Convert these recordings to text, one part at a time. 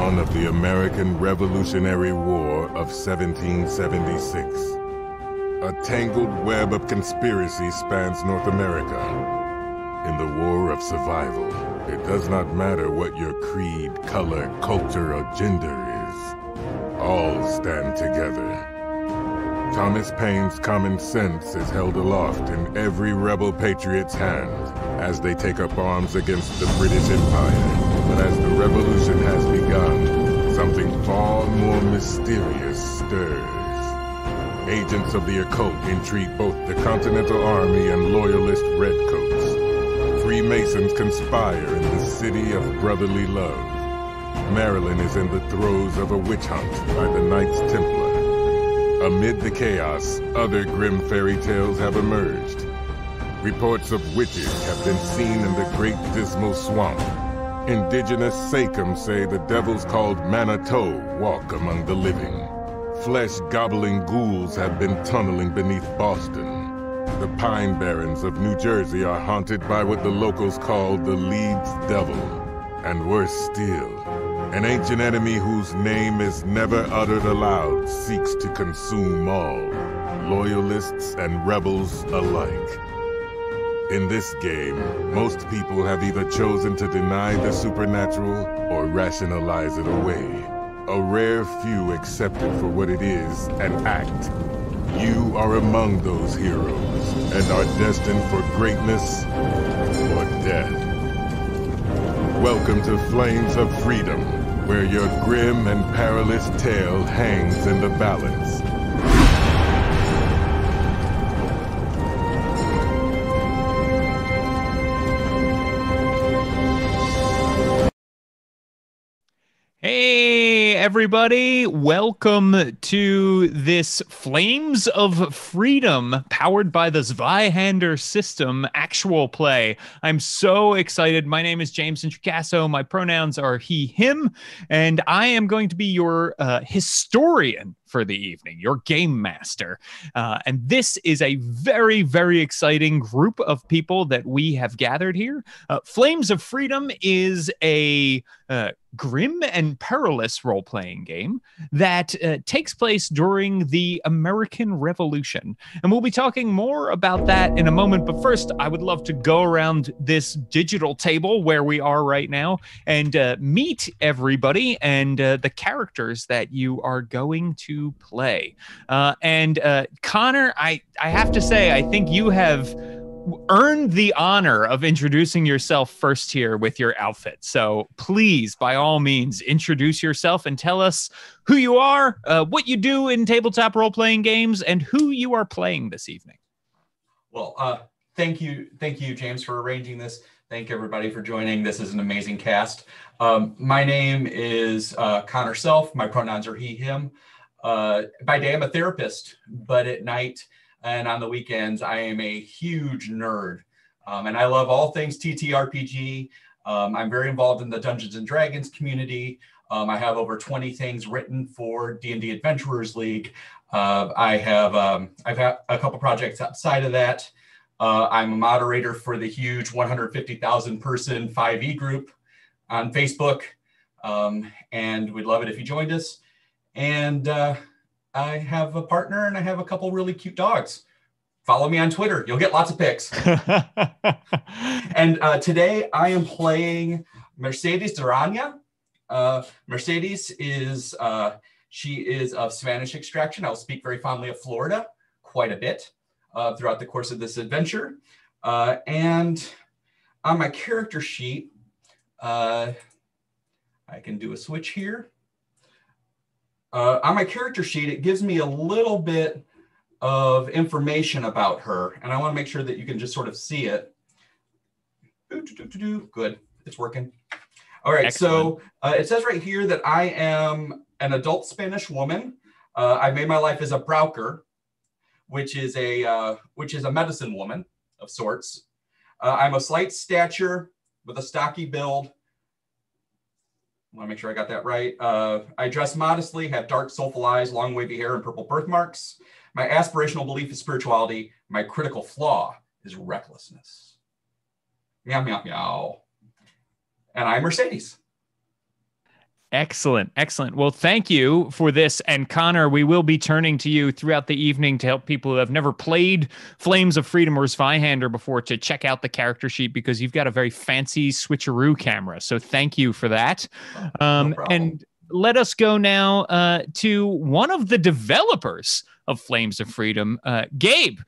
dawn of the American Revolutionary War of 1776. A tangled web of conspiracy spans North America. In the war of survival, it does not matter what your creed, color, culture, or gender is. All stand together. Thomas Paine's common sense is held aloft in every rebel patriot's hand as they take up arms against the British Empire. But as the revolution has begun, something far more mysterious stirs. Agents of the occult intrigue both the Continental Army and Loyalist Redcoats. Freemasons conspire in the city of brotherly love. Maryland is in the throes of a witch hunt by the Knights Templar. Amid the chaos, other grim fairy tales have emerged. Reports of witches have been seen in the Great Dismal Swamp. Indigenous Sakem say the devils called Manitou walk among the living. Flesh-gobbling ghouls have been tunneling beneath Boston. The Pine Barrens of New Jersey are haunted by what the locals call the Leeds Devil. And worse still, an ancient enemy whose name is never uttered aloud seeks to consume all, loyalists and rebels alike. In this game, most people have either chosen to deny the supernatural or rationalize it away. A rare few accept it for what it is and act. You are among those heroes and are destined for greatness or death. Welcome to Flames of Freedom, where your grim and perilous tale hangs in the balance. Hey, everybody. Welcome to this Flames of Freedom, powered by the Zweihander system, actual play. I'm so excited. My name is James Introcaso. My pronouns are he, him, and I am going to be your historian for the evening, your game master. And this is a very, very exciting group of people that we have gathered here. Flames of Freedom is a grim and perilous role-playing game that takes place during the American Revolution. And we'll be talking more about that in a moment. But first, I would love to go around this digital table where we are right now and meet everybody and the characters that you are going to play. Connor, I have to say, I think you have earned the honor of introducing yourself first here with your outfit. So please, by all means, introduce yourself and tell us who you are, what you do in tabletop role-playing games, and who you are playing this evening. Well, thank you, James, for arranging this. Thank everybody for joining. This is an amazing cast. My name is Connor Self. My pronouns are he, him. By day, I'm a therapist, but at night and on the weekends, I am a huge nerd. And I love all things TTRPG. I'm very involved in the Dungeons and Dragons community. I have over 20 things written for D&D Adventurers League. I've had a couple projects outside of that. I'm a moderator for the huge 150,000 person 5e group on Facebook. And we'd love it if you joined us. And I have a partner and I have a couple really cute dogs. Follow me on Twitter. You'll get lots of pics. And today I am playing Mercedes Durania. Mercedes is, she is of Spanish extraction. I'll speak very fondly of Florida quite a bit throughout the course of this adventure. And on my character sheet, I can do a switch here. On my character sheet, it gives me a little bit of information about her, and I want to make sure that you can just sort of see it. Good, it's working. All right, excellent. So it says right here that I am an adult Spanish woman. I made my life as a brauker, which is a medicine woman of sorts. I'm a slight stature with a stocky build. I want to make sure I got that right. I dress modestly, have dark, soulful eyes, long, wavy hair, and purple birthmarks. My aspirational belief is spirituality. My critical flaw is recklessness. Meow, meow, meow. And I'm Mercedes. Excellent. Excellent. Well, thank you for this. And Connor, we will be turning to you throughout the evening to help people who have never played Flames of Freedom or Zweihander before to check out the character sheet, because you've got a very fancy switcheroo camera. So thank you for that. No problem. And let us go now to one of the developers of Flames of Freedom. Gabe,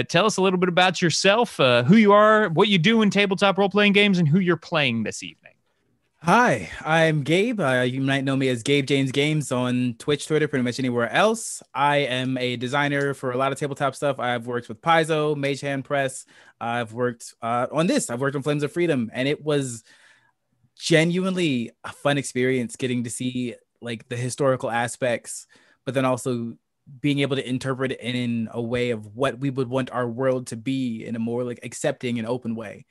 tell us a little bit about yourself, who you are, what you do in tabletop role-playing games, and who you're playing this evening. Hi, I'm Gabe. You might know me as Gabe James Games on Twitch, Twitter, pretty much anywhere else. I am a designer for a lot of tabletop stuff. I've worked with Paizo, Mage Hand Press. I've worked on this. I've worked on Flames of Freedom, and it was genuinely a fun experience getting to see like the historical aspects, but then also being able to interpret it in a way of what we would want our world to be in a more like accepting and open way.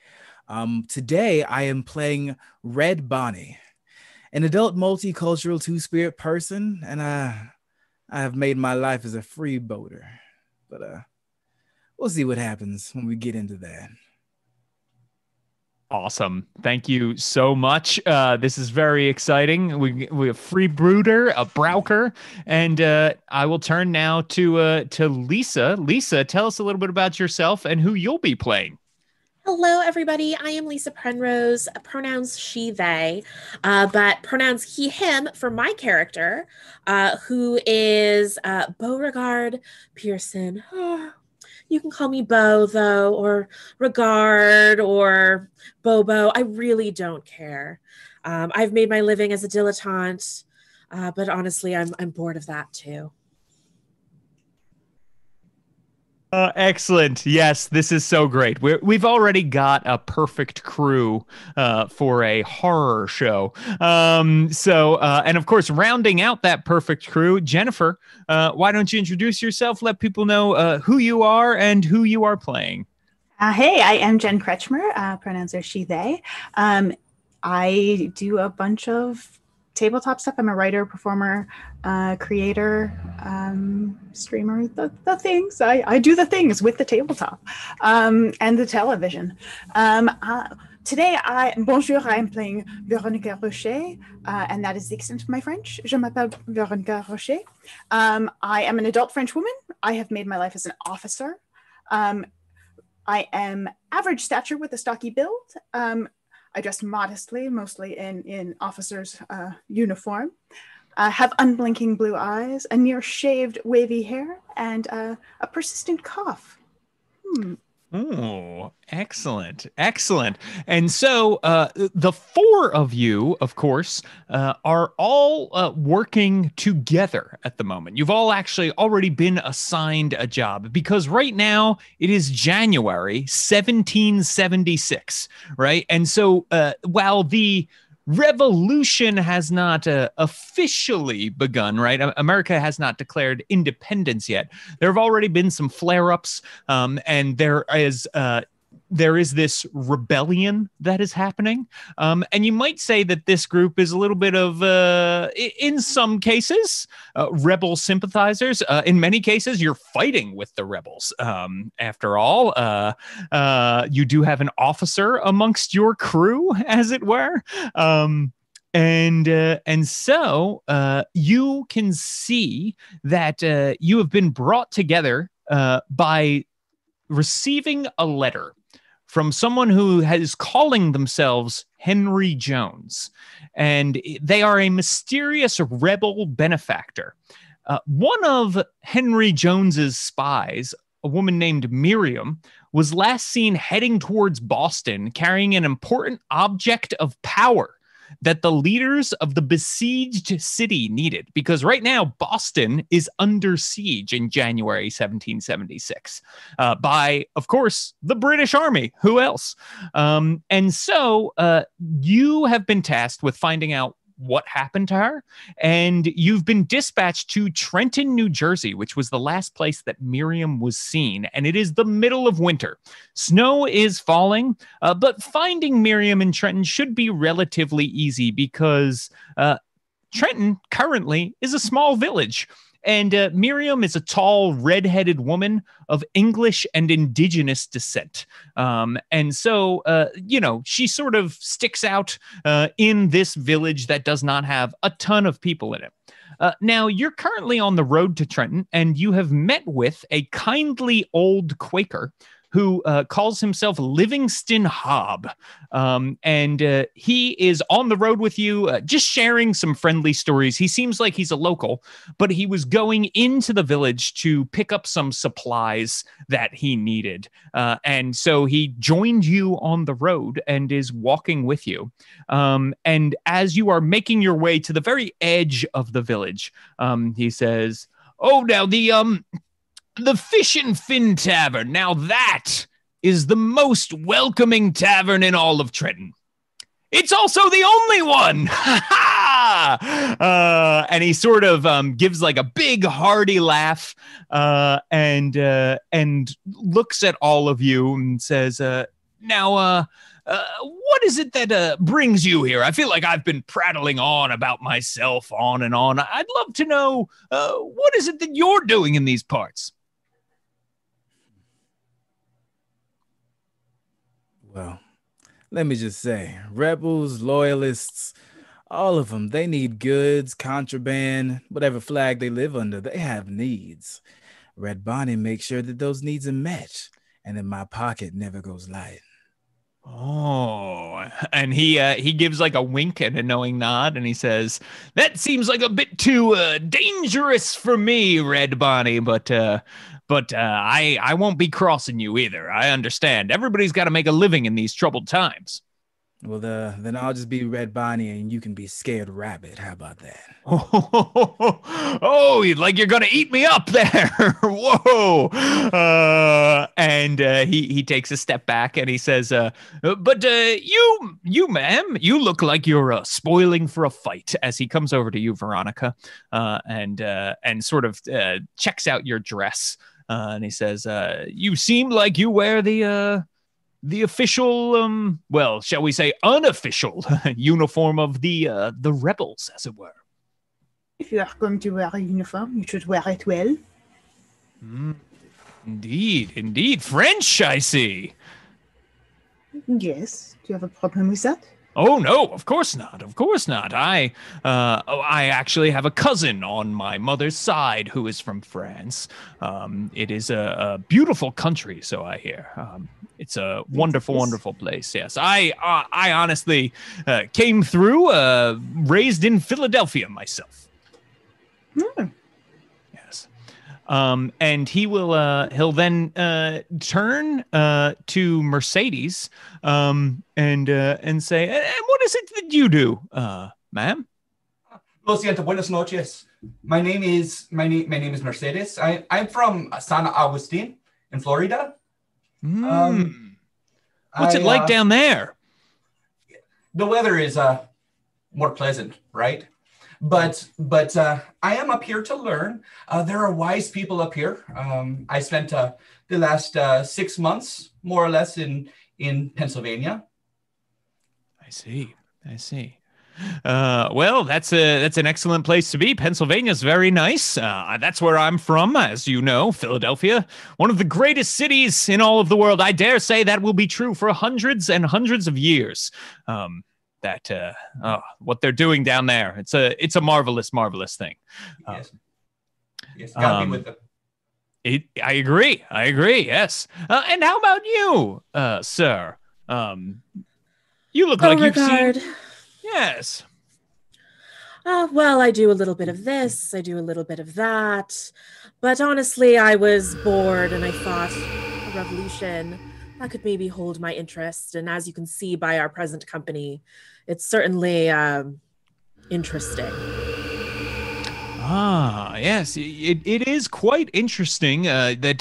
Today, I am playing Red Bonnie, an adult multicultural two-spirit person, and I have made my life as a freeboater. But we'll see what happens when we get into that. Awesome. Thank you so much. This is very exciting. We have freebooter, a browker, and I will turn now to Lisa. Lisa, tell us a little bit about yourself and who you'll be playing. Hello, everybody. I am Lisa Penrose, pronouns she, they, but pronouns he, him for my character, who is Beauregard Pearson. You can call me Bo, though, or Regard, or Bobo. I really don't care. I've made my living as a dilettante, but honestly, I'm bored of that, too. Excellent. Yes, this is so great. We've already got a perfect crew for a horror show. And of course, rounding out that perfect crew, Jennifer, why don't you introduce yourself? Let people know who you are and who you are playing. Hey, I am Jen Kretschmer. Pronouns are she, they. I do a bunch of tabletop stuff. I'm a writer, performer, creator, streamer, the things. I do the things with the tabletop and the television. Today, bonjour, I am playing Véronica Rocher, and that is the extent of my French. Je m'appelle Véronica Rocher. I am an adult French woman. I have made my life as an officer. I am average stature with a stocky build. I dress modestly, mostly in officer's uniform. Have unblinking blue eyes, a near-shaved wavy hair, and a persistent cough. Oh, excellent. Excellent. And so the four of you, of course, are all working together at the moment. You've all actually already been assigned a job, because right now it is January 1776, right? And so while the revolution has not officially begun, right? America has not declared independence yet. There have already been some flare-ups, and there is this rebellion that is happening. And you might say that this group is a little bit of, in some cases, rebel sympathizers. In many cases, you're fighting with the rebels. After all, you do have an officer amongst your crew, as it were. And so you can see that you have been brought together by receiving a letter from someone who is calling themselves Henry Jones, and they are a mysterious rebel benefactor. One of Henry Jones's spies, a woman named Miriam, was last seen heading towards Boston carrying an important object of power that the leaders of the besieged city needed, because right now Boston is under siege in January 1776 by, of course, the British Army. Who else? And so you have been tasked with finding out what happened to her, and you've been dispatched to Trenton, New Jersey, which was the last place that Miriam was seen, and it is the middle of winter. Snow is falling, but finding Miriam in Trenton should be relatively easy, because Trenton currently is a small village, And Miriam is a tall, red-headed woman of English and indigenous descent. And so, she sort of sticks out in this village that does not have a ton of people in it. Now, you're currently on the road to Trenton, and you have met with a kindly old Quaker who calls himself Livingston Hobb. And he is on the road with you, just sharing some friendly stories. He seems like he's a local, but he was going into the village to pick up some supplies that he needed. And so he joined you on the road and is walking with you. And as you are making your way to the very edge of the village, he says, "Oh, now the Fish and Fin Tavern. Now that is the most welcoming tavern in all of Trenton. It's also the only one." And he sort of gives like a big hearty laugh and looks at all of you and says, "Now, what is it that brings you here? I feel like I've been prattling on about myself on and on. I'd love to know what is it that you're doing in these parts?" Well, let me just say, rebels, loyalists, all of them, they need goods, contraband, whatever flag they live under, they have needs. Red Bonnie makes sure that those needs are met, and that my pocket never goes light. Oh, and he gives like a wink and a knowing nod, and he says, "That seems like a bit too dangerous for me, Red Bonnie, but I won't be crossing you either. I understand. Everybody's got to make a living in these troubled times." Well, then I'll just be Red Bonnie and you can be Scared Rabbit. How about that? Oh, like you're going to eat me up there. Whoa. And he takes a step back and he says, but you, ma'am, you look like you're spoiling for a fight, as he comes over to you, Veronica, and sort of checks out your dress. And he says, you seem like you wear the official, well, shall we say unofficial uniform of the rebels, as it were. If you are going to wear a uniform, you should wear it well. Indeed. French, I see. Yes. Do you have a problem with that? Oh, no, of course not. I actually have a cousin on my mother's side who is from France. It is a beautiful country, so I hear. It's a wonderful place. Yes, I honestly came through, raised in Philadelphia myself. Yes. And he'll then turn to Mercedes and say, "And what is it that you do, ma'am?" Lo siento, buenas noches. My name is Mercedes. I'm from San Agustin in Florida. What's it like down there? The weather is more pleasant, right? But I am up here to learn. There are wise people up here. I spent the last 6 months, more or less, in Pennsylvania. I see. Well, that's an excellent place to be. Pennsylvania's very nice. That's where I'm from, as you know, Philadelphia, one of the greatest cities in all of the world. I dare say that will be true for hundreds and hundreds of years. What they're doing down there, it's a marvelous thing. Yes, gotta be with them. I agree. Yes. And how about you, sir? You look like you've seen. Yes. Well, I do a little bit of this, I do a little bit of that, but honestly, I was bored and I thought a revolution that could maybe hold my interest. And as you can see by our present company, it's certainly interesting. Yes, it is quite interesting that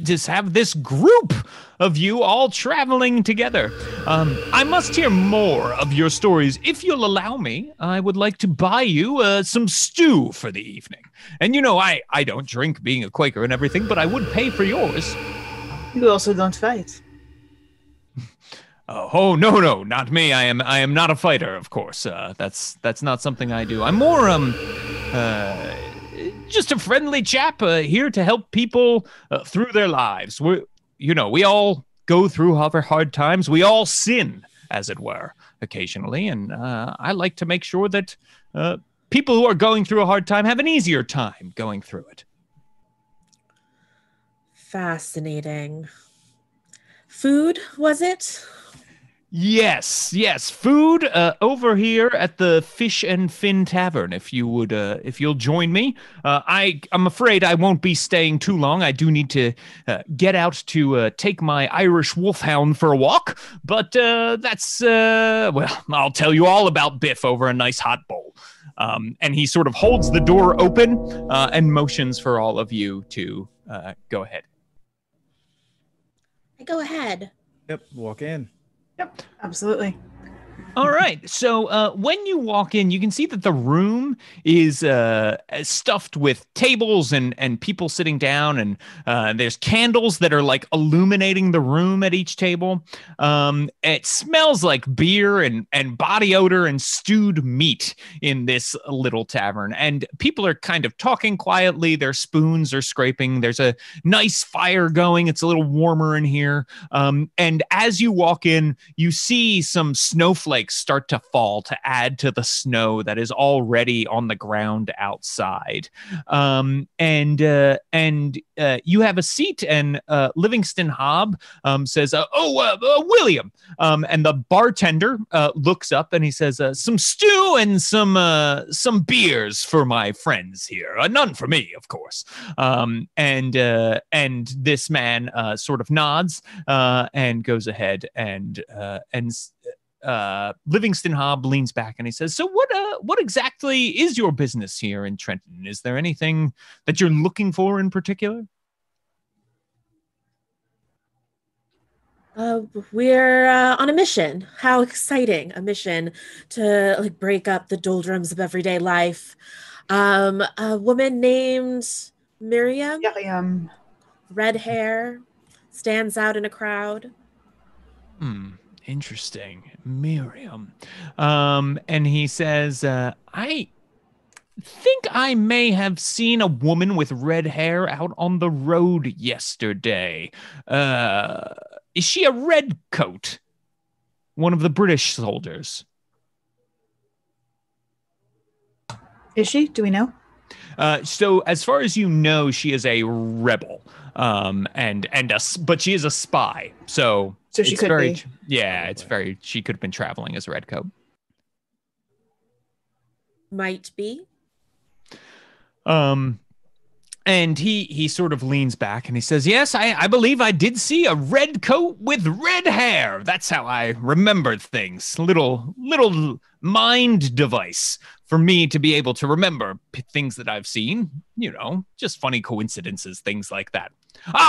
just have this group of you all traveling together. I must hear more of your stories. If you'll allow me, I would like to buy you some stew for the evening. And you know, I don't drink, being a Quaker and everything, but I would pay for yours. You also don't fight. Oh no, not me. I am not a fighter, of course. That's not something I do. I'm more just a friendly chap here to help people through their lives. We all go through hard times. We all sin, as it were, occasionally. And I like to make sure that people who are going through a hard time have an easier time going through it. Fascinating. Food, was it? Yes. Food over here at the Fish and Fin Tavern. If you'll join me, I'm afraid I won't be staying too long. I do need to get out to take my Irish wolfhound for a walk. But that's I'll tell you all about Biff over a nice hot bowl. And he sort of holds the door open and motions for all of you to go ahead. Go ahead. Yep, walk in. Yep, absolutely. All right. So when you walk in, you can see that the room is stuffed with tables and people sitting down, and there's candles that are like illuminating the room at each table. It smells like beer and body odor and stewed meat in this little tavern. And people are kind of talking quietly. Their spoons are scraping. There's a nice fire going. It's a little warmer in here. And as you walk in, you see some snowflakes start to fall to add to the snow that is already on the ground outside. And you have a seat, and Livingston Hobb says, William. And the bartender looks up and he says, some stew and some beers for my friends here. None for me, of course. And this man sort of nods and goes ahead and Livingston Hobb leans back and he says, so what exactly is your business here in Trenton? Is there anything that you're looking for in particular? We're on a mission. How exciting. A mission to break up the doldrums of everyday life. A woman named Miriam. Miriam. Red hair. Stands out in a crowd. Interesting. Miriam. And he says, I think I may have seen a woman with red hair out on the road yesterday. Is she a redcoat? One of the British soldiers? Is she? Do we know? So as far as you know, she is a rebel. But she is a spy. So she could be. Yeah, it's very, she could have been traveling as a redcoat. Might be. And he sort of leans back and he says, yes, I believe I did see a red coat with red hair. That's how I remembered things. Little mind device for me to be able to remember things that I've seen, just funny coincidences, things like that.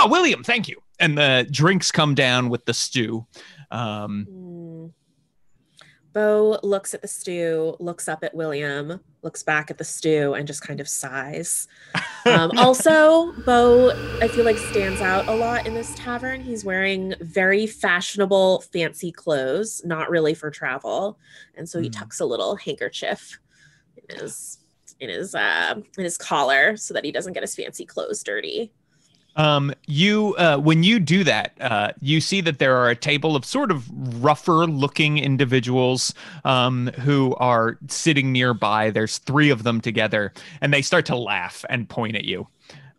William, thank you. And the drinks come down with the stew. Bo looks at the stew, looks up at William, looks back at the stew, and just kind of sighs. Also, Bo, I feel like, stands out a lot in this tavern. He's wearing very fashionable, fancy clothes, not really for travel. And so he tucks a little handkerchief in his collar so that he doesn't get his fancy clothes dirty. When you do that, you see that there are a table of sort of rougher looking individuals who are sitting nearby. There's 3 of them together, and they start to laugh and point at you.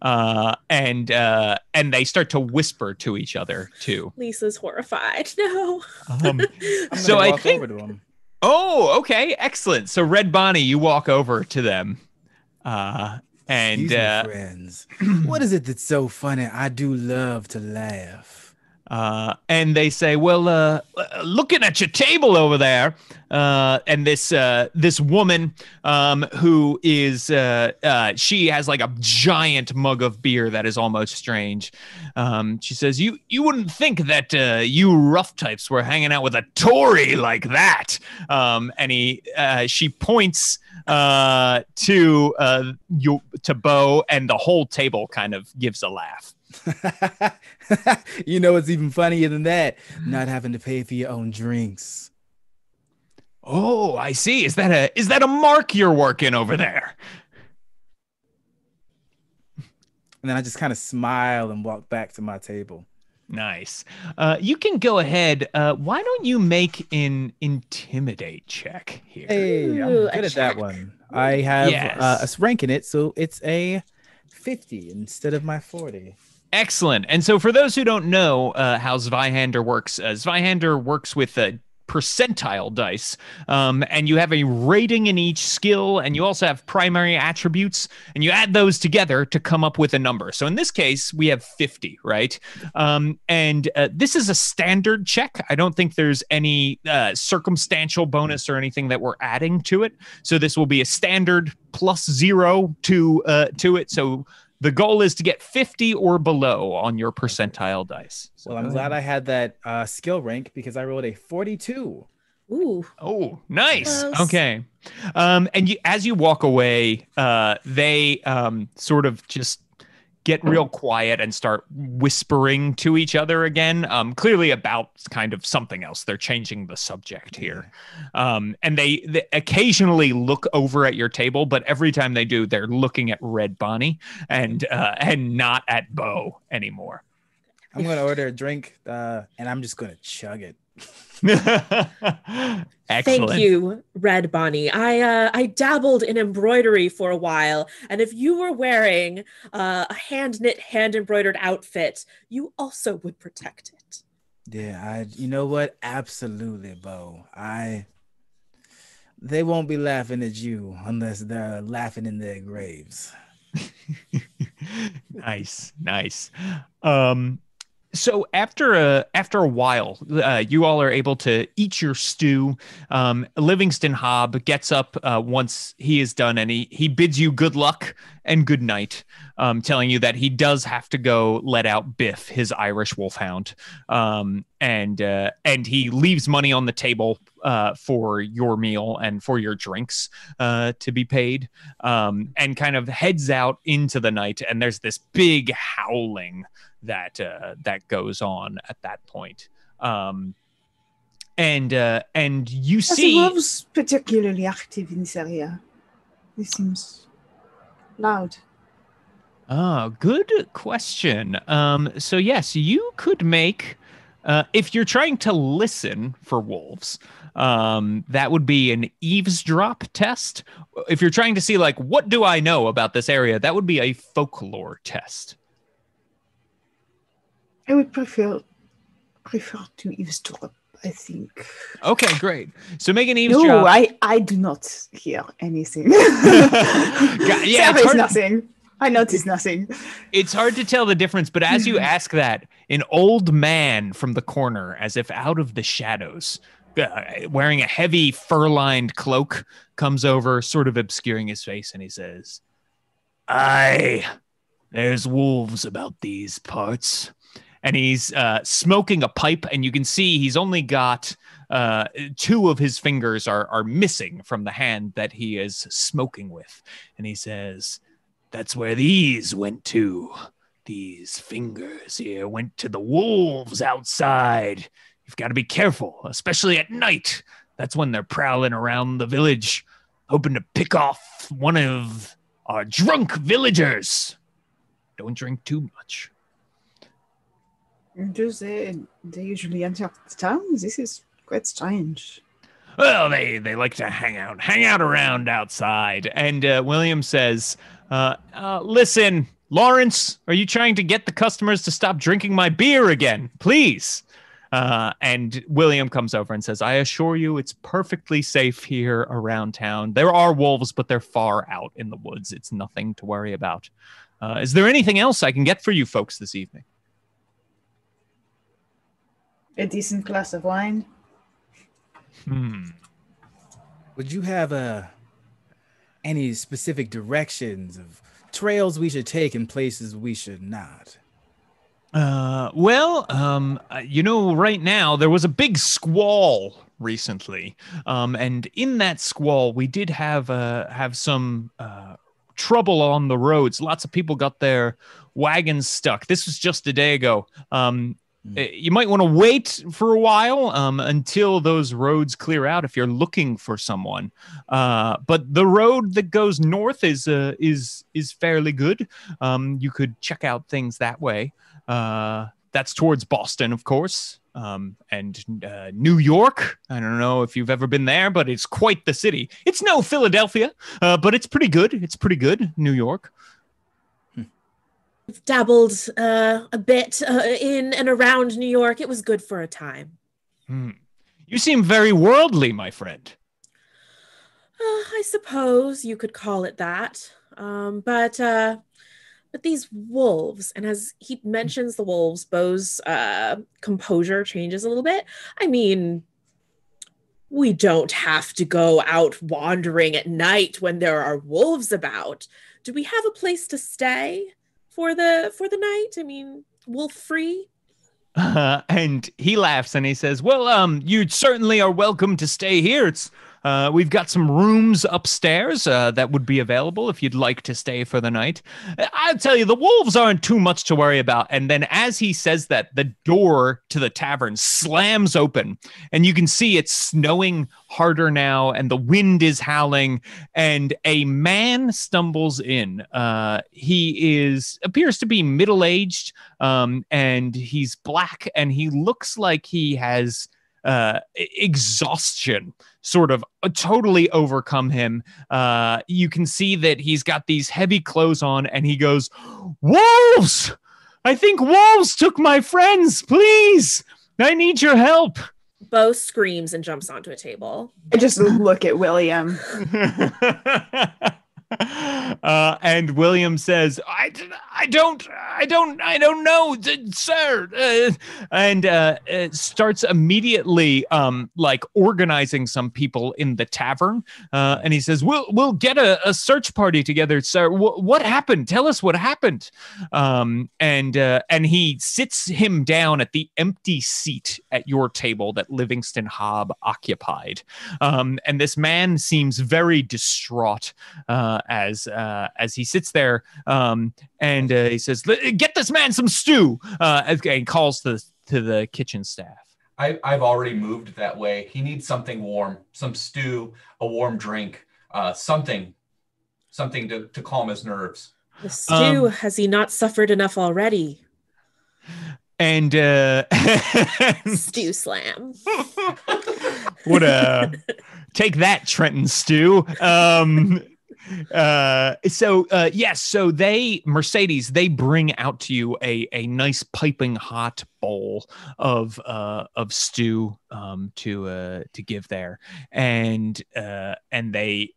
And they start to whisper to each other too. Lisa's horrified. No. So I think. Over to them. Oh, okay, excellent. So Red Bonnie, you walk over to them. And excuse me, friends. What is it that's so funny? I do love to laugh. And they say, well, looking at your table over there, and this woman who is she has like a giant mug of beer that is almost strange. She says, you wouldn't think that you rough types were hanging out with a Tory like that. And she points to Bo, and the whole table kind of gives a laugh. You know what's even funnier than that? Not having to pay for your own drinks. Oh, I see. Is that a mark you're working over there? And then I just kind of smile and walk back to my table. Nice. You can go ahead. Why don't you make an intimidate check here? Hey, I'm Ooh, good a at that check. one. I have Yes. a rank in it, so it's a 50 instead of my 40. Excellent. And so, for those who don't know how Zweihander works with percentile dice, and you have a rating in each skill, and you also have primary attributes, and you add those together to come up with a number. So in this case, we have 50, right? And this is a standard check. I don't think there's any circumstantial bonus or anything that we're adding to it. So this will be a standard plus 0 to it. So the goal is to get 50 or below on your percentile dice. So Well, I'm glad I had that skill rank because I rolled a 42. Ooh. Oh, nice. Close. Okay. And as you walk away, they sort of just get real quiet and start whispering to each other again, clearly about kind of something else. They're changing the subject here. And they occasionally look over at your table, but every time they do, they're looking at Red Bonnie and not at Bo anymore. I'm going to order a drink and I'm just going to chug it. Excellent. Thank you, Red Bonnie. I dabbled in embroidery for a while, and if you were wearing a hand-knit, hand-embroidered outfit, you also would protect it. Yeah, you know what? Absolutely, Bo. They won't be laughing at you unless they're laughing in their graves. Nice. So after a while, you all are able to eat your stew. Livingston Hobb gets up once he is done, and he bids you good luck and good night, telling you that he does have to go let out Biff, his Irish wolfhound, and he leaves money on the table for your meal and for your drinks to be paid, and kind of heads out into the night. And there's this big howling that goes on at that point, and you Are see the wolves particularly active in this area? This seems loud. Oh, good question. So yes, you could make, if you're trying to listen for wolves, that would be an eavesdrop test. If you're trying to see, like, what do I know about this area, that would be a folklore test. I would prefer to eavesdrop, I think. Okay, great. So make an eavesdrop. No, I do not hear anything. Yeah, There is nothing. I notice nothing. It's hard to tell the difference, but as you ask that, an old man from the corner, as if out of the shadows, wearing a heavy fur-lined cloak, comes over, sort of obscuring his face, and he says, "Aye, there's wolves about these parts." And he's smoking a pipe, and you can see he's only got 2 of his fingers are missing from the hand that he is smoking with. And he says, "That's where these went to. These fingers here went to the wolves outside. You've got to be careful, especially at night. That's when they're prowling around the village, hoping to pick off one of our drunk villagers. Don't drink too much." Do they usually enter the town? This is quite strange. Well, they like to hang out around outside. And William says, "Listen, Lawrence, are you trying to get the customers to stop drinking my beer again? Please." And William comes over and says, "I assure you it's perfectly safe here around town. There are wolves, but they're far out in the woods. It's nothing to worry about. Is there anything else I can get for you folks this evening?" A decent glass of wine. Would you have any specific directions of trails we should take and places we should not? Well, right now there was a big squall recently, and in that squall we did have some trouble on the roads. Lots of people got their wagons stuck. This was just a day ago. You might want to wait for a while until those roads clear out if you're looking for someone. But the road that goes north is fairly good. You could check out things that way. That's towards Boston, of course, and New York. I don't know if you've ever been there, but it's quite the city. It's no Philadelphia, but it's pretty good. It's pretty good, New York. I've dabbled a bit in and around New York. It was good for a time. You seem very worldly, my friend. I suppose you could call it that. But these wolves, and as he mentions the wolves, Bo's composure changes a little bit. I mean, we don't have to go out wandering at night when there are wolves about. Do we have a place to stay for the night? I mean, wolf free? And he laughs and he says, well, you certainly are welcome to stay here. We've got some rooms upstairs that would be available if you'd like to stay for the night. I'll tell you, the wolves aren't too much to worry about. And then as he says that, the door to the tavern slams open and you can see it's snowing harder now and the wind is howling and a man stumbles in. He appears to be middle-aged and he's black and he looks like he has exhaustion sort of totally overcome him. You can see that he's got these heavy clothes on and he goes, wolves! I think wolves took my friends. Please, I need your help. Bo screams and jumps onto a table. I just look at William. And William says, I don't know, sir. And starts immediately like organizing some people in the tavern. And he says, we'll get a search party together, sir. What happened? Tell us what happened. And he sits him down at the empty seat at your table that Livingston Hobb occupied. And this man seems very distraught as he sits there, and he says, "Get this man some stew." And calls to the kitchen staff. I've already moved that way. He needs something warm, some stew, a warm drink, something to calm his nerves. The stew, has he not suffered enough already? And stew slam. What take that, Trenton Stew. So Mercedes, they bring out to you a nice piping hot bowl of stew to give there, and they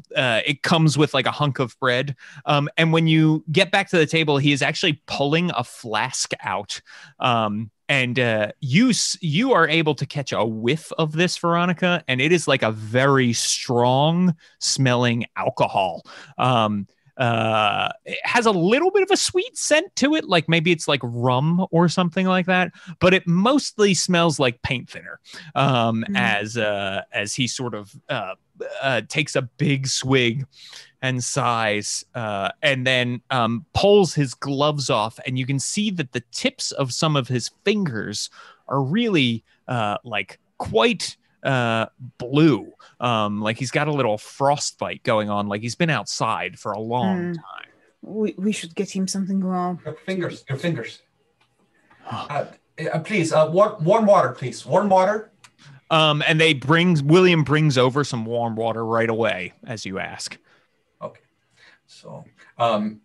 it comes with like a hunk of bread, and when you get back to the table, he is actually pulling a flask out, and you are able to catch a whiff of this, Veronica, and it is like a very strong smelling alcohol. It has a little bit of a sweet scent to it, like maybe it's like rum or something like that, but it mostly smells like paint thinner. As he sort of takes a big swig and sighs, and then pulls his gloves off, and you can see that the tips of some of his fingers are really like quite blue, like he's got a little frostbite going on, like he's been outside for a long time. We should get him something warm. Your fingers. Please, warm water, please. Warm water. And William brings over some warm water right away as you ask. Okay. So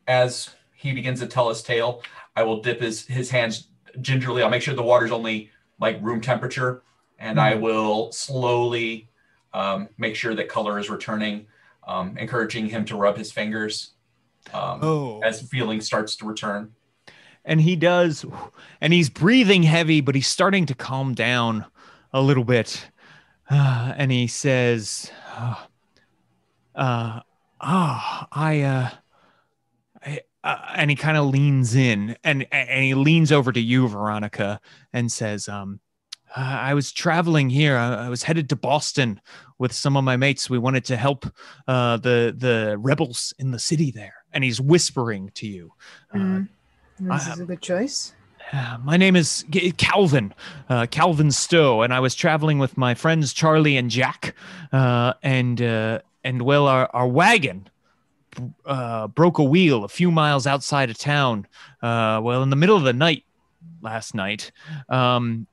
as he begins to tell his tale, I will dip his hands gingerly. I'll make sure the water's only like room temperature, and I will slowly make sure that color is returning, encouraging him to rub his fingers as feeling starts to return. And he does, and he's breathing heavy, but he's starting to calm down a little bit. And he says, and he kind of leans in and he leans over to you, Veronica, and says, I was traveling here. I was headed to Boston with some of my mates. We wanted to help the rebels in the city there. And he's whispering to you. This is a good choice. My name is Calvin, Calvin Stowe, and I was traveling with my friends Charlie and Jack, and well, our wagon broke a wheel a few miles outside of town, well, in the middle of the night last night, and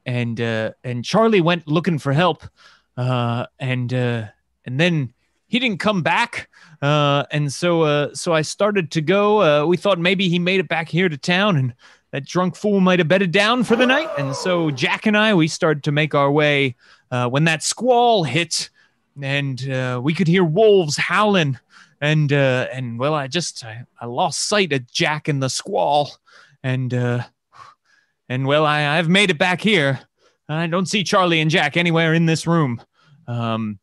Charlie went looking for help, and then he didn't come back, and so I started to go. We thought maybe he made it back here to town, and that drunk fool might have bedded down for the night. And so Jack and I, we started to make our way when that squall hit, and we could hear wolves howling. And well, I lost sight of Jack and the squall. And well, I've made it back here. I don't see Charlie and Jack anywhere in this room. I'm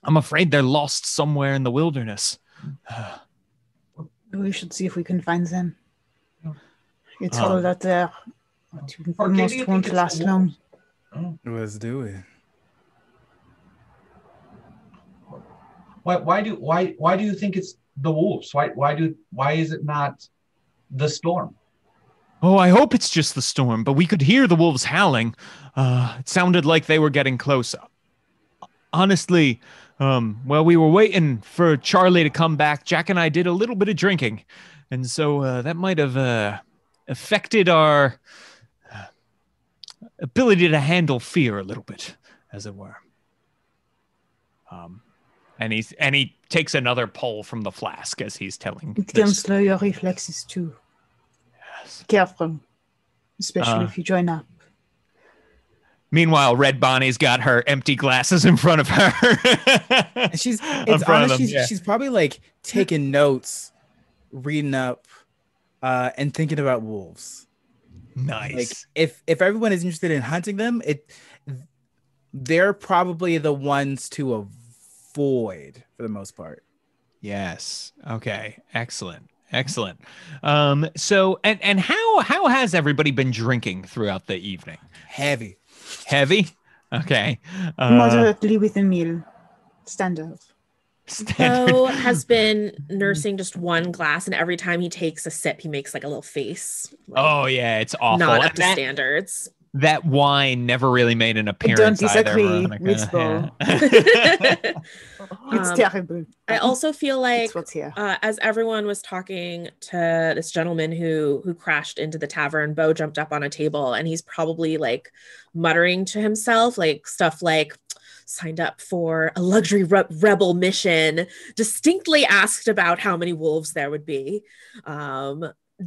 afraid they're lost somewhere in the wilderness. We should see if we can find them. It's all that there. Almost won't last long. Let's do it. Why do you think it's the wolves? Why is it not the storm? Oh, I hope it's just the storm, but we could hear the wolves howling. It sounded like they were getting close. Honestly, well, we were waiting for Charlie to come back. Jack and I did a little bit of drinking, and so that might have affected our ability to handle fear a little bit, as it were. And he takes another pull from the flask as he's telling. It can slow your reflexes too. Yes. Careful, especially if you join up. Meanwhile, Red Bonnie's got her empty glasses in front of her. And she's probably like taking notes, reading up, and thinking about wolves. Nice. Like if everyone is interested in hunting them, they're probably the ones to avoid for the most part. Yes. Okay. Excellent. So and how has everybody been drinking throughout the evening? Heavy. Okay. Moderately with a meal. Standard. Bo has been nursing just one glass, and every time he takes a sip, he makes like a little face. Like, oh yeah, it's awful. Not up to standards. That wine never really made an appearance. Don't disagree, either, Mitzvah. It's terrible. I also feel like what's here. As everyone was talking to this gentleman who crashed into the tavern, Bo jumped up on a table, and he's probably like muttering to himself, like stuff like, signed up for a luxury rebel mission, distinctly asked about how many wolves there would be,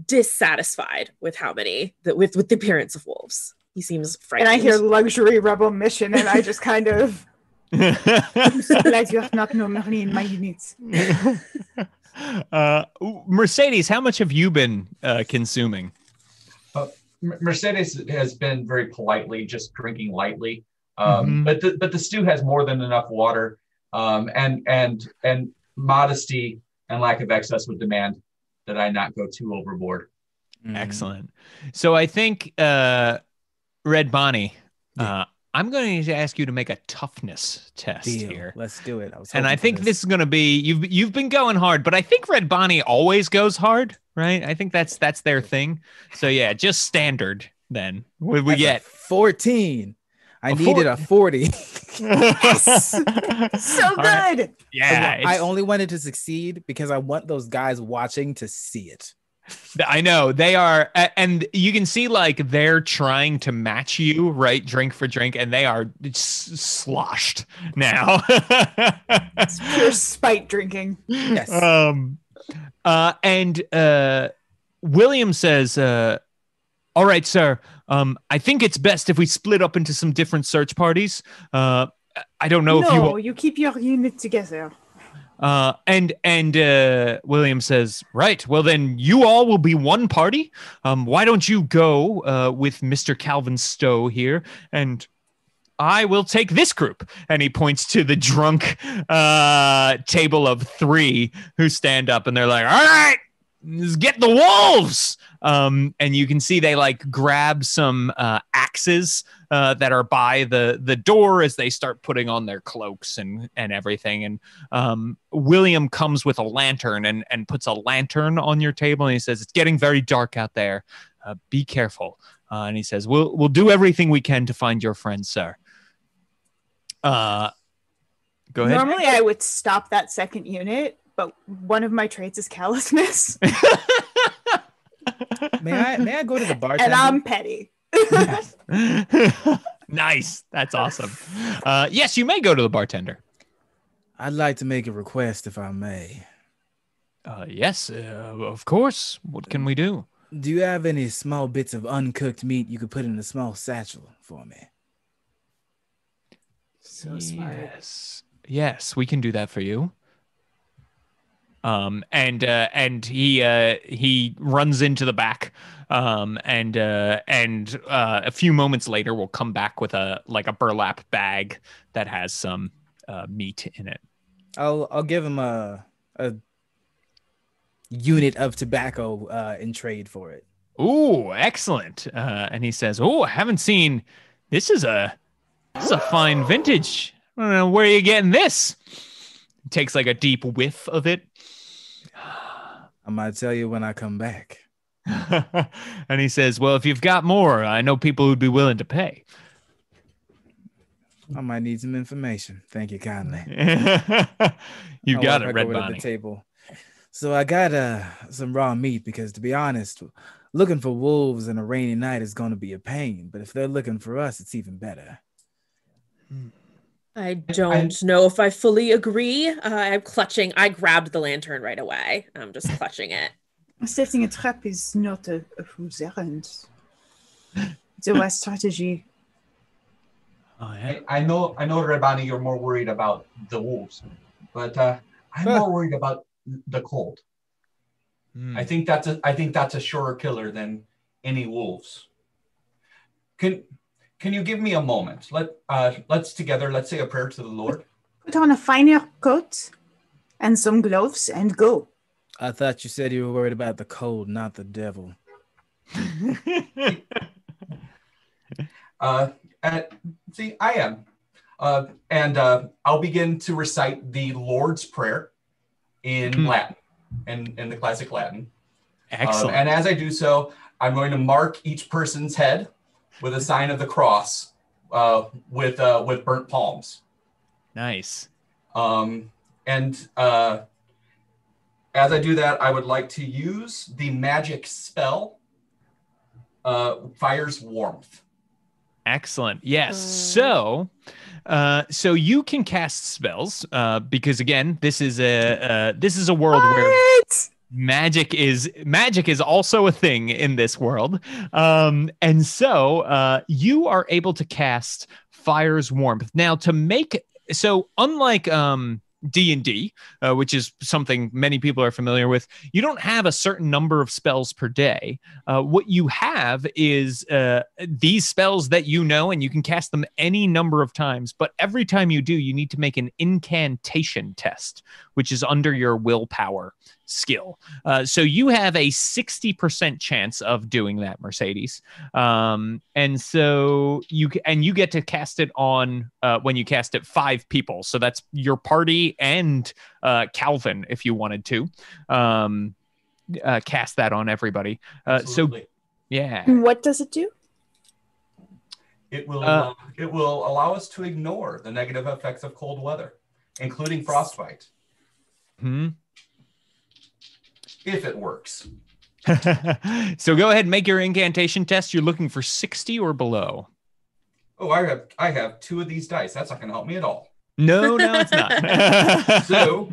dissatisfied with how many, with the appearance of wolves. He seems frightened. And I hear luxury rebel mission, and I just kind of I'm so glad you have not normally in my units. Mercedes, how much have you been consuming? Mercedes has been very politely just drinking lightly. But the stew has more than enough water, and modesty and lack of excess would demand that I not go too overboard. Excellent. So I think Red Bonnie, I'm going to ask you to make a toughness test here. Let's do it. And I think this is going to be you've been going hard, but I think Red Bonnie always goes hard, right? I think that's their thing. So yeah, just standard then. What we get 14. I needed a 40. Yes! So good. Right. Yeah. I only wanted to succeed because I want those guys watching to see it. I know they are. And you can see like they're trying to match you, right? Drink for drink. And they are sloshed now. It's pure spite drinking. Yes. And William says, all right, sir. I think it's best if we split up into some different search parties. I don't know if you keep your unit together. And William says, right, well then you all will be one party. Why don't you go with Mr. Calvin Stowe here, and I will take this group. And he points to the drunk table of 3 who stand up, and they're like, all right, let's get the wolves. And you can see they like grab some axes that are by the door as they start putting on their cloaks and everything. And William comes with a lantern and puts a lantern on your table, and he says, it's getting very dark out there. Be careful. And he says, we'll do everything we can to find your friend, sir. Go ahead. Normally, I would stop that second unit, but one of my traits is callousness. May I go to the bartender? And I'm petty. Nice. That's awesome. Yes, you may go to the bartender. I'd like to make a request, if I may. Yes, of course. What can we do? Do you have any small bits of uncooked meat you could put in a small satchel for me? So smart. Yes, we can do that for you. And he runs into the back, and a few moments later will come back with a burlap bag that has some meat in it. I'll give him a unit of tobacco in trade for it. Ooh, excellent. And he says, "Oh, I haven't seen. This is a fine vintage. I don't know where you're getting this." Takes like a deep whiff of it. I might tell you when I come back. And he says, "Well, if you've got more, I know people who'd be willing to pay." I might need some information. Thank you kindly. You got it, Red Red over to Bonnie. the table. So I got some raw meat because, to be honest, looking for wolves in a rainy night is going to be a pain. But if they're looking for us, it's even better. I don't know if I fully agree. I'm clutching. I grabbed the lantern right away. I'm just clutching it. Setting a trap is not a fool's errand. It's a wise strategy. Oh, yeah. I know, Rebani, you're more worried about the wolves, but I'm more worried about the cold. I think that's a surer killer than any wolves. Can you give me a moment? Let's together. Let's say a prayer to the Lord. Put on a finer coat and some gloves and go. I thought you said you were worried about the cold, not the devil. See, I am. And I'll begin to recite the Lord's Prayer in Latin, in the classic Latin. Excellent. And as I do so, I'm going to mark each person's head with a sign of the cross with burnt palms. Nice. As I do that, I would like to use the magic spell, Fire's Warmth. Excellent. Yes. So you can cast spells because again, this is a world where magic is also a thing in this world. And so you are able to cast Fire's Warmth. Now unlike D&D, which is something many people are familiar with, you don't have a certain number of spells per day. What you have is these spells that you know, and you can cast them any number of times, but every time you do, you need to make an Incantation Test, which is under your willpower skill. So you have a 60% chance of doing that, Mercedes. And so you get to cast it on when you cast it 5 people. So that's your party and Calvin, if you wanted to cast that on everybody. So yeah. What does it do? It will allow us to ignore the negative effects of cold weather, including frostbite. If it works. So go ahead and make your incantation test. You're looking for 60 or below. Oh, I have 2 of these dice. That's not going to help me at all. No, it's not. So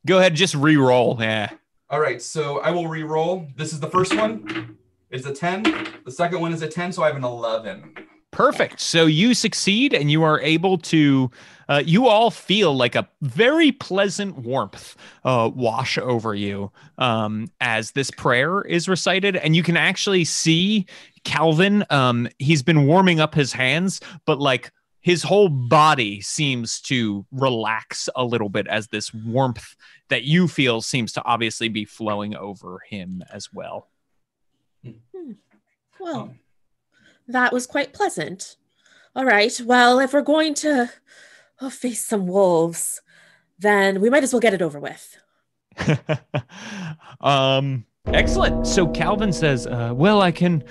go ahead, just re-roll. Yeah. All right, so I will re-roll. This is the first one. It's a 10. The second one is a 10, so I have an 11. Perfect. So you succeed, and you are able to. You all feel like a very pleasant warmth wash over you as this prayer is recited, and you can actually see Calvin. He's been warming up his hands, but like his whole body seems to relax a little bit as this warmth that you feel seems to obviously be flowing over him as well. Well, that was quite pleasant. All right. Well, if we're going to face some wolves, then we might as well get it over with. Excellent. So Calvin says, well, I can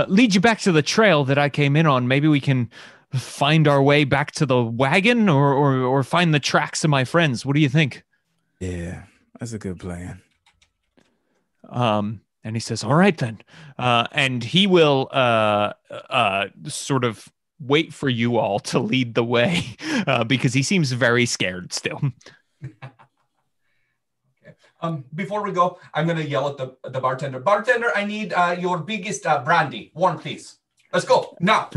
lead you back to the trail that I came in on. Maybe we can find our way back to the wagon or find the tracks of my friends. What do you think? Yeah, that's a good plan. And he says, all right, then. And he will sort of wait for you all to lead the way because he seems very scared still. Before we go, I'm going to yell at the bartender. Bartender, I need your biggest brandy. One, please. Let's go. Now.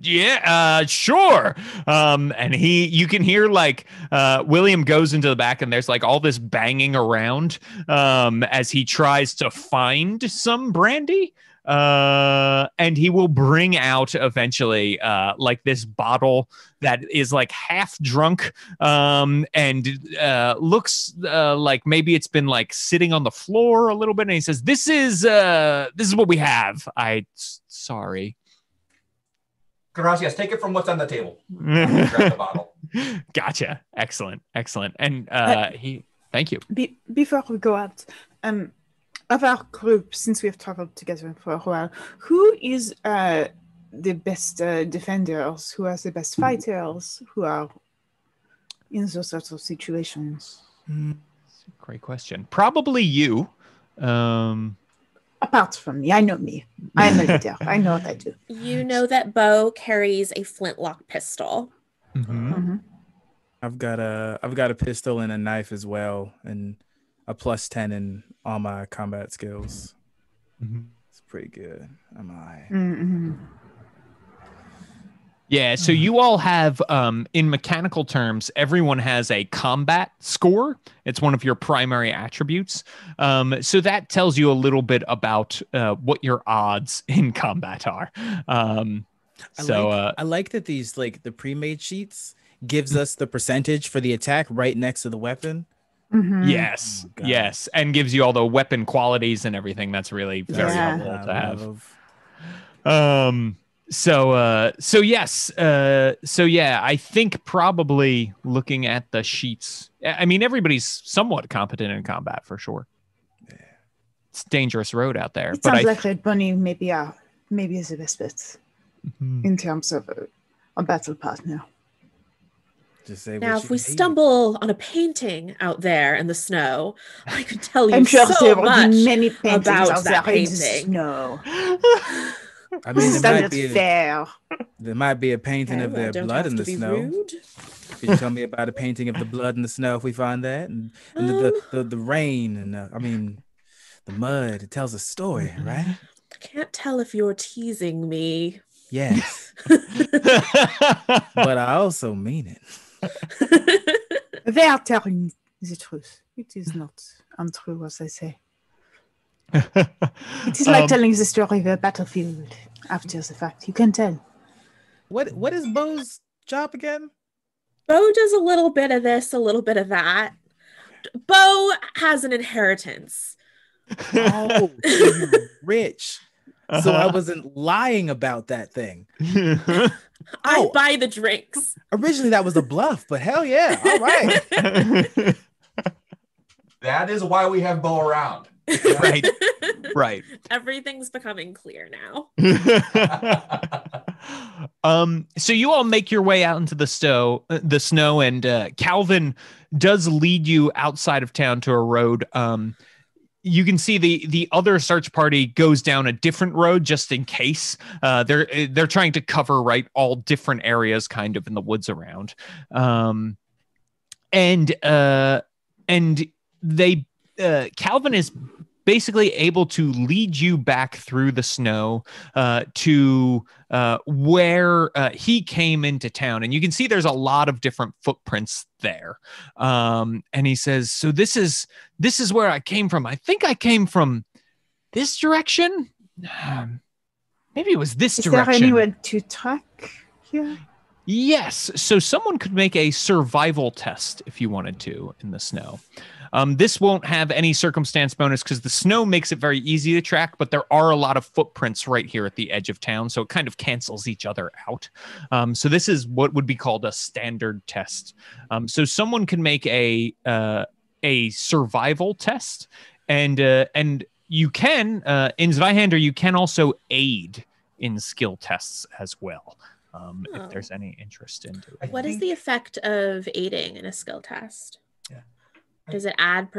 Yeah, sure. And you can hear like William goes into the back and there's like all this banging around as he tries to find some brandy. And he will bring out eventually like this bottle that is like half drunk and looks like maybe it's been like sitting on the floor a little bit. And he says, this is what we have. Sorry. Gracias. Take it from what's on the table. Grab the bottle. Gotcha. Excellent. And thank you. Before we go out, of our group, since we have traveled together for a while, who is the best defenders? Who are the best fighters? Who are in those sorts of situations? Great question. Probably you. Apart from me, I know me. I'm a leader. I know what I do. You know that Bo carries a flintlock pistol. Mm-hmm. Mm-hmm. I've got a pistol and a knife as well, and a +10 in all my combat skills. Mm-hmm. It's pretty good. Am I? Mm-hmm. Yeah, so you all have, in mechanical terms, everyone has a combat score. It's one of your primary attributes. So that tells you a little bit about what your odds in combat are. I like that these, like, the pre-made sheets gives us the percentage for the attack right next to the weapon. Mm-hmm. Yes, and gives you all the weapon qualities and everything. That's really very helpful to have. So yes. So yeah, I think probably looking at the sheets, I mean, everybody's somewhat competent in combat for sure. Yeah. It's a dangerous road out there. It sounds like Red Bunny maybe is the best bet in terms of a battle partner. Now, if we stumble on a painting out there in the snow, I could tell you I'm sure so there will much be many paintings about out that there in the painting. snow. I mean, fair. There might be a painting of their blood in the snow. Rude. Could you tell me about a painting of the blood in the snow if we find that? And the rain and I mean, the mud. It tells a story, right? I can't tell if you're teasing me. Yes. But I also mean it. They are telling the truth. It is not untrue, as I say. It is like telling the story of a battlefield after the fact. You can tell. What is Bo's job again? Bo does a little bit of this, a little bit of that. Bo has an inheritance. Oh, you're rich. So I wasn't lying about that thing. I buy the drinks. Originally that was a bluff, but hell yeah. All right. That is why we have Bo around. Right. Everything's becoming clear now. So you all make your way out into the snow, and Calvin does lead you outside of town to a road. You can see the other search party goes down a different road just in case. They're trying to cover all different areas kind of in the woods around. And Calvin is basically able to lead you back through the snow to where he came into town. And you can see there's a lot of different footprints there. And he says, so this is where I came from. I think I came from this direction. Maybe it was this direction. Is there anywhere to track here? Yes. So someone could make a survival test if you wanted to in the snow. This won't have any circumstance bonus because the snow makes it very easy to track, but there are a lot of footprints right here at the edge of town, so it kind of cancels each other out. So this is what would be called a standard test. So someone can make a a survival test, and you can in Zweihander you can also aid in skill tests as well, if there's any interest into it. What is the effect of aiding in a skill test? Yeah. Does it add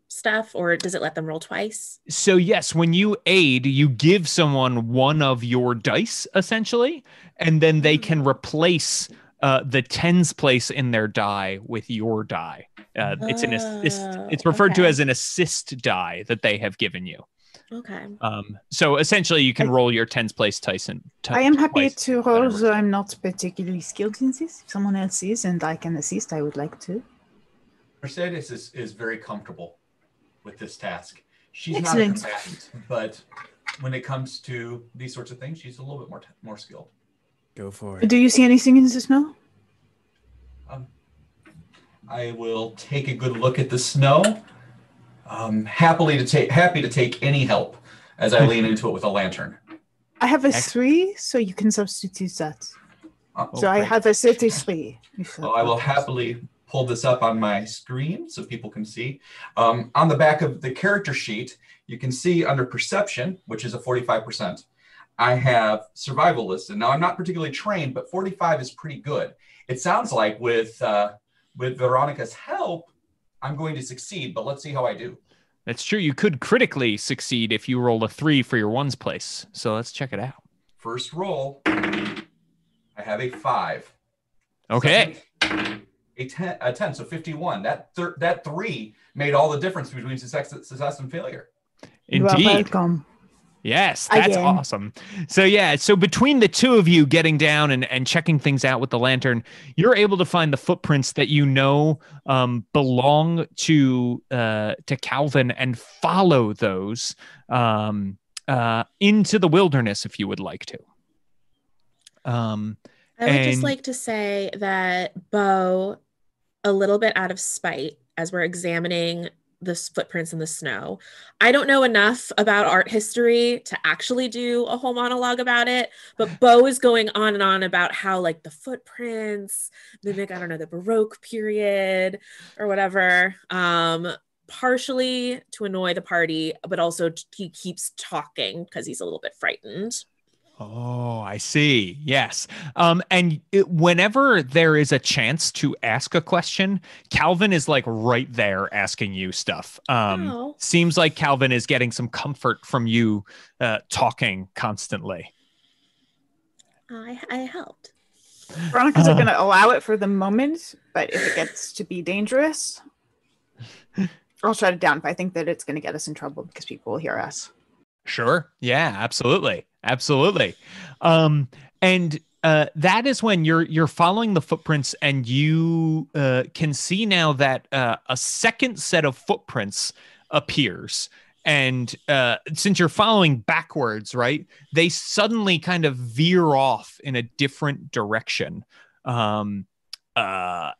stuff, or does it let them roll twice? So yes, when you aid, you give someone one of your dice essentially, and then they can replace the tens place in their die with your die. It's an assist. It's referred to as an assist die that they have given you. Okay. So essentially, you can roll your tens place dice. I am happy to roll, though I'm not particularly skilled in this. If someone else is and I can assist, I would like to. Mercedes is very comfortable with this task. She's Excellent. not a combatant, but when it comes to these sorts of things, she's a little bit more skilled. Go for it. Do you see anything in the snow? I will take a good look at the snow. Happy to take any help as I lean into it with a lantern. I have a 3, so you can substitute that. So I great. have a 33. Well, I will happily pull this up on my screen so people can see. On the back of the character sheet, you can see under perception, which is a 45%, I have survival listed. Now, I'm not particularly trained, but 45 is pretty good. It sounds like with Veronica's help, I'm going to succeed, but let's see how I do. That's true. You could critically succeed if you roll a 3 for your ones place. So let's check it out. First roll, I have a 5. Okay. Second, a 10, so 51. That 3 made all the difference between success and failure. You are Indeed. welcome. Yes, that's Again. awesome. So between the two of you getting down and checking things out with the lantern, you're able to find the footprints that you know belong to Calvin and follow those into the wilderness if you would like to. I would just like to say that Bo, a little bit out of spite, as we're examining the footprints in the snow, I don't know enough about art history to actually do a whole monologue about it, but Bo is going on and on about how like the footprints mimic, I don't know, the Baroque period or whatever, partially to annoy the party, but also he keeps talking because he's a little bit frightened. Oh, I see. Yes. Whenever there is a chance to ask a question, Calvin is like right there asking you stuff. Seems like Calvin is getting some comfort from you talking constantly. I helped. Veronica's going to allow it for the moment, but if it gets to be dangerous, I'll shut it down if I think that it's going to get us in trouble because people will hear us. Sure. Yeah, absolutely. Absolutely. And that is when you're following the footprints and you can see now that a second set of footprints appears. And since you're following backwards, right, they suddenly kind of veer off in a different direction. And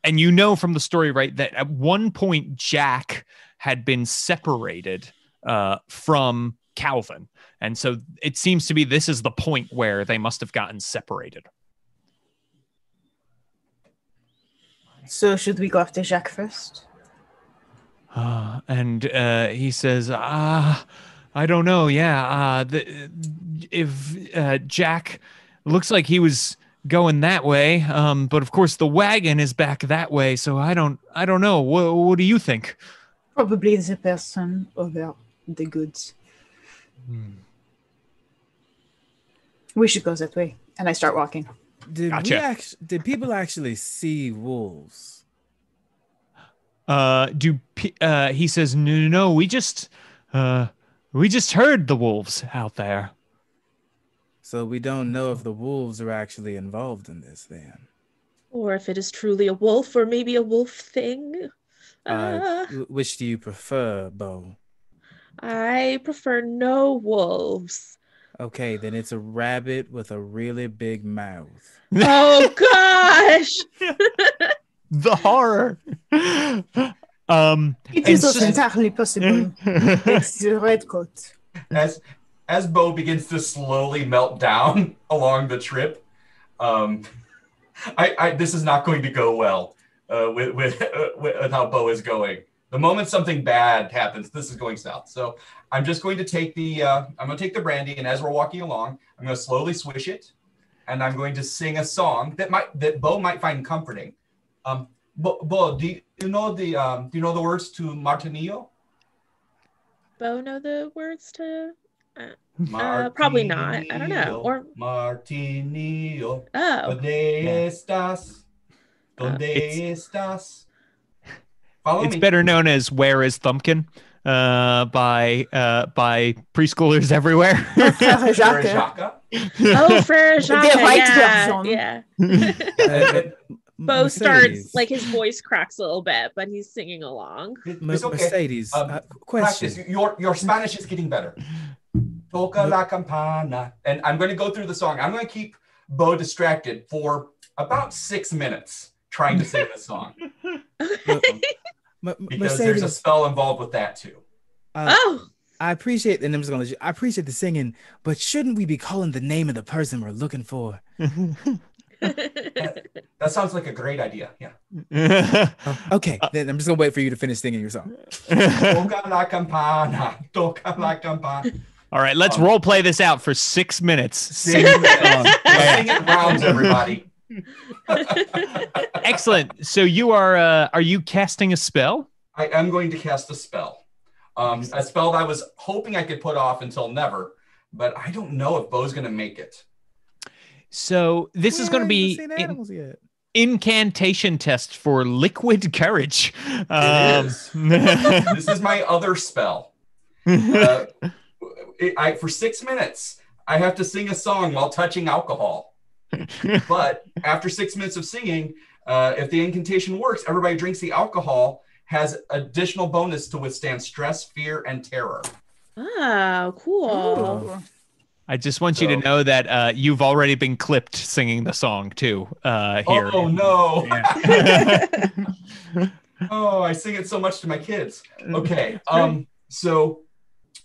you know from the story, right, that at one point Jack had been separated from Calvin. And so it seems to be this is the point where they must have gotten separated. So should we go after Jacques first? And he says, I don't know. Yeah. If Jack looks like he was going that way. But of course the wagon is back that way. So I don't know. What do you think? Probably the person over the goods. We should go that way. And I start walking. Did people actually see wolves? He says, no, we just heard the wolves out there. So we don't know if the wolves are actually involved in this then. Or if it is truly a wolf, or maybe a wolf thing. Which do you prefer, Bo? I prefer no wolves. Okay, then it's a rabbit with a really big mouth. Oh gosh! The horror. It is also entirely possible. It's the red coat. As Bo begins to slowly melt down along the trip, this is not going to go well with how Bo is going. The moment something bad happens, this is going south. So I'm just going to take the brandy, and as we're walking along, I'm going to slowly swish it, and I'm going to sing a song that Bo might find comforting. Bo, do you know the words to Martinillo? Bo know the words to? Probably not. I don't know. Or Martinillo. Oh. ¿Dónde estás? ¿Dónde estás? Follow It's me. better known as "Where is Thumpkin" by preschoolers everywhere. Frère Jacques. Jacques. Oh, Frère Jacques. White Yeah. Bo starts Mercedes. like his voice cracks a little bit, but he's singing along. It's okay. Mercedes, question. Practice. Your Spanish is getting better. Toca la campana. And I'm going to go through the song. I'm going to keep Bo distracted for about 6 minutes trying to sing this song. Because there's a spell involved with that too. Oh. I appreciate, and I appreciate the singing, but shouldn't we be calling the name of the person we're looking for? That sounds like a great idea. Yeah. Okay, then I'm just gonna wait for you to finish singing your song. Toca la campana. Toca la campana. All right, let's role play this out for 6 minutes. 6 minutes. Sing it rounds, everybody. Excellent. So you are you casting a spell? I am going to cast a spell. A spell that I was hoping I could put off until never, but I don't know if Bo's going to make it. So this is going to be Incantation Test for liquid courage. It is. This is my other spell. For 6 minutes, I have to sing a song while touching alcohol. But after 6 minutes of singing, if the incantation works, everybody drinks the alcohol, has additional bonus to withstand stress, fear, and terror. Oh, cool. I just want you to know that you've already been clipped singing the song too here. Oh no! Yeah. Oh, I sing it so much to my kids. Okay, so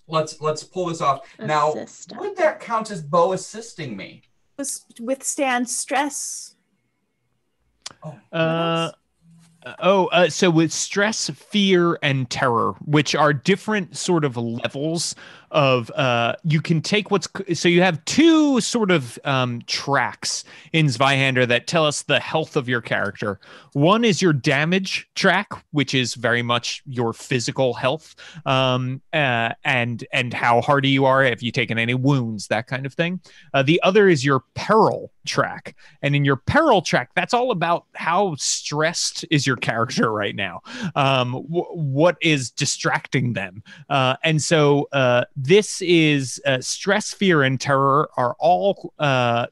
let's pull this off. Now, would that count as Bo assisting me? Withstand stress. So with stress, fear, and terror, which are different sort of levels of you can take so you have two sort of tracks in Zweihander that tell us the health of your character. One is your damage track, which is very much your physical health, and how hardy you are, if you've taken any wounds, that kind of thing. The other is your peril track, and in your peril track, that's all about how stressed is your character right now, what is distracting them, and so this is stress, fear, and terror are all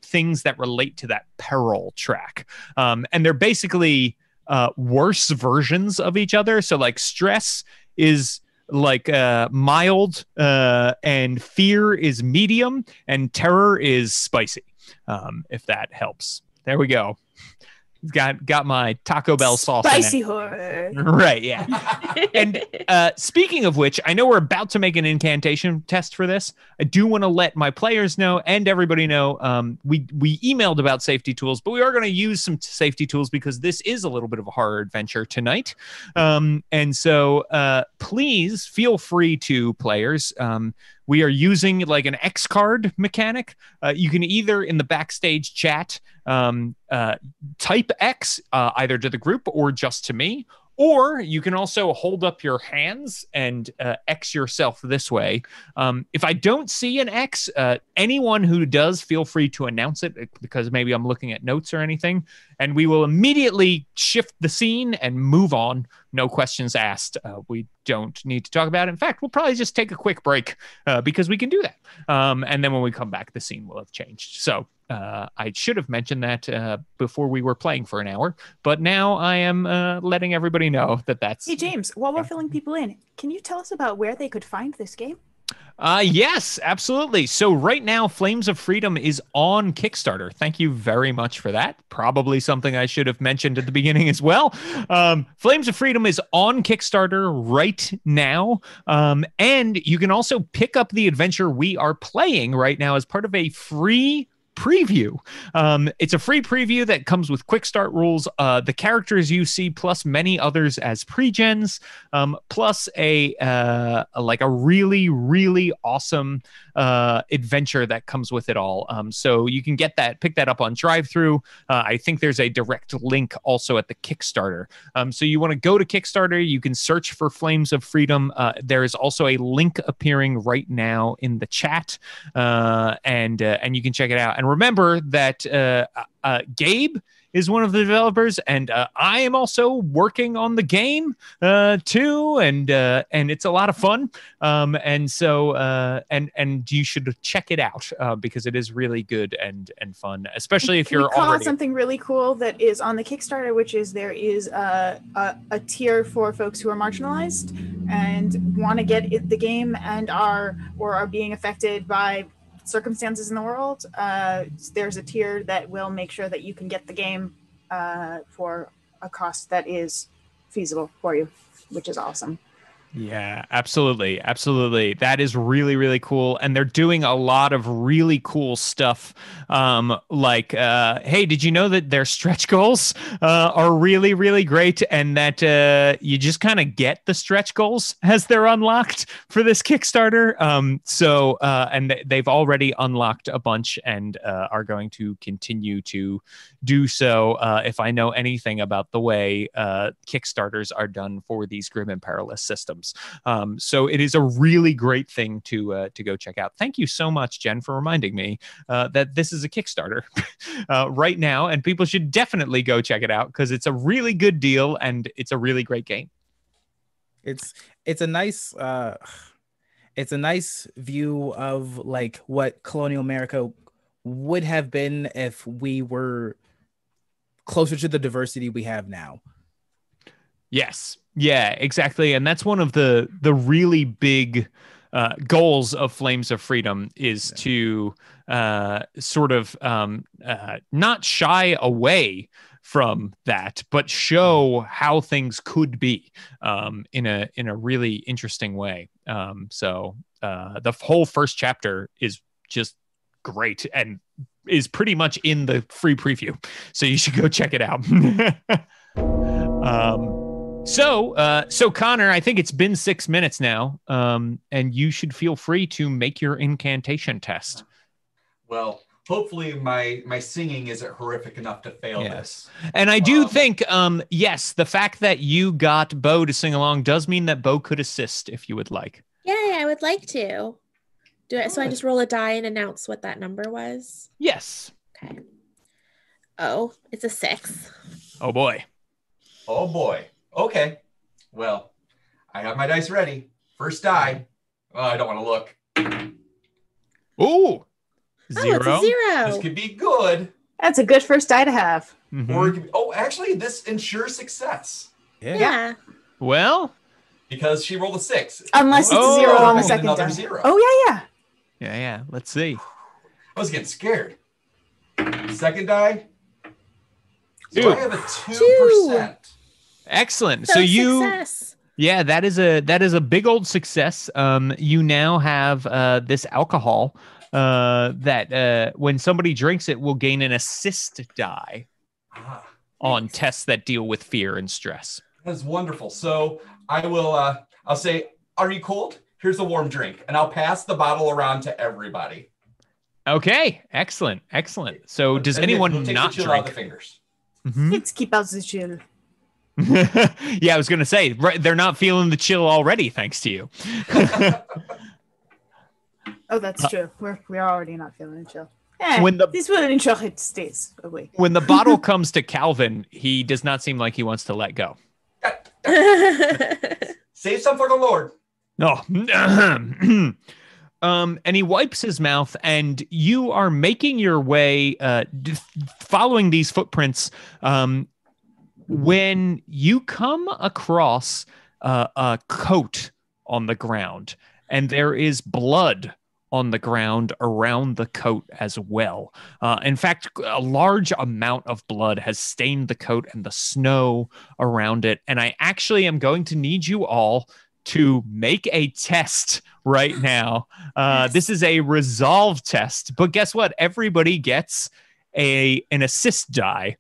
things that relate to that peril track, and they're basically worse versions of each other. So like stress is like mild, and fear is medium, and terror is spicy, if that helps. There we go. Got my Taco Bell sauce. Spicy horror. Right, yeah. And speaking of which, I know we're about to make an incantation test for this. I do want to let my players know and everybody know we emailed about safety tools, but we are going to use some safety tools because this is a little bit of a horror adventure tonight. And so please feel free to, players. We are using like an X card mechanic. You can either in the backstage chat type X either to the group or just to me, or you can also hold up your hands and X yourself this way. If I don't see an X, anyone who does, feel free to announce it, because maybe I'm looking at notes or anything, and we will immediately shift the scene and move on. No questions asked. We don't need to talk about it. In fact, we'll probably just take a quick break because we can do that. And then when we come back, the scene will have changed. So I should have mentioned that before we were playing for an hour, but now I am letting everybody know that that's... Hey, James, while we're filling people in, can you tell us about where they could find this game? Yes, absolutely. So right now, Flames of Freedom is on Kickstarter. Thank you very much for that. Probably something I should have mentioned at the beginning as well. Flames of Freedom is on Kickstarter right now. And you can also pick up the adventure we are playing right now as part of a free preview. It's a free preview that comes with quick start rules, the characters you see, plus many others as pre-gens, plus a really, really awesome adventure that comes with it all. So you can pick that up on drive-thru. I think there's a direct link also at the Kickstarter. So you want to go to Kickstarter, you can search for Flames of Freedom. There is also a link appearing right now in the chat, and you can check it out. And remember that Gabe is one of the developers, and I am also working on the game too, and it's a lot of fun. And you should check it out because it is really good and fun, especially if you're call already something really cool that is on the Kickstarter, which is there is a tier for folks who are marginalized and want to get the game and are being affected by circumstances in the world. There's a tier that will make sure that you can get the game for a cost that is feasible for you, which is awesome. Yeah, absolutely. Absolutely. That is really, really cool. And they're doing a lot of really cool stuff. Hey, did you know that their stretch goals are really, really great? And that you just kind of get the stretch goals as they're unlocked for this Kickstarter. And they've already unlocked a bunch and are going to continue to do so. If I know anything about the way Kickstarters are done for these Grim and Perilous systems. So it is a really great thing to go check out. Thank you so much, Jen, for reminding me that this is a Kickstarter right now, and people should definitely go check it out because it's a really good deal and it's a really great game. It's a nice view of like what colonial America would have been if we were closer to the diversity we have now. Yes. Yeah, exactly. And that's one of the really big goals of Flames of Freedom is to sort of not shy away from that, but show how things could be in a really interesting way. So the whole first chapter is just great and is pretty much in the free preview. So you should go check it out. So Connor, I think it's been 6 minutes now, and you should feel free to make your incantation test. Well, hopefully my singing isn't horrific enough to fail this. And I do think, yes, the fact that you got Bo to sing along does mean that Bo could assist if you would like. Yay, I would like to. Do it. So I just roll a die and announce what that number was? Yes. Okay. Oh, it's a 6. Oh, boy. Oh, boy. Okay. Well, I have my dice ready. First die. Oh, I don't want to look. Ooh. 0. Oh, it's a 0. This could be good. That's a good first die to have. Mm-hmm. Or it could be, actually, this ensures success. Yeah. Well. Because she rolled a 6. Unless it's a 0 on the second die. 0. Oh, yeah. Yeah. Let's see. I was getting scared. Second die. So 2. I have a 2%. Excellent. So success. Yeah, that is a big old success. You now have this alcohol that when somebody drinks it will gain an assist die on tests that deal with fear and stress. That's wonderful. So I will I'll say, are you cold? Here's a warm drink, and I'll pass the bottle around to everybody. Okay, excellent. So does anyone not the chill drink? Out the fingers. Mm-hmm. Let's keep out the chill. Yeah, I was going to say, right, they're not feeling the chill already, thanks to you. Oh, that's true. We're already not feeling the chill. This will ensure it stays away. When the bottle comes to Calvin, he does not seem like he wants to let go. Save some for the Lord. No. And he wipes his mouth, and you are making your way, following these footprints. When you come across a coat on the ground, and there is blood on the ground around the coat as well. In fact, a large amount of blood has stained the coat and the snow around it. And I actually am going to need you all to make a test right now. This is a resolve test, but guess what? Everybody gets an assist die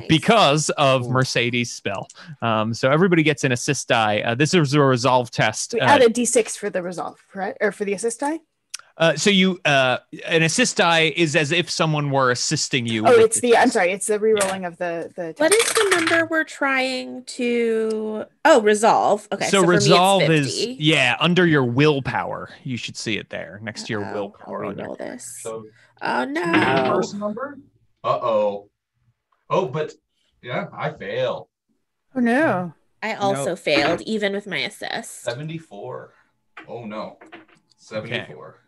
because of Mercedes' spell. So everybody gets an assist die. This is a resolve test. We add a d6 for the resolve, right? Or for the assist die? So you an assist die is as if someone were assisting you. Oh, it's the I'm sorry, it's the rerolling of the What is the number we're trying to resolve? Okay. So for resolve me it's 50. is under your willpower. You should see it there next to your willpower. I'll reroll this. So Oh no. first number? Oh, but yeah, I fail. Oh no. I also failed, even with my assist. 74. Oh no. 74.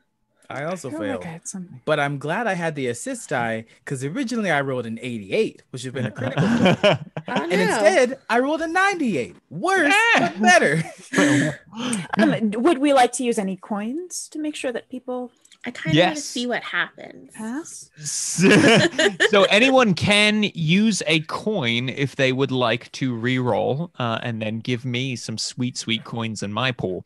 I also I feel failed. like I had something. But I'm glad I had the assist die because originally I rolled an 88, which would have been a critical fail. Oh, And no. instead, I rolled a 98. Worse, but better. Would we like to use any coins to make sure that people I kind of want to Yes. see what happens. pass? So anyone can use a coin if they would like to re-roll and then give me some sweet coins in my pool.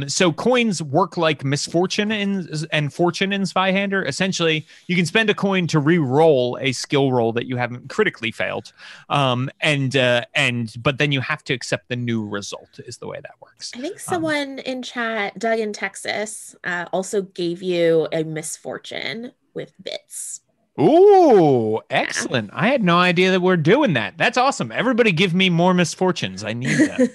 So coins work like misfortune and fortune in Zweihander. Essentially, you can spend a coin to re-roll a skill roll that you haven't critically failed. But then you have to accept the new result is the way that works. I think someone in chat, Doug in Texas, also gave you a misfortune with bits. Ooh, excellent. I had no idea that we're doing that. That's awesome. Everybody give me more misfortunes. I need them.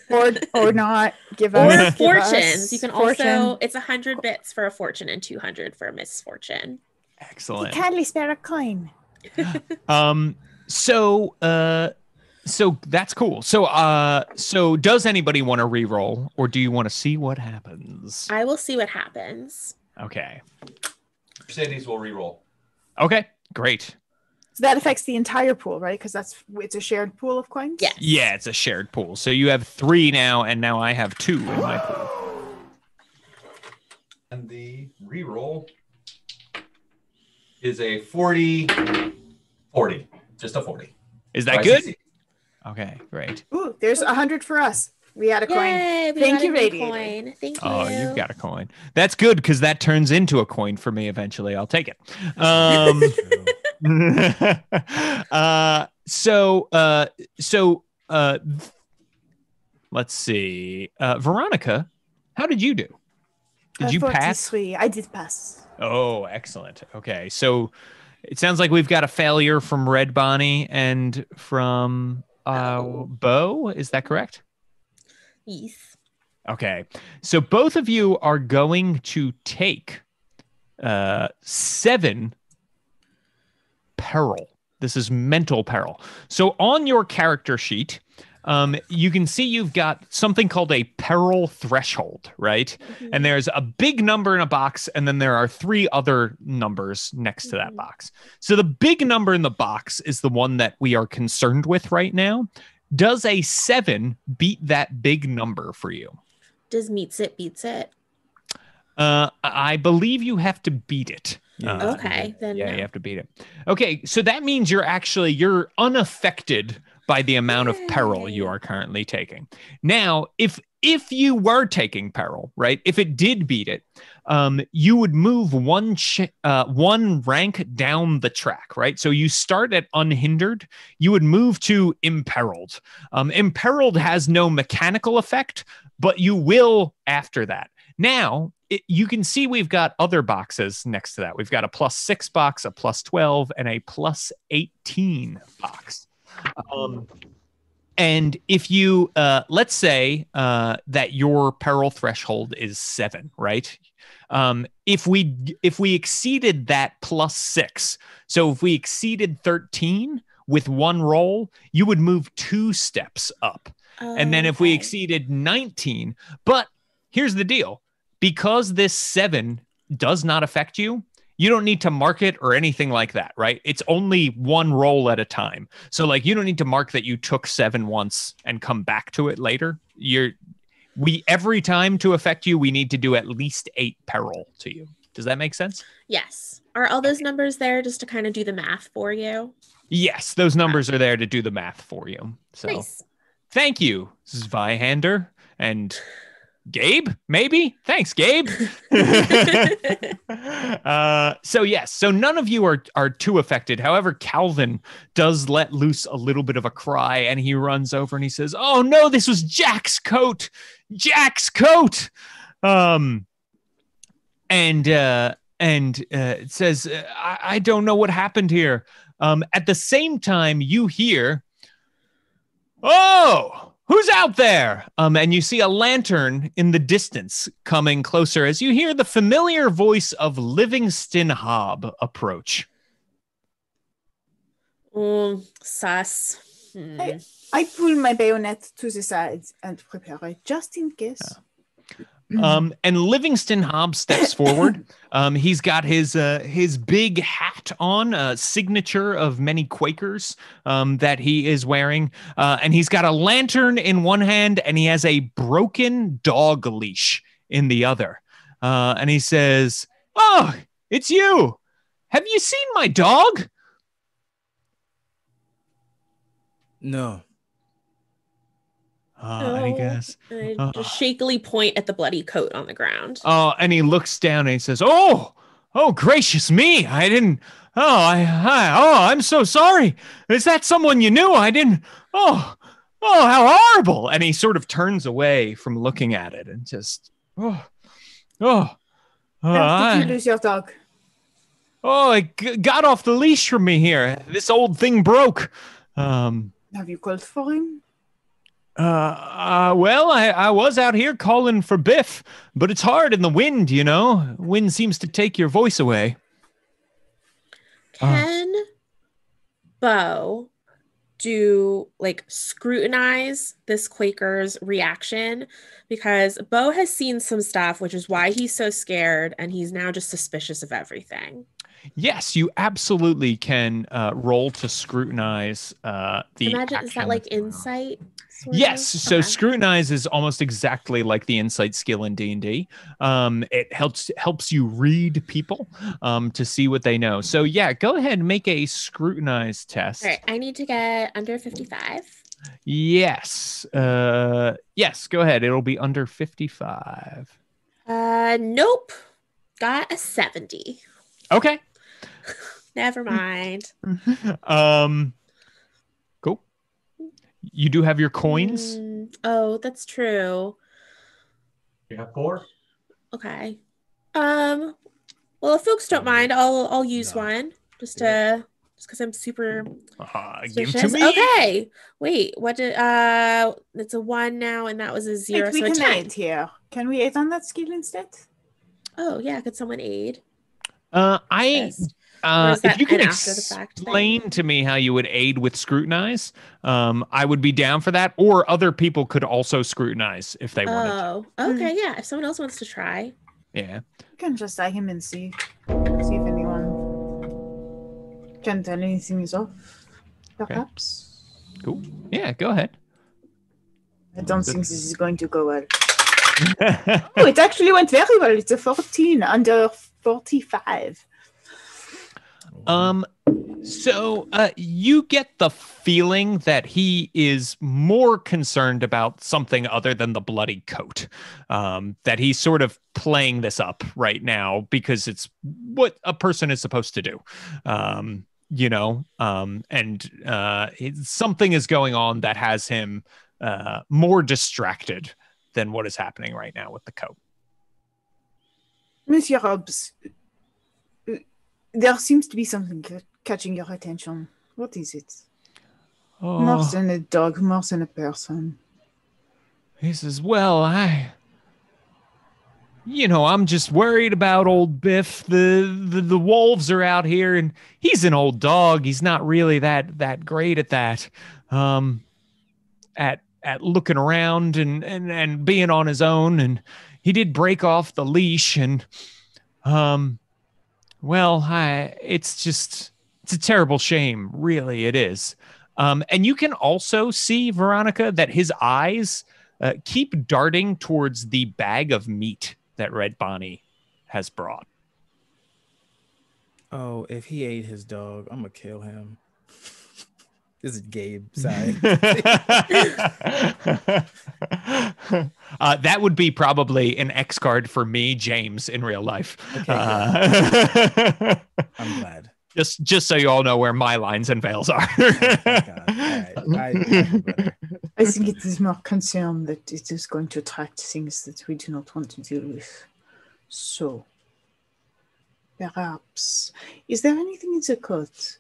or not give Or us fortunes. You can fortune. also, it's 100 bits for a fortune and 200 for a misfortune. Excellent. Kindly spare a coin. So that's cool. So does anybody want to re-roll or do you want to see what happens? I will see what happens. Okay. Mercedes will reroll. Okay, great. So that affects the entire pool, right? Because it's a shared pool of coins? Yes. Yeah, it's a shared pool. So you have 3 now, and now I have 2 in my pool. And the reroll is a 40. Just a 40. Is that So I good? succeed. Okay, great. Ooh, there's 100 for us. We had a coin. Yay, we Thank got you, a new Radiator. coin. Thank you. Oh, you've got a coin. That's good because that turns into a coin for me eventually. I'll take it. Let's see. Veronica, how did you do? Did you pass? Sweet. I did pass. Oh, excellent. Okay, so it sounds like we've got a failure from Red Bonnie and from Bo. Is that correct? Yes. Okay, so both of you are going to take 7 peril. This is mental peril. So on your character sheet, you can see you've got something called a peril threshold, right? Mm-hmm. And there's a big number in a box, and then there are 3 other numbers next to that box. So the big number in the box is the one that we are concerned with right now. Does a 7 beat that big number for you? Does meets it beats it? I believe you have to beat it. Okay, then Yeah, no. you have to beat it. Okay, so that means you're unaffected by the amount of peril you are currently taking. Now, if you were taking peril, right? If it did beat it, you would move one rank down the track, right? So you start at unhindered, you would move to imperiled. Imperiled has no mechanical effect, but you will after that. Now, you can see we've got other boxes next to that. We've got a +6 box, a +12, and a +18 box. And if you, let's say that your peril threshold is 7, right? If we exceeded that +6, so if we exceeded 13 with one roll, you would move 2 steps up. And then if we exceeded 19, but here's the deal. Because this 7 does not affect you, you don't need to mark it or anything like that, right? It's only one roll at a time. So like you don't need to mark that you took 7 once and come back to it later. Every time to affect you, we need to do at least 8 peril to you. Does that make sense? Yes. Are all those numbers there just to kind of do the math for you? Yes, those numbers are there to do the math for you. So Nice. thank you, Zweihander and Gabe, maybe? Thanks, Gabe. So yes, so none of you are too affected. However, Calvin does let loose a little bit of a cry, and he runs over and he says, "Oh no, this was Jack's coat. Jack's coat." And it says, I don't know what happened here. At the same time, you hear, "Oh, who's out there?" And you see a lantern in the distance coming closer as you hear the familiar voice of Livingston Hobb approach. Sus. I pull my bayonet to the side and prepare it just in case. And Livingston Hobb steps forward. He's got his big hat on, a signature of many Quakers that he is wearing. And he's got a lantern in one hand, and he has a broken dog leash in the other. And he says, "Oh, it's you. Have you seen my dog?" No. And he goes, I just shakily point at the bloody coat on the ground. and he looks down and he says, "Oh, gracious me. I didn't, I'm so sorry. Is that someone you knew? I didn't, how horrible." And he sort of turns away from looking at it and just, How did you lose your dog? It got off the leash from me here. This old thing broke. Have you called for him? Well, I was out here calling for Biff, but it's hard in the wind, you know. Wind seems to take your voice away. Can Bo scrutinize this Quaker's reaction? Because Bo has seen some stuff, which is why he's so scared, and he's now just suspicious of everything. Yes, you absolutely can roll to scrutinize the Imagine, is that like insight? Yes, so scrutinize is almost exactly like the insight skill in D&D. It helps you read people to see what they know. So yeah, go ahead and make a scrutinize test. All right, I need to get under 55. Yes. Yes, go ahead. It'll be under 55. Nope. Got a 70. Okay. Never mind. Cool. You do have your coins? Oh, that's true. You have 4? Okay. Well, if folks don't mind, I'll use one just because I'm super give it to me. Okay. Wait, what did it's a 1 now, and that was a 0. We so can 10. aid here. Can we aid on that skill instead? Oh yeah, could someone aid? If you can explain to me how you would aid with scrutinize, I would be down for that. Or other people could also scrutinize if they wanted to. Oh, okay, yeah. If someone else wants to try. Yeah. You can just eye him and see if anyone can tell anything is off, perhaps. Okay. Cool. Yeah, go ahead. I don't think this is going to go well. Oh, it actually went very well. It's a 14 under 45. So you get the feeling that he is more concerned about something other than the bloody coat. That he's sort of playing this up right now because it's what a person is supposed to do. Something is going on that has him more distracted than what is happening right now with the coat. Monsieur Hobbs, there seems to be something catching your attention. What is it? More than a dog, more than a person. He says, well, I'm just worried about old Biff. The wolves are out here, and he's an old dog. He's not really that great at that. At looking around and being on his own, and he did break off the leash, and it's a terrible shame, really it is. And you can also see, Veronica, that his eyes keep darting towards the bag of meat that Red Bonnie has brought. Oh, if he ate his dog, I'm gonna kill him. This is Gabe. Sorry. That would be probably an X card for me, James, in real life. Okay, I'm glad. Just so you all know where my lines and veils are. Oh, thank God. All right, I feel better. I think it is more concerned that it is going to attract things that we do not want to deal with. So, perhaps, is there anything in the coat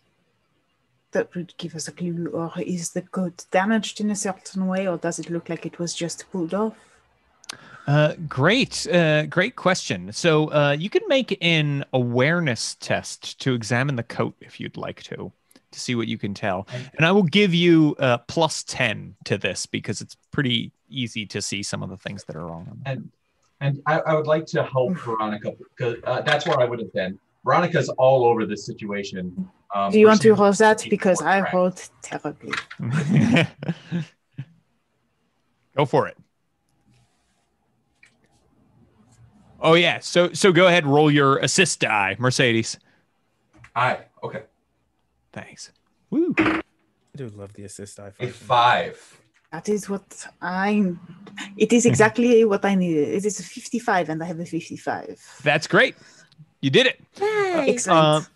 that would give us a clue, or is the coat damaged in a certain way, or does it look like it was just pulled off? Great question. So you can make an awareness test to examine the coat if you'd like to see what you can tell. And I will give you +10 to this because it's pretty easy to see some of the things that are wrong on that. And I would like to help Veronica because that's where I would have been. Veronica's all over this situation. Do you want to roll that? Because I rolled terribly. Go for it. Oh yeah, so go ahead, roll your assist die, Mercedes. Aye, okay. Thanks. Woo. I do love the assist die. A 5. That is what it is exactly what I needed. It is a 55 and I have a 55. That's great. You did it. Yay. Excellent.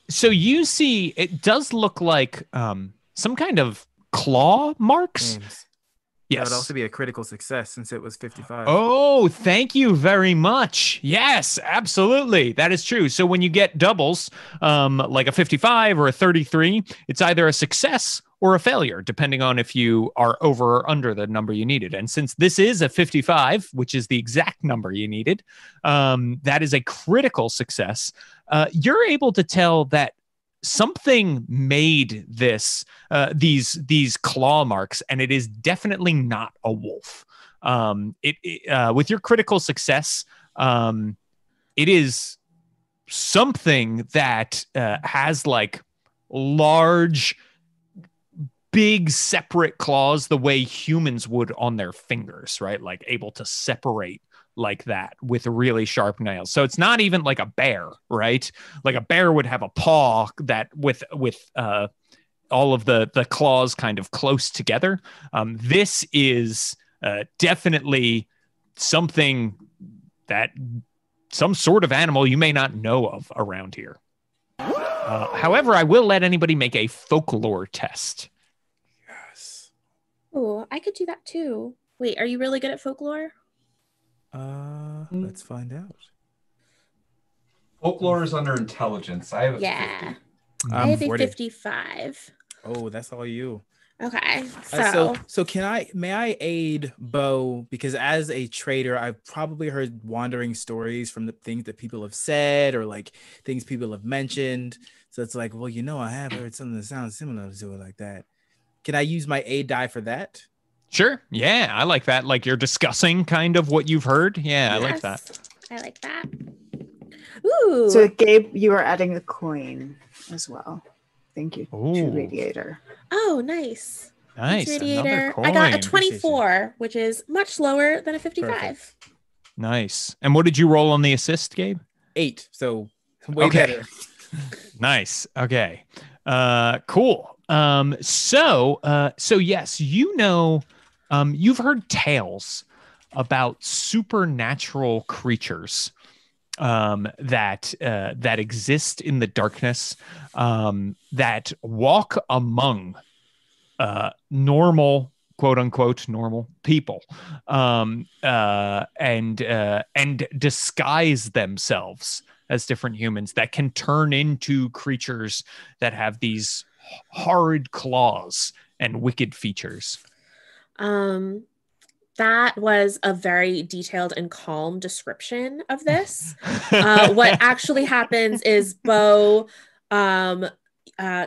So you see, it does look like some kind of claw marks. James. Yes. That would also be a critical success since it was 55. Oh, thank you very much. Yes, absolutely. That is true. So when you get doubles, like a 55 or a 33, it's either a success or a failure, depending on if you are over or under the number you needed. And since this is a 55, which is the exact number you needed, that is a critical success. You're able to tell that something made these claw marks, and it is definitely not a wolf. With your critical success, it is something that has like large, big separate claws the way humans would on their fingers, right? Like able to separate like that with really sharp nails. So it's not even like a bear, right? Like a bear would have a paw that with all of the claws kind of close together. This is definitely something that some sort of animal you may not know of around here. However, I will let anybody make a folklore test. Yes. Oh, I could do that too. Wait, are you really good at folklore? Let's find out. Folklore is under intelligence. I have a 50. I have a 40. 55. Oh, that's all you. Okay, So may I aid Bo, because as a trader I've probably heard wandering stories from the things that people have said or like things people have mentioned, so it's like, well, I have heard something that sounds similar to it like that. Can I use my aid die for that? Sure. Yeah, I like that. Like you're discussing kind of what you've heard. Yeah, I like that. I like that. Ooh. So Gabe, you are adding a coin as well. Thank you. Ooh. To Radiator. Oh, nice. Nice. Radiator. Another I got a coin. 24, which is much lower than a 55. Perfect. Nice. And what did you roll on the assist, Gabe? 8. So way Okay. better. Nice. Okay. Cool. So yes, you've heard tales about supernatural creatures that exist in the darkness, that walk among normal, quote unquote, normal people, and disguise themselves as different humans that can turn into creatures that have these horrid claws and wicked features. That was a very detailed and calm description of this. What actually happens is Bo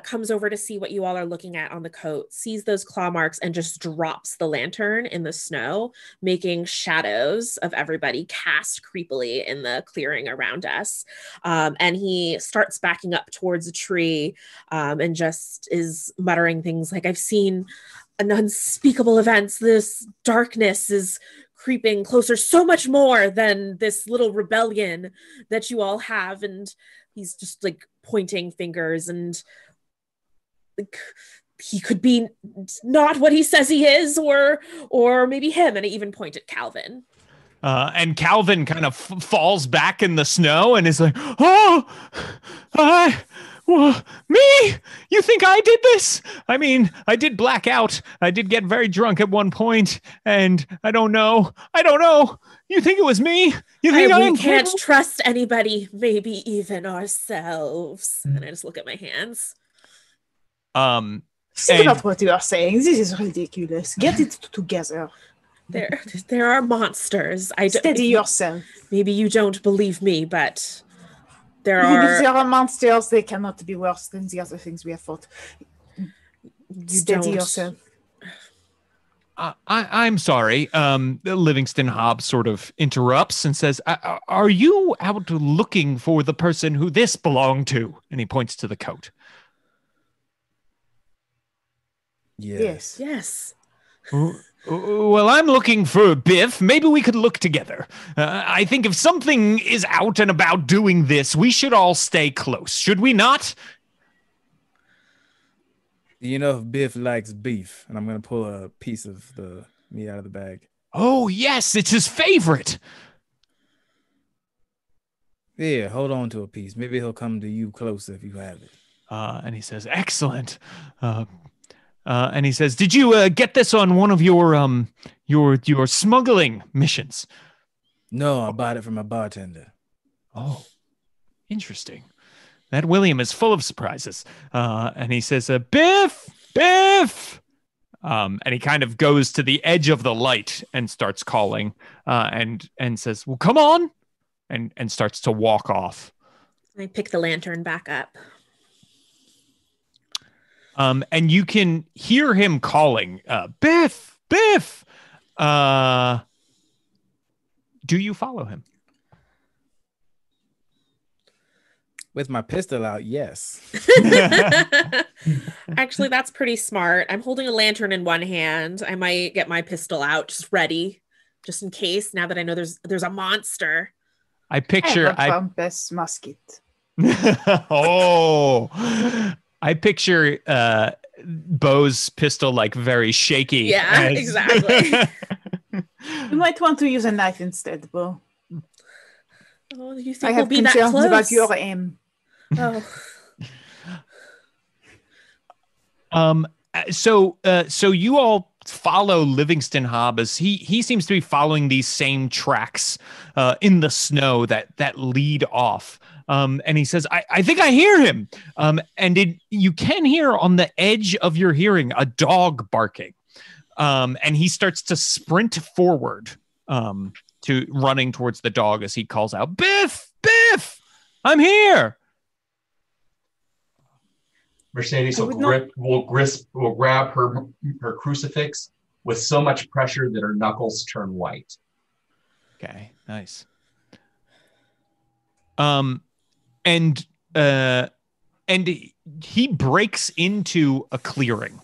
comes over to see what you all are looking at on the coat, sees those claw marks, and just drops the lantern in the snow, making shadows of everybody cast creepily in the clearing around us. And he starts backing up towards a tree and just is muttering things like, I've seen an unspeakable events. This darkness is creeping closer, so much more than this little rebellion that you all have. And he's just like pointing fingers, and like, he could be not what he says he is, or maybe him. And I even point at Calvin. And Calvin kind of falls back in the snow and is like, "Oh, well, me? You think I did this? I mean, I did black out. I did get very drunk at one point, and I don't know. You think it was me? You think we can't trust anybody, maybe even ourselves." And I just look at my hands. See not what you are saying. This is ridiculous. Get it together. There are monsters. Steady yourself. Maybe you don't believe me, but If there are monsters, they cannot be worse than the other things we have fought. Steady yourself. I'm sorry. Livingston Hobbs sort of interrupts and says, "Are you out looking for the person who this belonged to?" And he points to the coat. Yes. Yes. Well, I'm looking for Biff. Maybe we could look together. I think if something is out and about doing this, we should all stay close. Should we not? You know if Biff likes beef, and I'm going to pull a piece of the meat out of the bag. Oh, yes, it's his favorite. Yeah, hold on to a piece. Maybe he'll come to you closer if you have it. And he says, "Excellent." And he says, "Did you get this on one of your smuggling missions?" No, I bought it from a bartender. Oh, interesting. That William is full of surprises. And he says, Biff. And he kind of goes to the edge of the light and starts calling and says, "Well, come on," and starts to walk off. I pick the lantern back up. And you can hear him calling, "Biff, Biff." Do you follow him? With my pistol out, yes. Actually, that's pretty smart. I'm holding a lantern in one hand. I might get my pistol out, just ready, just in case. Now that I know there's a monster. I picture best musket. Oh, I picture Bo's pistol like very shaky. Yeah, exactly. You might want to use a knife instead, Bo. Oh, you think we'll be that close? I have concerns about your aim. Oh. So you all follow Livingston Hobbs. He seems to be following these same tracks in the snow that lead off. And he says, I think I hear him. And you can hear on the edge of your hearing a dog barking. And he starts to sprint forward to running towards the dog as he calls out, "Biff, Biff, I'm here." Mercedes will grab her crucifix with so much pressure that her knuckles turn white. Okay, nice. And he breaks into a clearing.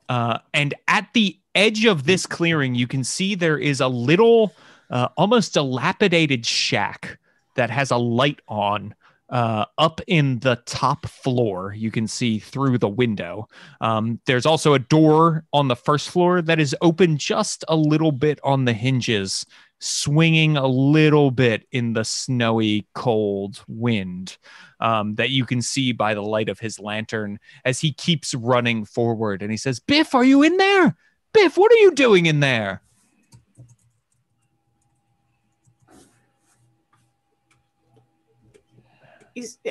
And at the edge of this clearing, you can see there is a little, almost dilapidated shack that has a light on up in the top floor. You can see through the window. There's also a door on the first floor that is open just a little bit on the hinges, swinging a little bit in the snowy, cold wind that you can see by the light of his lantern as he keeps running forward. And he says, "Biff, are you in there? Biff, what are you doing in there?"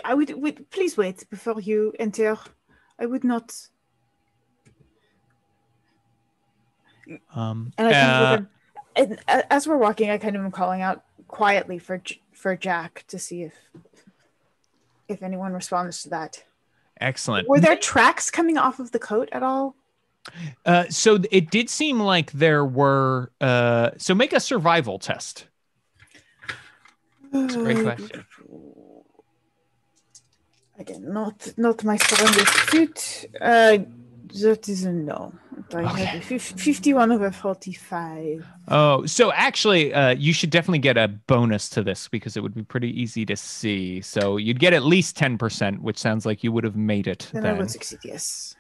I would please wait before you enter. I would not. And as we're walking, I kind of am calling out quietly for Jack to see if anyone responds to that. Excellent. Were there tracks coming off of the coat at all? So it did seem like there were. So make a survival test. That's a great question. Again, not my strongest suit. That is a no. I have a 51 over 45. Oh, so actually, you should definitely get a bonus to this because it would be pretty easy to see. So you'd get at least 10%, which sounds like you would have made it. Then I would succeed, yes.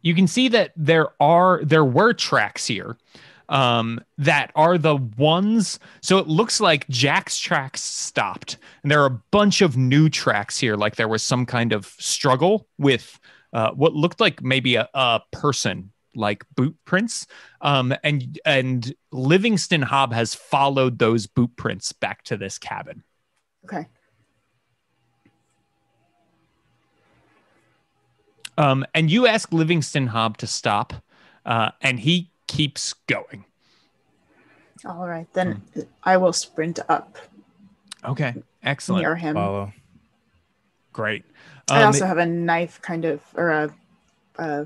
you can see that there were tracks here that are the ones. So it looks like Jack's tracks stopped, and there are a bunch of new tracks here. Like there was some kind of struggle with what looked like maybe a person, like boot prints. And Livingston Hobb has followed those boot prints back to this cabin. Okay. And you ask Livingston Hobb to stop, and he keeps going. All right, then I will sprint up. Okay, excellent. Near him. Follow. Great. I also have a knife, no, I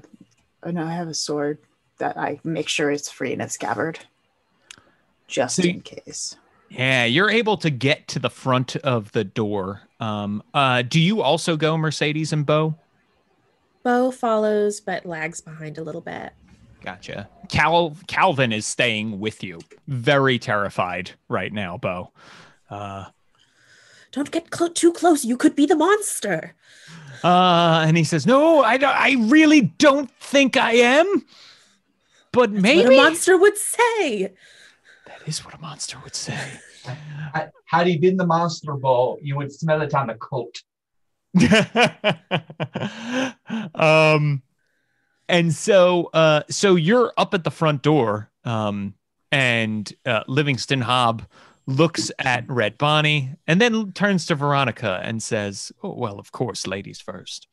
have a sword that I make sure it's free in its scabbard, just in case. Yeah, you're able to get to the front of the door. Do you also go, Mercedes and Bo? Bo follows, but lags behind a little bit. Gotcha. Calvin is staying with you. Very terrified right now, Bo. Don't get too close. You could be the monster. And he says, "No, I really don't think I am. But That's maybe what a monster would say." That is what a monster would say. Had he been the monster, Bo, you would smell it on the coat. And so you're up at the front door, and Livingston Hobb looks at Red Bonnie and then turns to Veronica and says, "Oh, well, of course, ladies first."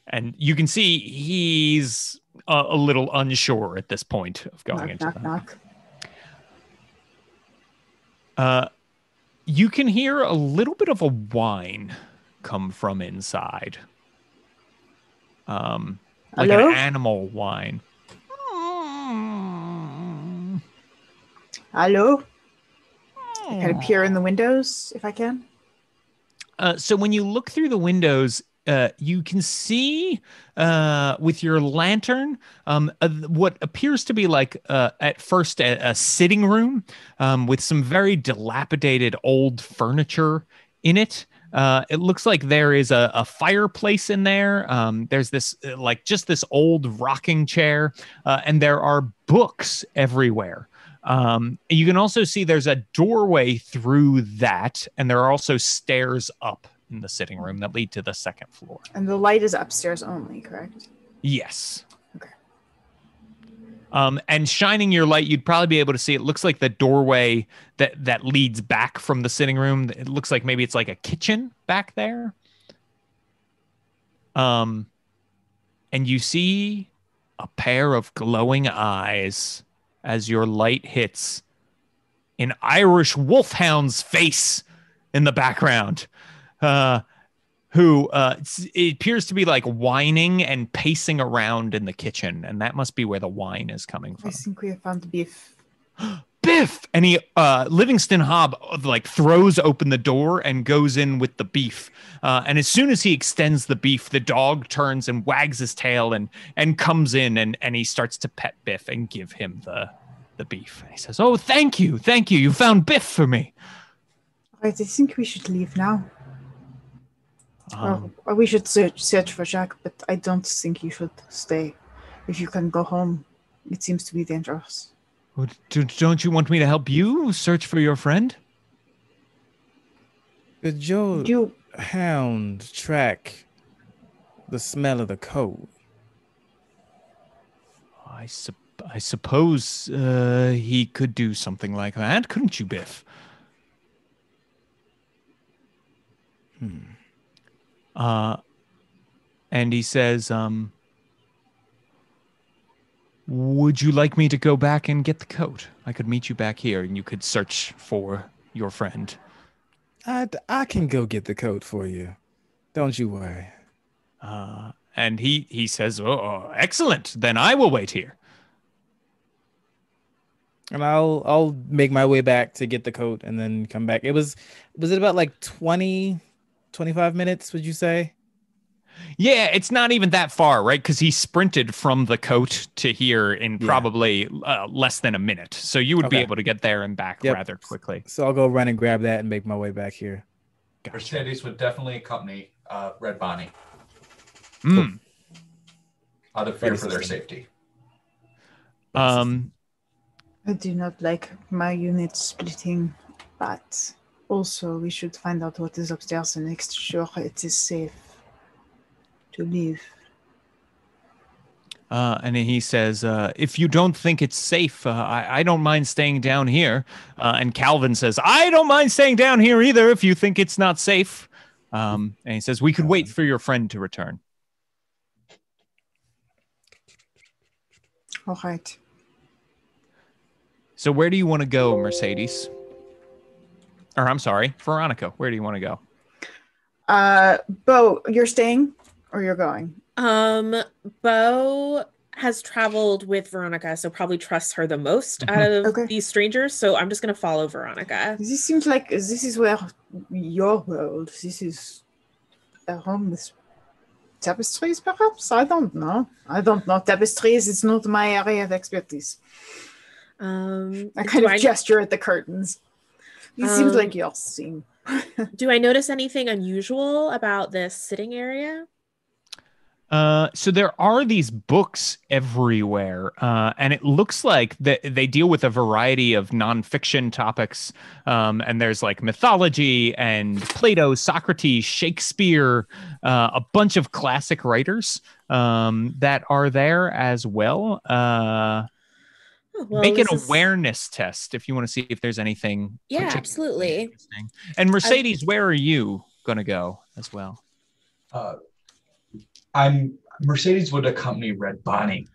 And you can see he's a little unsure at this point of going into that. Knock. You can hear a little bit of a whine come from inside. Like Hello? an animal whine. Hello? Can I peer in the windows if I can? So when you look through the windows, you can see with your lantern what appears to be like at first a sitting room with some very dilapidated old furniture in it. It looks like there is a fireplace in there. There's this just this old rocking chair, and there are books everywhere. You can also see there's a doorway through that, and there are also stairs up in the sitting room that lead to the second floor. And the light is upstairs only, correct? Yes. Okay. And shining your light, you'd probably be able to see, it looks like the doorway that leads back from the sitting room. It looks like maybe it's like a kitchen back there. And you see a pair of glowing eyes as your light hits an Irish wolfhound's face in the background, who it appears to be like whining and pacing around in the kitchen, and that must be where the whine is coming from. I think we have found the beef. Biff! And he, Livingston Hobb, like throws open the door and goes in with the beef. And as soon as he extends the beef, the dog turns and wags his tail and comes in and he starts to pet Biff and give him the beef. And he says, "Oh, thank you. You found Biff for me." Right, I think we should leave now. Or we should search for Jack, but I don't think you should stay. If you can go home, it seems to be dangerous. Well, don't you want me to help you search for your friend? Could your hound track the smell of the coat? I suppose he could do something like that, couldn't you, Biff? And he says, "Would you like me to go back and get the coat? I could meet you back here and you could search for your friend." I can go get the coat for you. Don't you worry. And he says, "Oh, excellent. Then I will wait here." And I'll make my way back to get the coat and then come back. Was it about like 20, 25 minutes, would you say? Yeah, it's not even that far, right? Because he sprinted from the coat to here in probably less than a minute. So you would be able to get there and back rather quickly. So I'll go run and grab that and make my way back here. Mercedes would definitely accompany Red Bonnie. Mm. out of fear for their safety. I do not like my unit splitting, but also we should find out what is upstairs and make sure it is safe to leave. And he says, if you don't think it's safe, I don't mind staying down here. And Calvin says, I don't mind staying down here either if you think it's not safe. And he says, we could wait for your friend to return. All right. So where do you want to go, Mercedes? Or I'm sorry, Veronica, where do you want to go? Bo, you're staying or you're going? Bo has traveled with Veronica, so probably trusts her the most out of these strangers. So I'm just going to follow Veronica. This seems like this is where your world. This is a home with tapestries, perhaps? I don't know. Tapestries, it's not my area of expertise. I kind of gesture at the curtains. It seems like your scene. Do I notice anything unusual about this sitting area? So there are these books everywhere, and it looks like they deal with a variety of nonfiction topics. And there's like mythology and Plato, Socrates, Shakespeare, a bunch of classic writers that are there as well. Make an awareness test if you want to see if there's anything. Yeah, absolutely. Interesting. And Mercedes, where are you going to go as well? Mercedes would accompany Red Bonnie.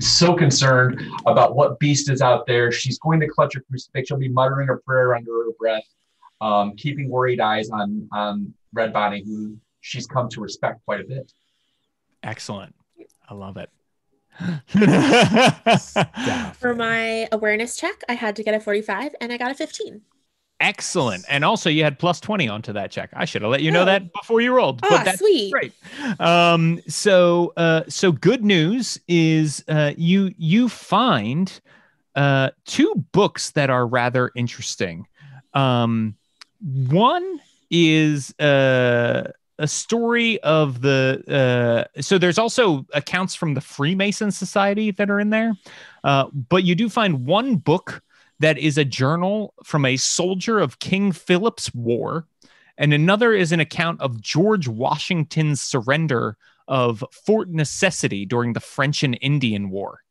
So concerned about what beast is out there. She's going to clutch a crucifix. She'll be muttering a prayer under her breath, keeping worried eyes on Red Bonnie, who she's come to respect quite a bit. Excellent. I love it. For my awareness check, I had to get a 45 and I got a 15. Excellent. And also you had plus 20 onto that check. I should have let you know that before you rolled. But that's sweet. Great. So good news is you find two books that are rather interesting. One is a story of so there's also accounts from the Freemason Society that are in there. But you do find one book that is a journal from a soldier of King Philip's War, and another is an account of George Washington's surrender of Fort Necessity during the French and Indian War.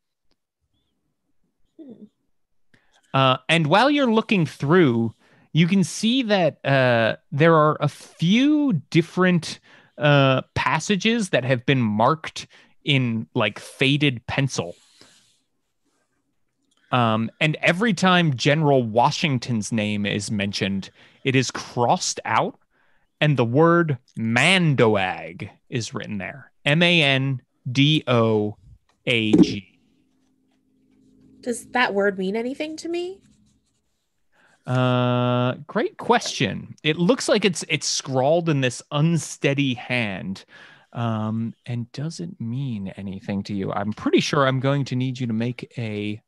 And while you're looking through, you can see that there are a few different passages that have been marked in like faded pencil. And every time General Washington's name is mentioned, it is crossed out, and the word Mandoag is written there. Mandoag. Does that word mean anything to me? Great question. It looks like it's scrawled in this unsteady hand, and doesn't mean anything to you. I'm pretty sure I'm going to need you to make a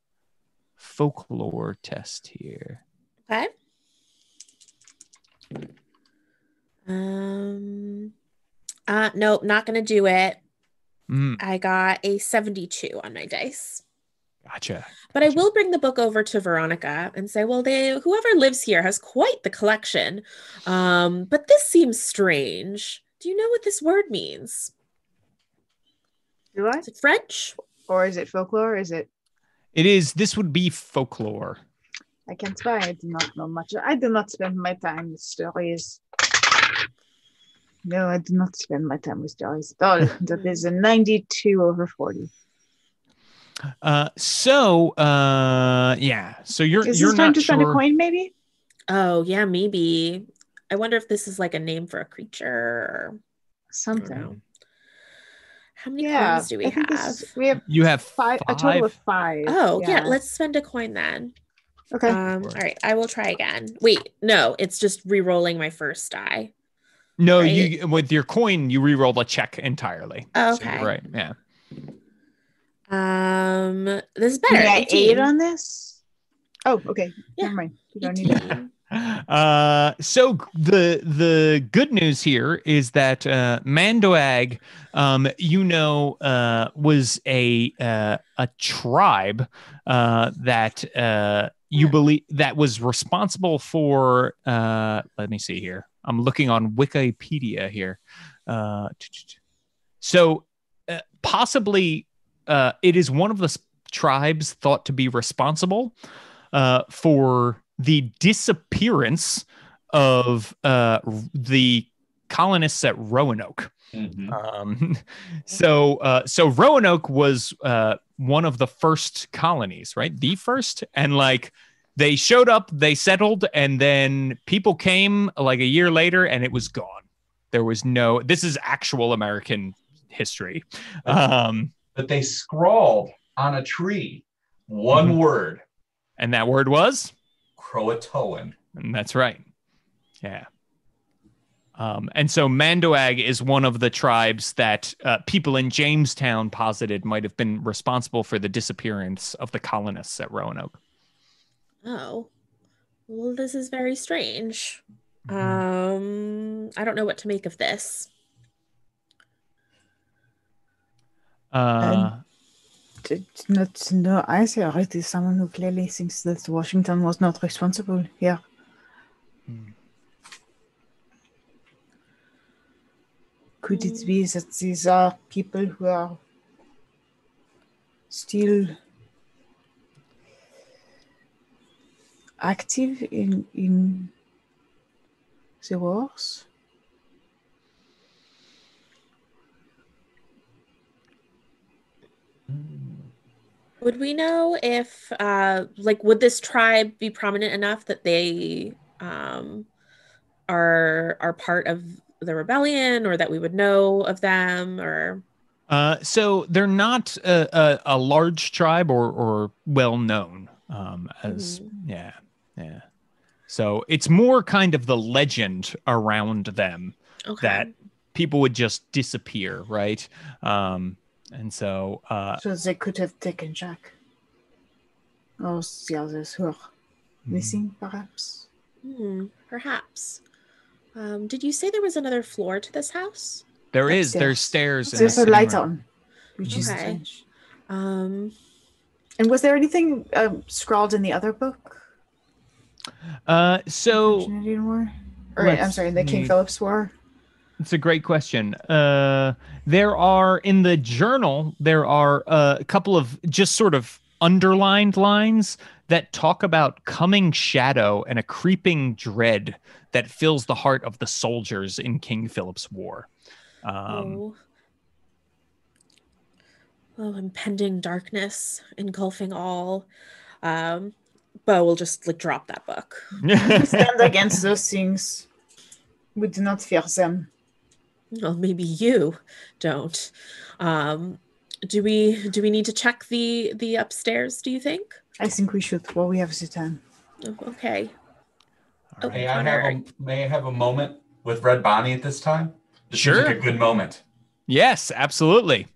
folklore test here. Okay. Nope, not gonna do it. I got a 72 on my dice. Gotcha. But I will bring the book over to Veronica and say, well, whoever lives here has quite the collection. But this seems strange. Do you know what this word means? Do I? Is it French? Or is it folklore? It is. This would be folklore. I can't spy. I do not know much. I do not spend my time with stories. No, I do not spend my time with stories at all. That is a 92 over 40. Yeah. So you're Is you're this time not to spend a sure. coin, maybe? Oh, yeah, maybe. I wonder if this is like a name for a creature or Something. How many coins do we have? You have five. A total of 5. Oh, yeah. Let's spend a coin then. Okay. All right. I will try again. Wait, no, it's just re-rolling my first die. No, right? you with your coin, you re-roll a check entirely. Oh, So okay. you're right. Yeah. This is better. Can I 18. 8 on this? Oh, okay. Yeah. Never mind. You don't need it. 18. So the good news here is that Mandoag, was a tribe that you believe that was responsible for. Let me see here. I'm looking on Wikipedia here. So possibly it is one of the tribes thought to be responsible for the disappearance of the colonists at Roanoke. Mm-hmm. So Roanoke was one of the first colonies, right? The first, and like they showed up, they settled, and then people came like a year later, and it was gone. There was no. This is actual American history. But they scrawled on a tree one word, and that word was Croatoan. And that's right. Yeah. And so Mandoag is one of the tribes that people in Jamestown posited might have been responsible for the disappearance of the colonists at Roanoke. Oh, well, this is very strange. I don't know what to make of this. No, I see already someone who clearly thinks that Washington was not responsible here. Could it be that these are people who are still active in the wars? Would we know if, would this tribe be prominent enough that they are part of the rebellion, or that we would know of them, or? So they're not a large tribe or well known as yeah. So it's more kind of the legend around them that people would just disappear, right? And so they could have taken Jack, or the others who are missing, perhaps. Perhaps. Did you say there was another floor to this house? There is. There's stairs. There's a light on, which is strange. And was there anything scrawled in the other book? So War? Or I'm sorry, the King Philip's War. It's a great question. There are in the journal. There are a couple of just sort of underlined lines that talk about coming shadow and a creeping dread that fills the heart of the soldiers in King Philip's War. Impending darkness engulfing all. Bo will just drop that book. Stand against those things. We do not fear them. Well, maybe you don't. Do we need to check the upstairs, do you think? I think we should while we have the time. Oh, okay. May I have a moment with Red Bonnie at this time? This Sure. seems like a good moment. Yes, absolutely.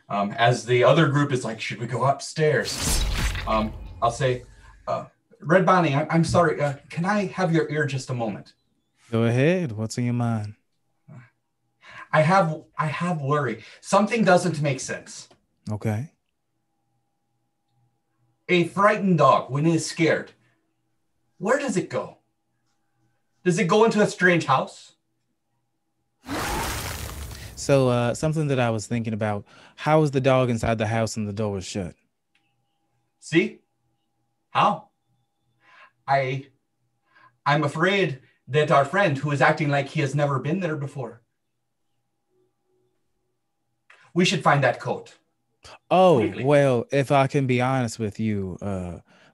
As the other group is like, should we go upstairs? I'll say, Red Bonnie, I'm sorry. Can I have your ear just a moment? Go ahead. What's in your mind? I have worry. Something doesn't make sense. Okay. A frightened dog, when it is scared, where does it go? Does it go into a strange house? So something that I was thinking about, how is the dog inside the house and the door is shut? See? How? I'm afraid that our friend who is acting like he has never been there before. We should find that coat. Oh, Quickly. well, if I can be honest with you,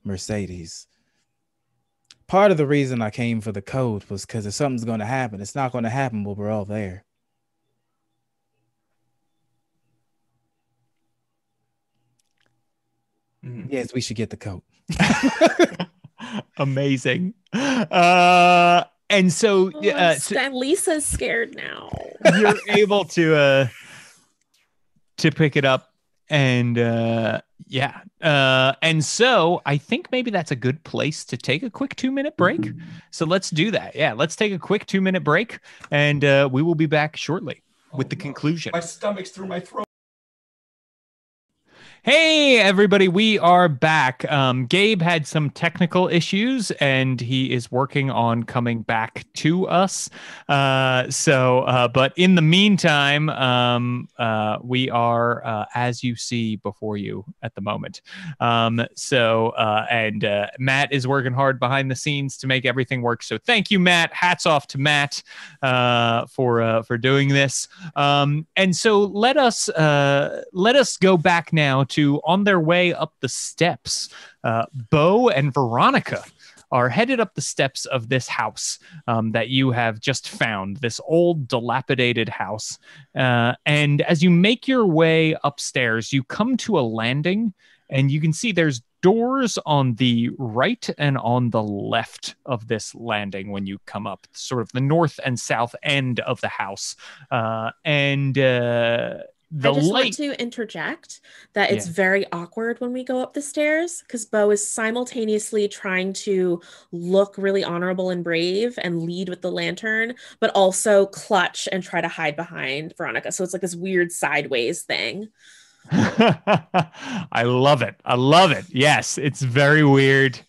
Mercedes, part of the reason I came for the coat was because if something's going to happen, it's not going to happen while we're all there. Yes, we should get the coat. Amazing. And so, Lisa's scared now. you're able to pick it up, And so I think maybe that's a good place to take a quick 2-minute break. So let's do that. Yeah, let's take a quick 2-minute break, and we will be back shortly with the conclusion. My stomach's through my throat. Hey, everybody, we are back. Gabe had some technical issues, and he is working on coming back to us. But in the meantime, we are, as you see before you at the moment. Matt is working hard behind the scenes to make everything work. So thank you, Matt. Hats off to Matt for doing this. And so let us go back now to on their way up the steps. Bo and Veronica are headed up the steps of this house that you have just found, this old dilapidated house. And as you make your way upstairs, you come to a landing, and you can see there's doors on the right and on the left of this landing when you come up, sort of the north and south end of the house. I just want to interject that it's very awkward when we go up the stairs, because Bo is simultaneously trying to look really honorable and brave and lead with the lantern, but also clutch and try to hide behind Veronica. So it's like this weird sideways thing. I love it. I love it. Yes, it's very weird.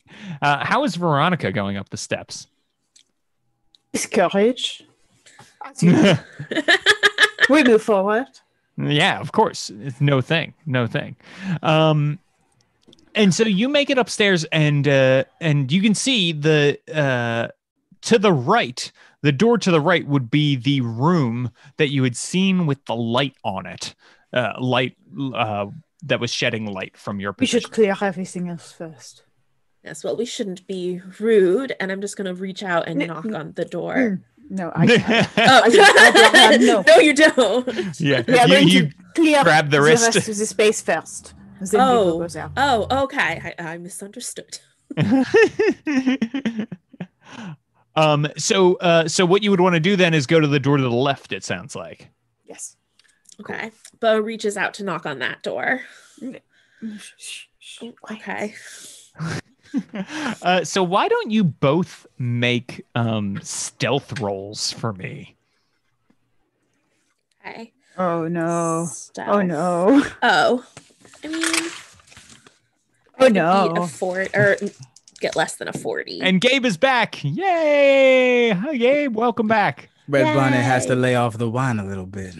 How is Veronica going up the steps? Courage. We move forward. Yeah, of course. It's no thing. And so you make it upstairs, and you can see the to the right, the door to the right would be the room that you had seen with the light on it, that was shedding light from your position. We should clear everything else first. Yes, well, we shouldn't be rude, and I'm just going to reach out and knock on the door. No, I no. No, you don't. Yeah, we are going you to clear grab the wrist of the space first. Then people goes out. Oh, okay. I misunderstood. So what you would want to do then is go to the door to the left, it sounds like. Yes. Okay. Bo reaches out to knock on that door. Okay. So why don't you both make stealth rolls for me? Okay. Oh no. Stealth. Oh no. Oh. I mean, oh no. Or get less than a 40. And Gabe is back. Yay! Hi, Gabe. Welcome back. Red Bonnet has to lay off the wine a little bit.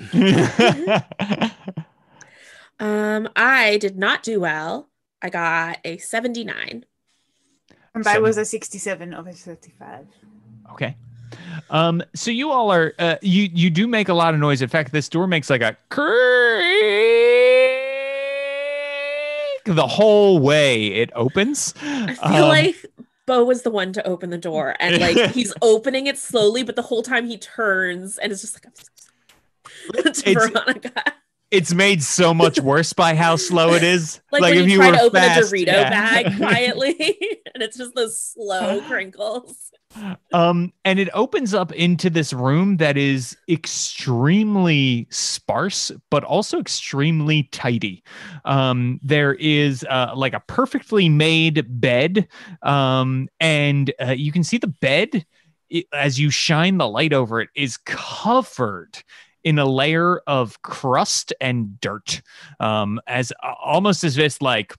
I did not do well. I got a 79. And I was a 67 of a 35. Okay. So you all are you do make a lot of noise. In fact, this door makes like a creak the whole way it opens. I feel like Bo was the one to open the door, and like he's opening it slowly, but the whole time he turns and it's just like to Veronica. It's made so much worse by how slow it is. Like when you try to open fast, a Dorito bag quietly, and it's just those slow crinkles. And it opens up into this room that is extremely sparse, but also extremely tidy. There is like a perfectly made bed, and you can see the bed, as you shine the light over it, is covered in a layer of crust and dirt, as almost as if it's like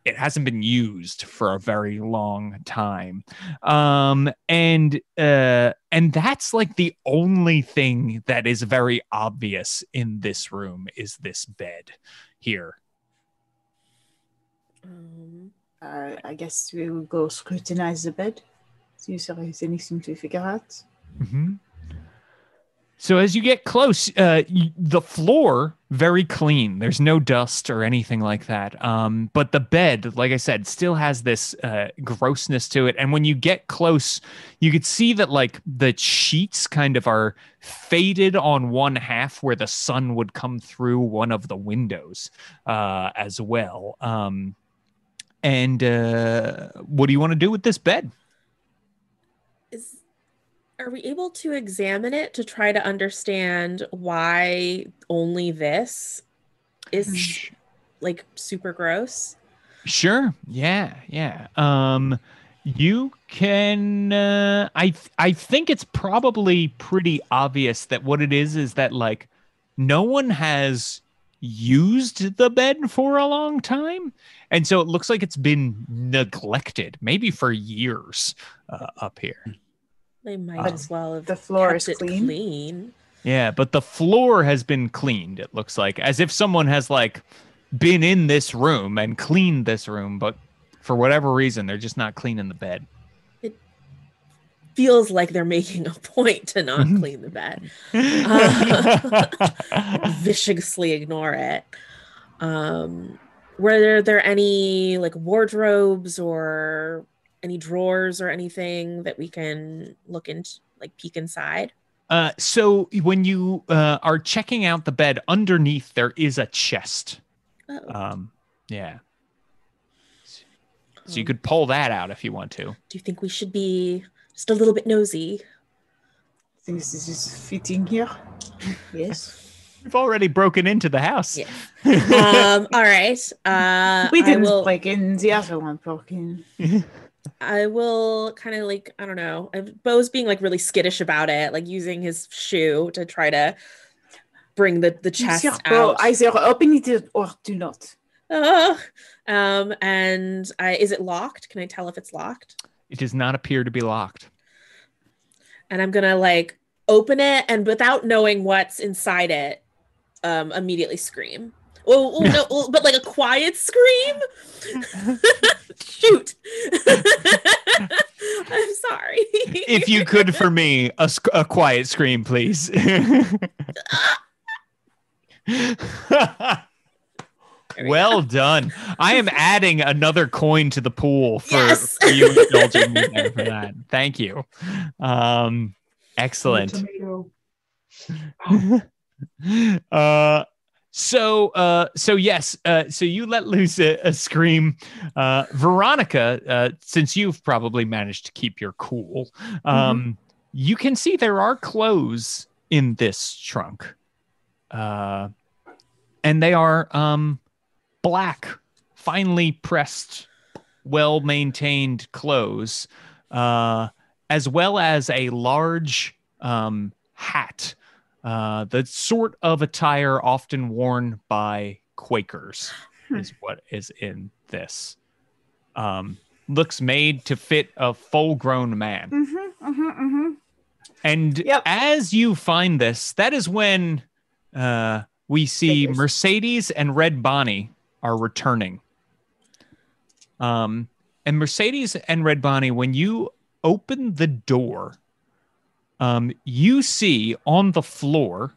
it hasn't been used for a very long time. And that's like the only thing that is very obvious in this room is this bed here. I guess we will go scrutinize the bed, see if there is anything to figure out. Mm-hmm. So as you get close, the floor, very clean. There's no dust or anything like that. But the bed, like I said, still has this grossness to it. And when you get close, you could see that like the sheets kind of are faded on one half where the sun would come through one of the windows as well. And what do you want to do with this bed? Are we able to examine it to try to understand why only this is? like super gross? Sure. Yeah. Yeah. You can. I think it's probably pretty obvious that what it is that like no one has used the bed for a long time, and so it looks like it's been neglected, maybe for years, up here. They might as well have the floor kept is it clean. Yeah, but the floor has been cleaned. It looks like as if someone has like been in this room and cleaned this room, but for whatever reason, they're just not cleaning the bed. It feels like they're making a point to not clean the bed. Viciously ignore it. Were there any like wardrobes or any drawers or anything that we can look into, like peek inside? So when you are checking out the bed, underneath there is a chest. Oh. Yeah. So you could pull that out if you want to. Do you think we should be just a little bit nosy? I think this is fitting here. Yes. We've already broken into the house. Yeah. All right. We didn't break in. The other one broke in. I will kind of like, I don't know. Bo's being like really skittish about it, like using his shoe to try to bring the chest out. Either open it or do not. And is it locked? Can I tell if it's locked? It does not appear to be locked. And I'm gonna like open it and without knowing what's inside it, immediately scream. Oh no, but like a quiet scream. Shoot. I'm sorry. If you could, for me, a quiet scream, please. Well done. I am adding another coin to the pool for you indulging me there for that. Thank you. Excellent. So yes. So you let loose a scream, Veronica. Since you've probably managed to keep your cool, you can see there are clothes in this trunk, and they are black, finely pressed, well-maintained clothes, as well as a large hat, the sort of attire often worn by Quakers is what is in this. Looks made to fit a full-grown man. And as you find this, that is when we see Mercedes and Red Bonnie are returning. And Mercedes and Red Bonnie, when you open the door, you see on the floor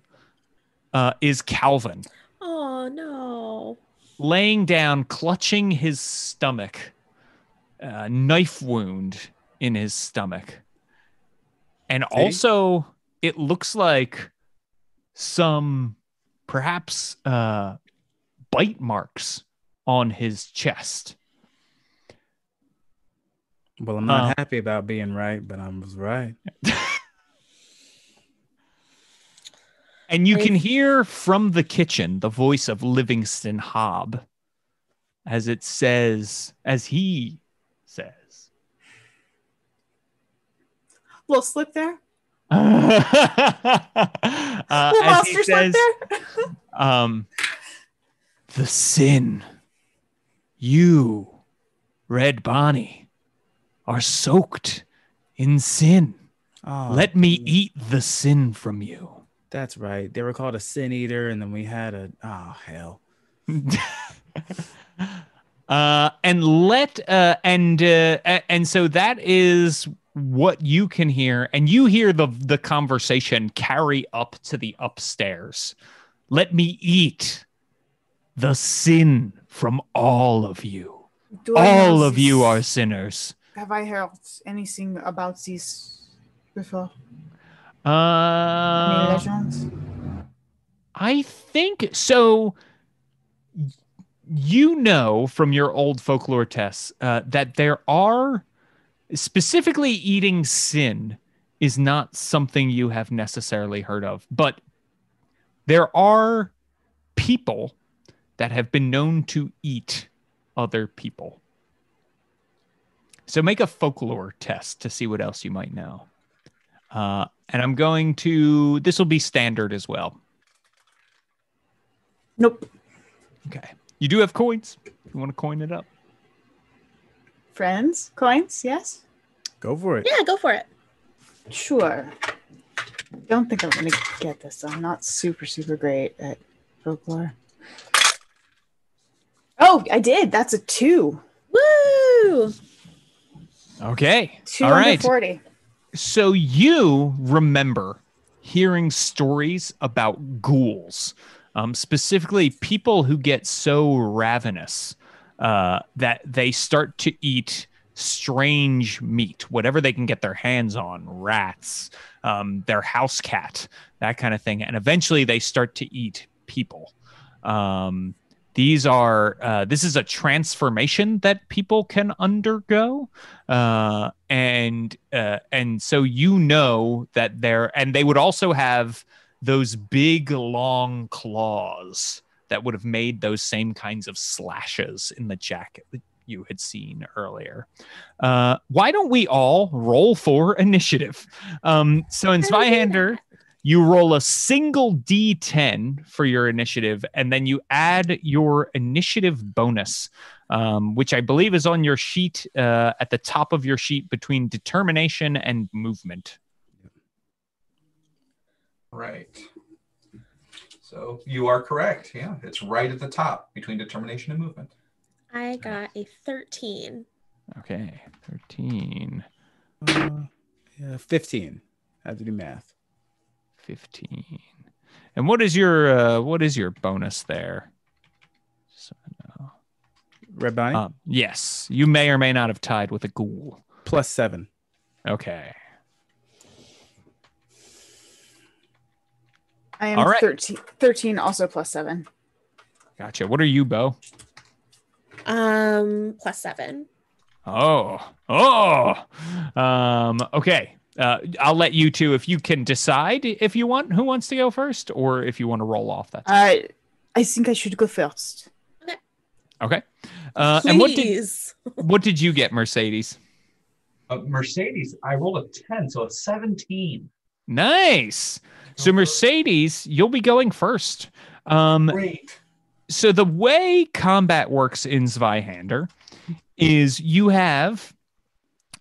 is Calvin. Oh no. Laying down, clutching his stomach, knife wound in his stomach. And also, it looks like some perhaps bite marks on his chest. Well, I'm not happy about being right, but I was right. And you can hear from the kitchen the voice of Livingston Hobb as he says, Little slip there. As he says, the sin, you, Red Bonnie, are soaked in sin. Let me eat the sin from you. That's right. They were called a sin eater, and then we had hell. And so that is what you can hear, and you hear the conversation carry up to the upstairs. Let me eat the sin from all of you. All of you are sinners. Have I heard anything about this before? Any legends? I think so. You know from your old folklore tests that there are, specifically eating sin is not something you have necessarily heard of, but there are people that have been known to eat other people. So make a folklore test to see what else you might know. And I'm going to, this will be standard as well. Nope. Okay. You do have coins. You want to coin it up? Friends? Coins? Yes? Go for it. Yeah, go for it. Sure. Don't think I'm going to get this. I'm not super, super great at folklore. Oh, I did. That's a 2. Woo! Okay. 2 All under right. 40. So you remember hearing stories about ghouls, specifically people who get so ravenous that they start to eat strange meat, whatever they can get their hands on, rats, their house cat, that kind of thing. And eventually they start to eat people. This is a transformation that people can undergo. And so you know that they would also have those big long claws that would have made those same kinds of slashes in the jacket that you had seen earlier. Why don't we all roll for initiative? So in Zweihander, you roll a single D10 for your initiative, and then you add your initiative bonus, which I believe is on your sheet at the top of your sheet between determination and movement. Right. So you are correct. Yeah, it's right at the top between determination and movement. I got a 13. Okay, 13. 15. I have to do math. 15. And what is your bonus there? So, no. Red Bonnie? Yes, you may or may not have tied with a ghoul. +7. Okay. I am All right. 13 also +7. Gotcha. What are you, Bo? +7. Okay. I'll let you two, if you can decide if you want, who wants to go first, or if you want to roll off that. I think I should go first. Okay. Please. And what did you get, Mercedes? Mercedes, I rolled a 10, so a 17. Nice. So Mercedes, you'll be going first. Great. So the way combat works in Zweihander is you have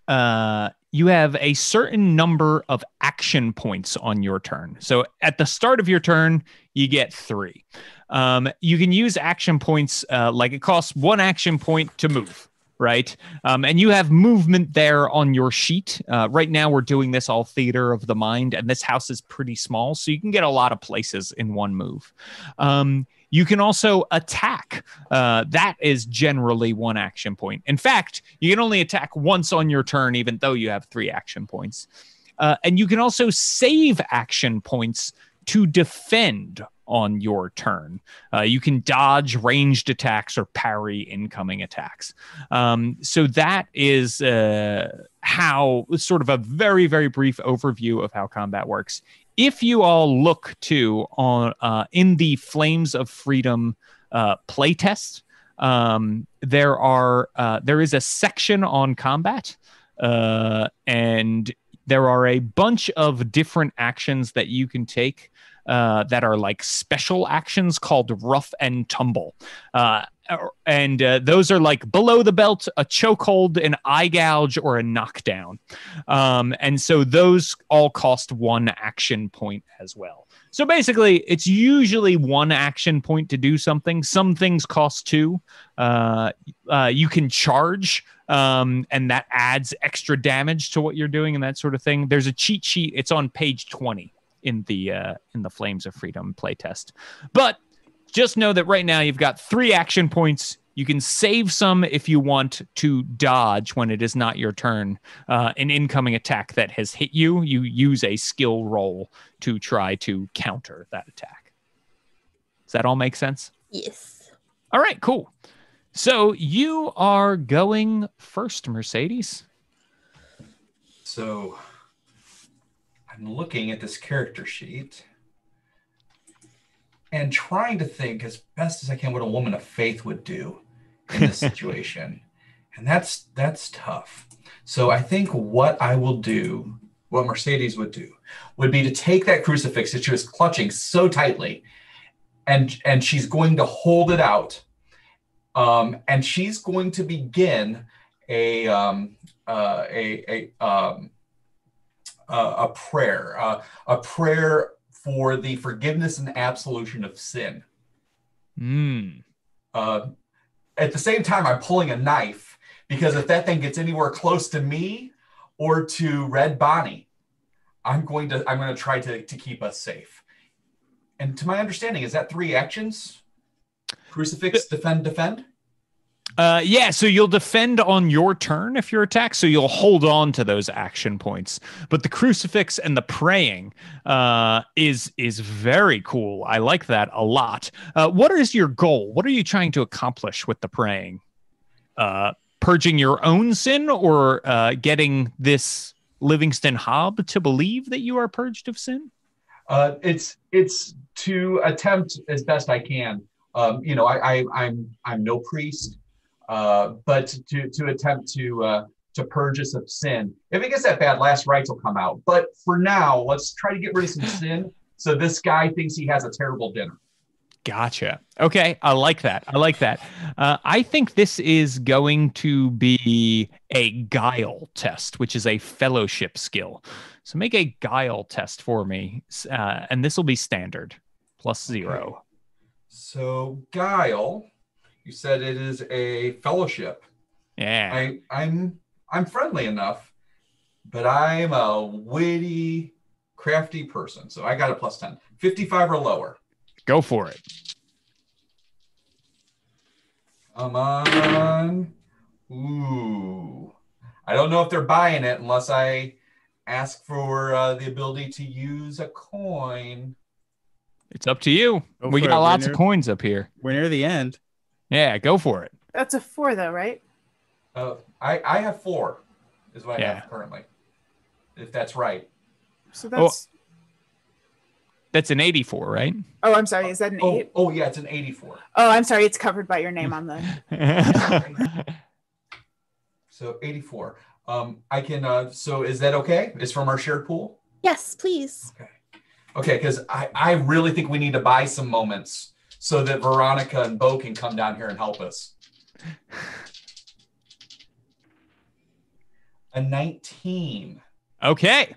a certain number of action points on your turn. So at the start of your turn, you get 3. You can use action points like it costs 1 action point to move, right? And you have movement there on your sheet. Right now, we're doing this all theater of the mind, and this house is pretty small, so you can get a lot of places in one move. You can also attack. That is generally 1 action point. In fact, you can only attack once on your turn, even though you have 3 action points. And you can also save action points to defend on your turn. You can dodge ranged attacks or parry incoming attacks. So that is how, sort of a very, very brief overview of how combat works. If you all look to in the Flames of Freedom playtest, there is a section on combat, and there are a bunch of different actions that you can take that are like special actions called rough and tumble. And those are like below the belt, a chokehold, an eye gouge, or a knockdown. And so those all cost 1 action point as well. So basically, it's usually 1 action point to do something. Some things cost 2. You can charge, and that adds extra damage to what you're doing and that sort of thing. There's a cheat sheet. It's on page 20 in the Flames of Freedom playtest. But just know that right now you've got 3 action points. You can save some if you want to dodge when it is not your turn. An incoming attack that has hit you, you use a skill roll to try to counter that attack. Does that all make sense? Yes. All right, cool. So you are going first, Mercedes. So I'm looking at this character sheet. and trying to think as best as I can what a woman of faith would do in this situation. And that's tough. So I think what I will do, what Mercedes would do, would be to take that crucifix that she was clutching so tightly, and she's going to hold it out, and she's going to begin a prayer for the forgiveness and absolution of sin. At the same time, I'm pulling a knife, because if that thing gets anywhere close to me or to Red Bonnie, I'm going to try to keep us safe. And to my understanding, is that 3 actions? Crucifix, defend. Yeah, so you'll defend on your turn if you're attacked, so you'll hold on to those action points. But the crucifix and the praying is very cool. I like that a lot. What is your goal? What are you trying to accomplish with the praying? Purging your own sin, or getting this Livingston Hob to believe that you are purged of sin? It's to attempt as best I can. I'm no priest. But to attempt to purge us of sin. If it gets that bad, last rites will come out. But for now, let's try to get rid of some sin, so this guy thinks he has a terrible dinner. Gotcha. Okay, I like that. I think this is going to be a guile test, which is a fellowship skill. So make a guile test for me, and this will be standard, +0. Okay. So guile. You said it is a fellowship. Yeah. I'm friendly enough, but I'm a witty, crafty person. So I got a +10. 55 or lower. Go for it. Come on. Ooh. I don't know if they're buying it unless I ask for the ability to use a coin. It's up to you. We got lots of coins up here. We're near the end. Yeah, go for it. That's a 4 though, right? I have 4 is what I have currently, if that's right. So that's an 84, right? Oh, I'm sorry. Is that an 8? Oh, yeah, it's an 84. Oh, I'm sorry. It's covered by your name on the. So 84. I can. So is that okay? It's from our shared pool? Yes, please. Okay, because I really think we need to buy some moments so that Veronica and Bo can come down here and help us. A 19. Okay.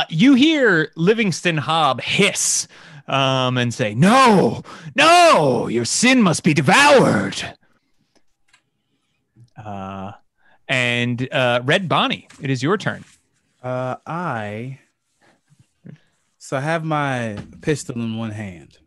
You hear Livingston Hob hiss and say, no, your sin must be devoured. And Red Bonnie, it is your turn. I have my pistol in one hand.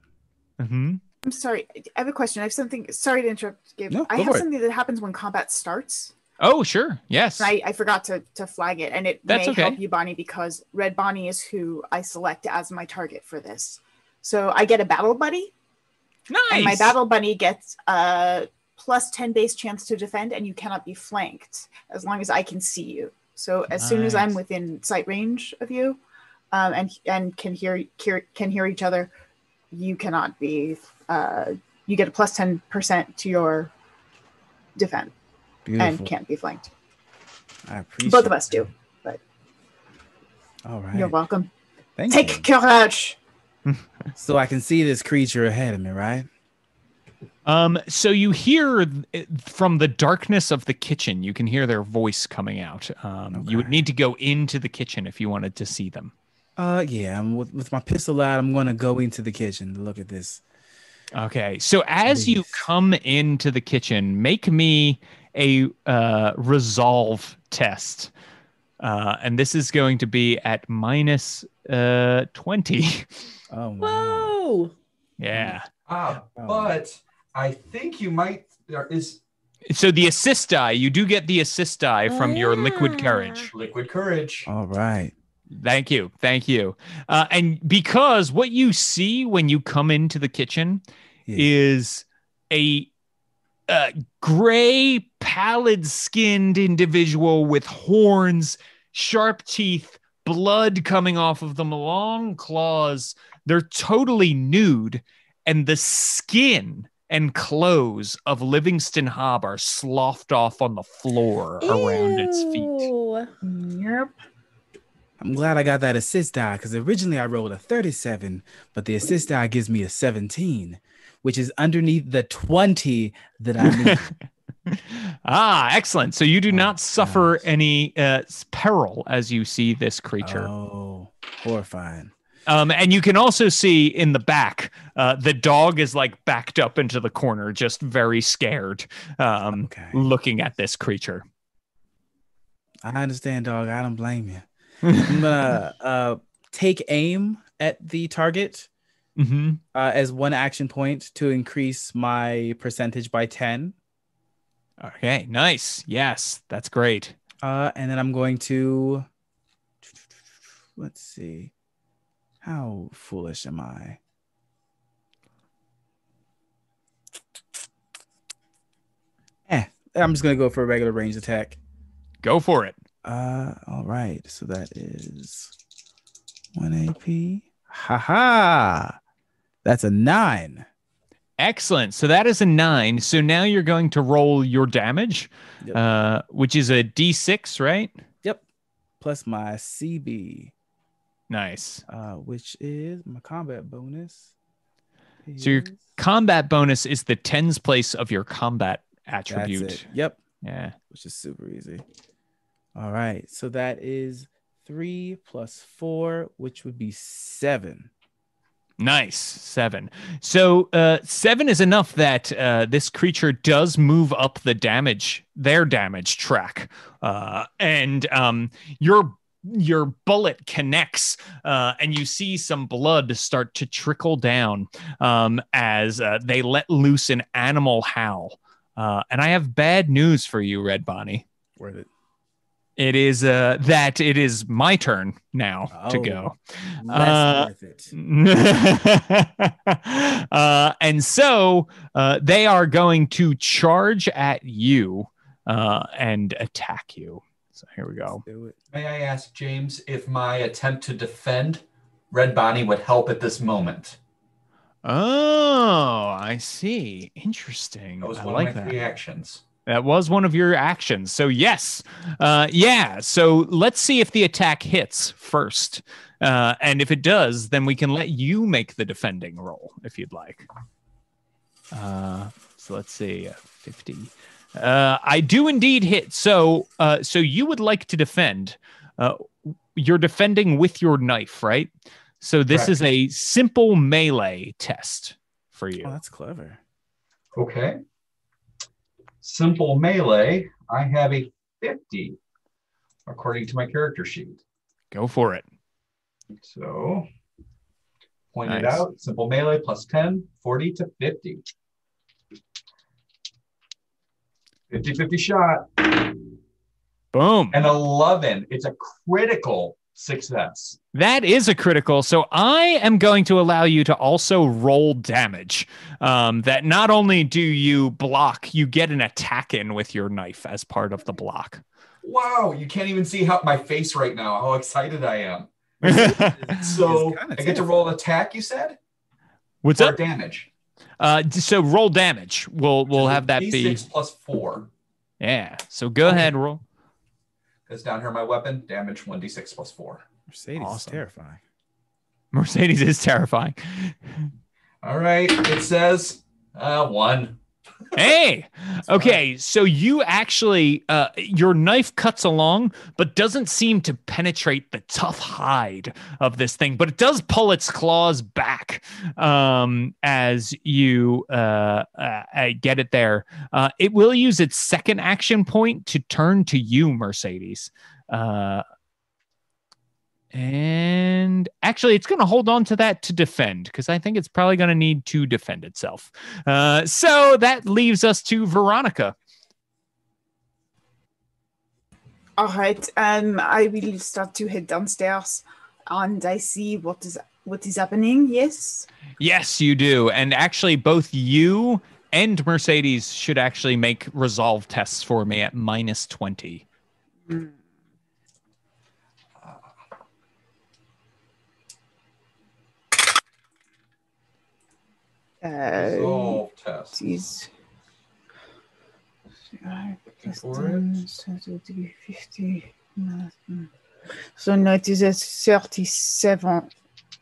Mm-hmm. I'm sorry. I have a question. I have something. Sorry to interrupt, Gabe. No, I have something that happens when combat starts. Oh, sure. Yes. I forgot to flag it, and That's may okay. help you, Bonnie, because Red Bonnie is who I select as my target for this. So I get a battle buddy. Nice. And my battle buddy gets a +10 base chance to defend, and you cannot be flanked as long as I can see you. So as soon as I'm within sight range of you, and can hear each other, you cannot be. You get a +10% to your defend. Beautiful. And can't be flanked. I appreciate Both of us do, but all right. you're welcome. Thank Take you. courage. So I can see this creature ahead of me, right? So you hear from the darkness of the kitchen, you can hear their voice coming out. You would need to go into the kitchen if you wanted to see them. Yeah, I'm with my pistol out. I'm going to go into the kitchen to look at this. Okay. So as you come into the kitchen, make me a resolve test. And this is going to be at -20. Oh, wow. Whoa. Yeah. But I think you might. So the assist die, you do get the assist die from your liquid courage. Liquid courage. All right. Thank you. And because what you see when you come into the kitchen is a gray, pallid-skinned individual with horns, sharp teeth, blood coming off of them, long claws. They're totally nude, and the skin and clothes of Livingston Hobb are sloughed off on the floor around its feet. Ew. Yep. I'm glad I got that assist die because originally I rolled a 37, but the assist die gives me a 17, which is underneath the 20 that I need. Excellent. So you do not suffer gosh. any peril as you see this creature. Oh, horrifying. And you can also see in the back, the dog is like backed up into the corner, just very scared, looking at this creature. I understand, dog. I don't blame you. I'm gonna take aim at the target as one action point to increase my percentage by 10. Okay, nice. Yes, that's great. And then I'm going to, let's see. How foolish am I? I'm just gonna go for a regular ranged attack. Go for it. All right. So that is 1 AP. Haha. That's a 9. Excellent. So that is a 9. So now you're going to roll your damage, which is a D6, right? Yep. Plus my CB. Nice. Which is my combat bonus. So your combat bonus is the tens place of your combat attribute. That's it. Yep. Yeah. Which is super easy. All right. So that is 3 plus 4, which would be 7. Nice. 7. So 7 is enough that this creature does move up their damage track. And your bullet connects and you see some blood start to trickle down as they let loose an animal howl. And I have bad news for you, Red Bonnie. Worth it. It is that it is my turn now to go. Less worth it. And so they are going to charge at you and attack you. So here we go. Do it. May I ask, James, if my attempt to defend Red Bonnie would help at this moment? Oh, I see. Interesting. That was I one like of my that. 3 actions. That was one of your actions. So yes. Yeah. So let's see if the attack hits first. And if it does, then we can let you make the defending roll if you'd like. So let's see. 50. I do indeed hit. So you would like to defend. You're defending with your knife, right? So this is a simple melee test for you. Oh, that's clever. Okay. Simple melee, I have a 50, according to my character sheet. Go for it. So, point it Nice. out, simple melee plus 10, 40 to 50. 50-50 shot. Boom. And 11. It's a critical success. That is a critical. So I am going to allow you to also roll damage. That not only do you block, you get an attack in with your knife as part of the block. Wow, you can't even see my face right now, how excited I am. So I get to roll an attack, you said? What's or up? Damage. So roll damage. We'll have that be D6 plus 4. Yeah. So go ahead, roll. Because down here, my weapon, damage 1d6 plus 4. Mercedes Awesome. is terrifying. Mercedes is terrifying. All right. It says 1. Hey, okay. So you actually, your knife cuts along, but doesn't seem to penetrate the tough hide of this thing, but it does pull its claws back as you get it there. It will use its second action point to turn to you, Mercedes. And actually, it's going to hold on to that to defend because I think it's probably going to need to defend itself. So that leaves us to Veronica. All right. I will start to head downstairs, and I see what is happening. Yes. Yes, you do. And actually, both you and Mercedes should actually make resolve tests for me at -20. Resolve test. These. For it. So it would be 50. So no, it is at 37.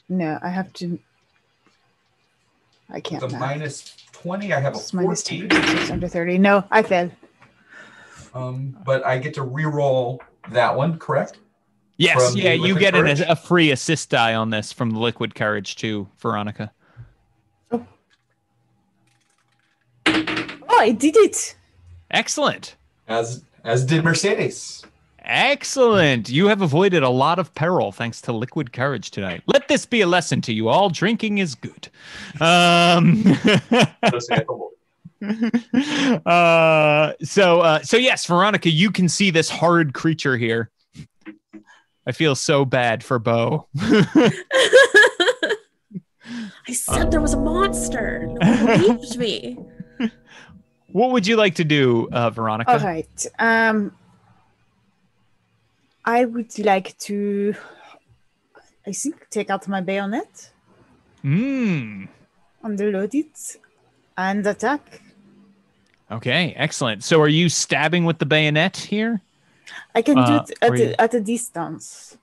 No, I have to. I can't. The math. minus 20, I have a It's minus 14. 10%, it's under 30. No, I failed. But I get to re-roll that one, correct? Yes, From yeah, the you liquid get courage? a free assist die on this from the liquid courage too, Veronica. Oh, I did it. Excellent. As did Mercedes. Excellent. You have avoided a lot of peril thanks to liquid courage tonight. Let this be a lesson to you all. Drinking is good. So yes, Veronica, you can see this horrid creature here. I feel so bad for Bo. I said there was a monster. No one believed me. What would you like to do, Veronica? All right. I would like to, I think, take out my bayonet, underload it, and attack. Okay, excellent. So are you stabbing with the bayonet here? I can do it or at a distance.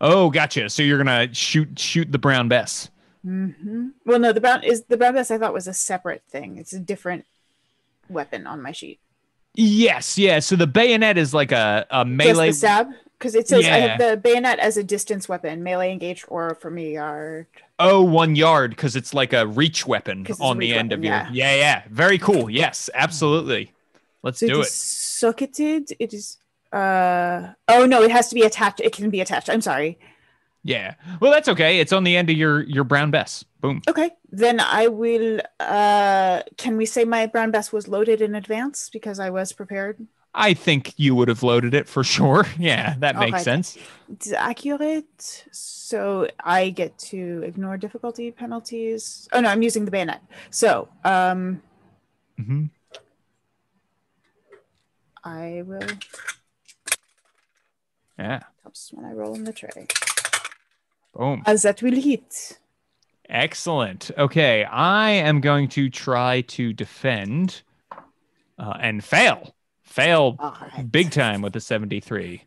Oh, gotcha. So you're gonna shoot the brown bess. Mm-hmm. Well, no, the brown bess I thought was a separate thing. It's a different weapon on my sheet. Yes, yeah. So the bayonet is like a melee. Just the stab, because it says I Yeah. have the bayonet as a distance weapon, melee, engaged, or from a yard. Oh, 1 yard, because it's like a reach weapon 'Cause it's on a the reach end weapon, of your. yeah. Yeah. Very cool. Yes, absolutely. Let's So do it is it. socketed. It is. Oh no, it has to be attached. It can be attached. I'm sorry. Yeah. Well, that's okay. It's on the end of your brown bess. Boom. Okay, then I will. Can we say my brown bess was loaded in advance because I was prepared? I think you would have loaded it for sure. Yeah, that makes Okay. sense. It's accurate, so I get to ignore difficulty penalties. Oh no, I'm using the bayonet. So, Mm-hmm. I will. Yeah. Helps when I roll in the tray. Boom. As that will hit. Excellent. Okay, I am going to try to defend and fail. Fail All right. big time with a 73.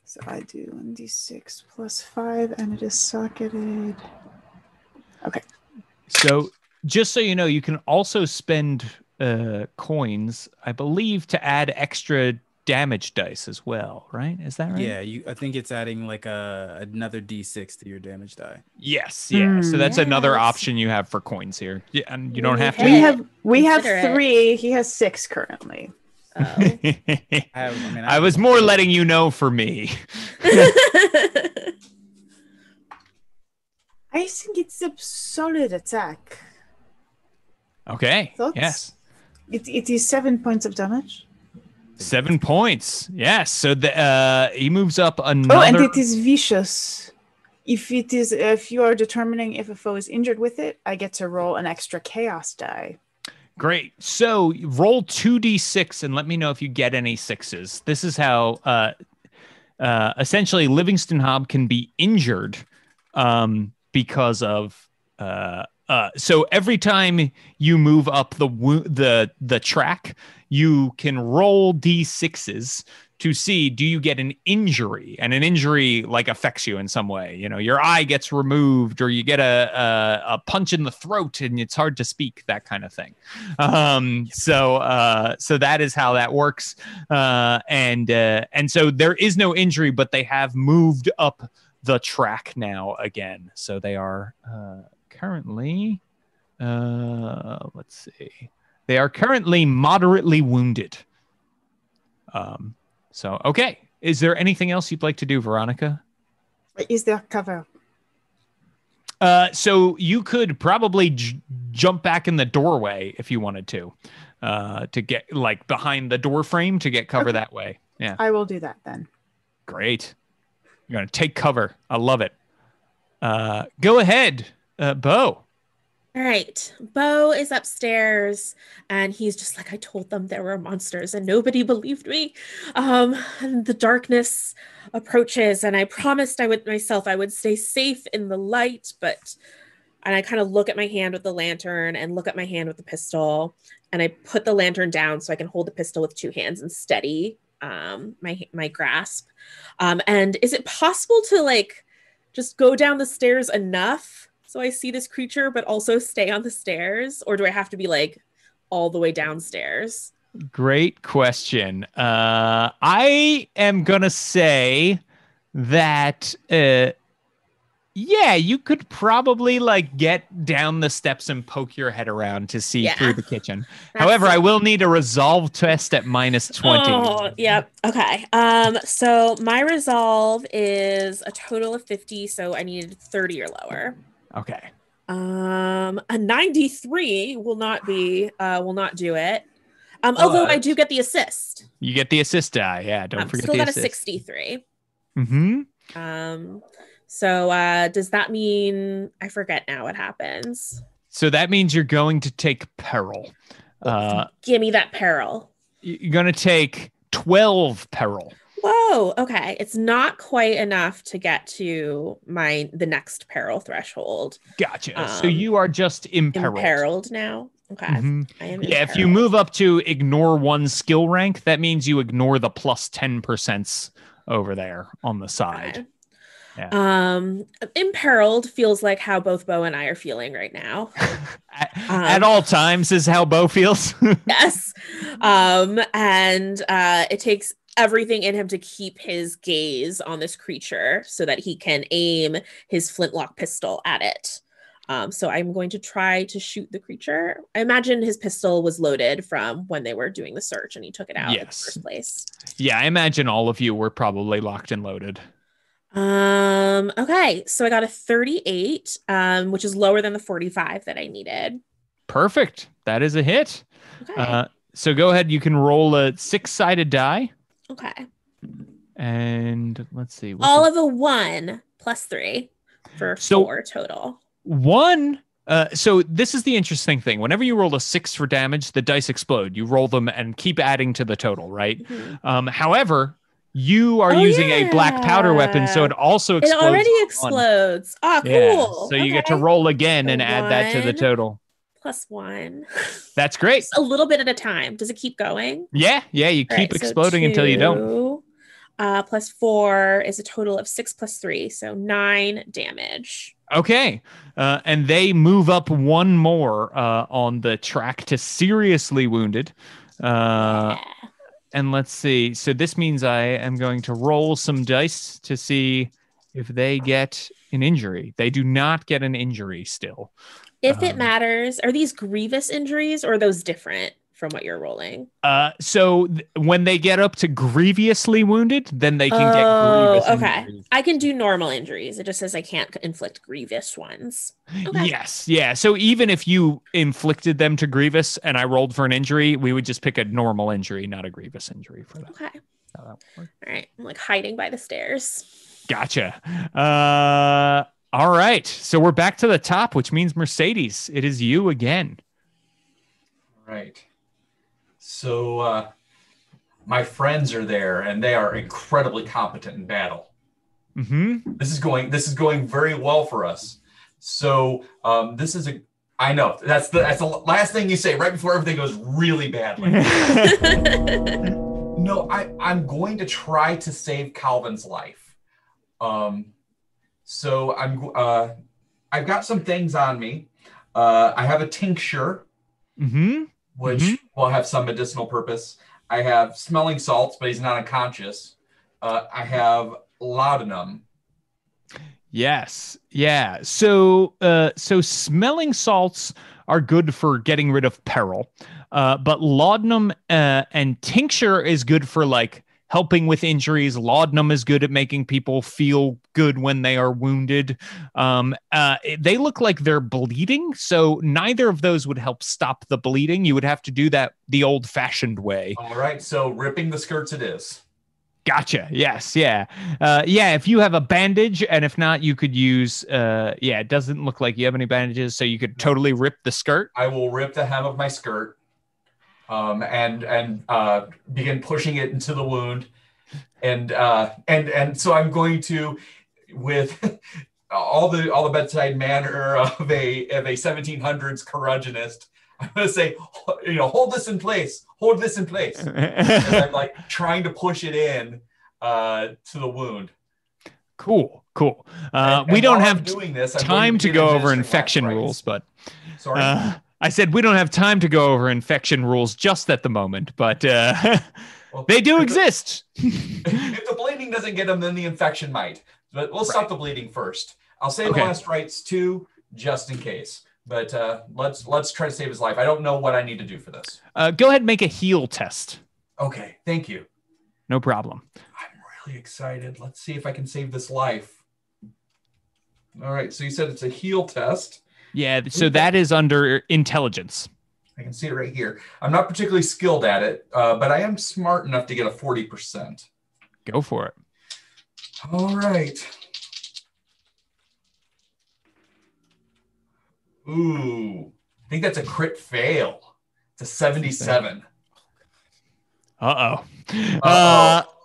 So I do 1d6 plus 5, and it is socketed. Okay. So just so you know, you can also spend coins, I believe, to add extra damage dice as well, right? Is that right? Yeah, I think it's adding like another d6 to your damage die. Yes, yeah. So that's another Yes. option you have for coins here. Yeah, and you don't have to. We have Consider it. 3. He has 6 currently. Oh. I was more letting you know for me. I think it's a solid attack. Okay. Thoughts? Yes. It is 7 points of damage. 7 points. Yes. So he moves up another. Oh, and it is vicious. If you are determining if a foe is injured with it, I get to roll an extra chaos die. Great. So roll 2d6 and let me know if you get any sixes. This is how essentially Livingston Hobb can be injured because of so every time you move up the track, you can roll d6s to see, do you get an injury? And an injury like affects you in some way. You know, your eye gets removed, or you get a punch in the throat and it's hard to speak, that kind of thing. So that is how that works. And so there is no injury, but they have moved up the track now again. So they are currently, let's see, they are currently moderately wounded. So, okay. Is there anything else you'd like to do, Veronica? Is there cover? So you could probably jump back in the doorway if you wanted to get like behind the door frame to get cover that way. Yeah. I will do that then. Great. You're going to take cover. I love it. Go ahead, Bo. All right. Bo is upstairs and he's just like, I told them there were monsters and nobody believed me. And the darkness approaches and I promised I would stay safe in the light, but and I kind of look at my hand with the lantern and look at my hand with the pistol, and I put the lantern down so I can hold the pistol with 2 hands and steady my grasp. And is it possible to like just go down the stairs enough so I see this creature, but also stay on the stairs? Or do I have to be like all the way downstairs? Great question. I am going to say that, yeah, you could probably like get down the steps and poke your head around to see through the kitchen. However, I will need a resolve test at -20. Oh, yep. Okay. So my resolve is a total of 50, so I needed 30 or lower. Okay. A 93 will not do it. Although I do get the assist. You get the assist die. Yeah, don't forget still the got assist. a 63. Mm-hmm. So does that mean, I forget now what happens? So that means you're going to take peril. Give me that peril. You're going to take 12 peril. Whoa, okay. It's not quite enough to get to the next peril threshold. Gotcha. So you are just imperiled. Imperiled now? Okay. I am imperiled. If you move up to ignore 1 skill rank, that means you ignore the plus 10% over there on the side. Okay. Yeah. Imperiled feels like how both Bo and I are feeling right now. At all times is how Bo feels. Yes. And it takes everything in him to keep his gaze on this creature so that he can aim his flintlock pistol at it. So I'm going to try to shoot the creature. I imagine his pistol was loaded from when they were doing the search and he took it out in the first place. Yeah, I imagine all of you were probably locked and loaded. Okay, so I got a 38, which is lower than the 45 that I needed. Perfect. That is a hit. Okay. So go ahead. You can roll a 6-sided die. Okay. And let's see. All of a 1 plus 3 for 4 total. 1. So this is the interesting thing. Whenever you roll a 6 for damage, the dice explode. You roll them and keep adding to the total, right? Mm-hmm. However, you are using a black powder weapon, so it also explodes. It already explodes. Oh, cool. Yeah. So you get to roll again and add that to the total. Plus 1. That's great. Just a little bit at a time. Does it keep going? Yeah. You keep exploding until you don't. Plus 4 is a total of 6 plus 3, so 9 damage. Okay. And they move up 1 more on the track to seriously wounded. And let's see. So this means I am going to roll some dice to see if they get an injury. They do not get an injury still. If it matters, are these grievous injuries or are those different from what you're rolling? So when they get up to grievously wounded, then they can get grievous injuries. I can do normal injuries. It just says I can't inflict grievous ones. Okay. Yes. Yeah. So even if you inflicted them to grievous and I rolled for an injury, we would just pick a normal injury, not a grievous injury for that. Okay. All right. I'm like hiding by the stairs. Gotcha. All right. So we're back to the top, which means Mercedes, it is you again. Right. So my friends are there, and they are incredibly competent in battle. Mm-hmm. This is going very well for us. So I know that's the last thing you say right before everything goes really badly. No, I'm going to try to save Calvin's life. So I've got some things on me. I have a tincture. Mm-hmm. Which will have some medicinal purpose. I have smelling salts, but he's not unconscious. I have laudanum. Yes. Yeah. So smelling salts are good for getting rid of peril. But laudanum and tincture is good for like helping with injuries. Laudanum is good at making people feel good when they are wounded. They look like they're bleeding, so neither of those would help stop the bleeding. You would have to do that the old-fashioned way. All right, so ripping the skirts it is. Gotcha. Yes. Yeah. If you have a bandage, and if not, you could use. It doesn't look like you have any bandages, so you could totally rip the skirt. I will rip the hem of my skirt. And begin pushing it into the wound, and so I'm going to, with all the bedside manner of a 1700s corrugionist, I'm gonna say, hold this in place, as I'm like trying to push it in to the wound. Cool. And we don't while have I'm doing this, I'm time going to begin go over administering infection last rites. rules, but Sorry. I said we don't have time to go over infection rules just at the moment, but they do exist. If the bleeding doesn't get him, then the infection might. But we'll stop the bleeding first. I'll save the last rites too, just in case. But let's try to save his life. I don't know what I need to do for this. Go ahead and make a heal test. Okay, thank you. No problem. I'm really excited. Let's see if I can save this life. All right, so you said it's a heal test. Yeah, so that is under intelligence. I can see it right here. I'm not particularly skilled at it, but I am smart enough to get a 40%. Go for it. All right. Ooh, I think that's a crit fail. It's a 77. Uh-oh.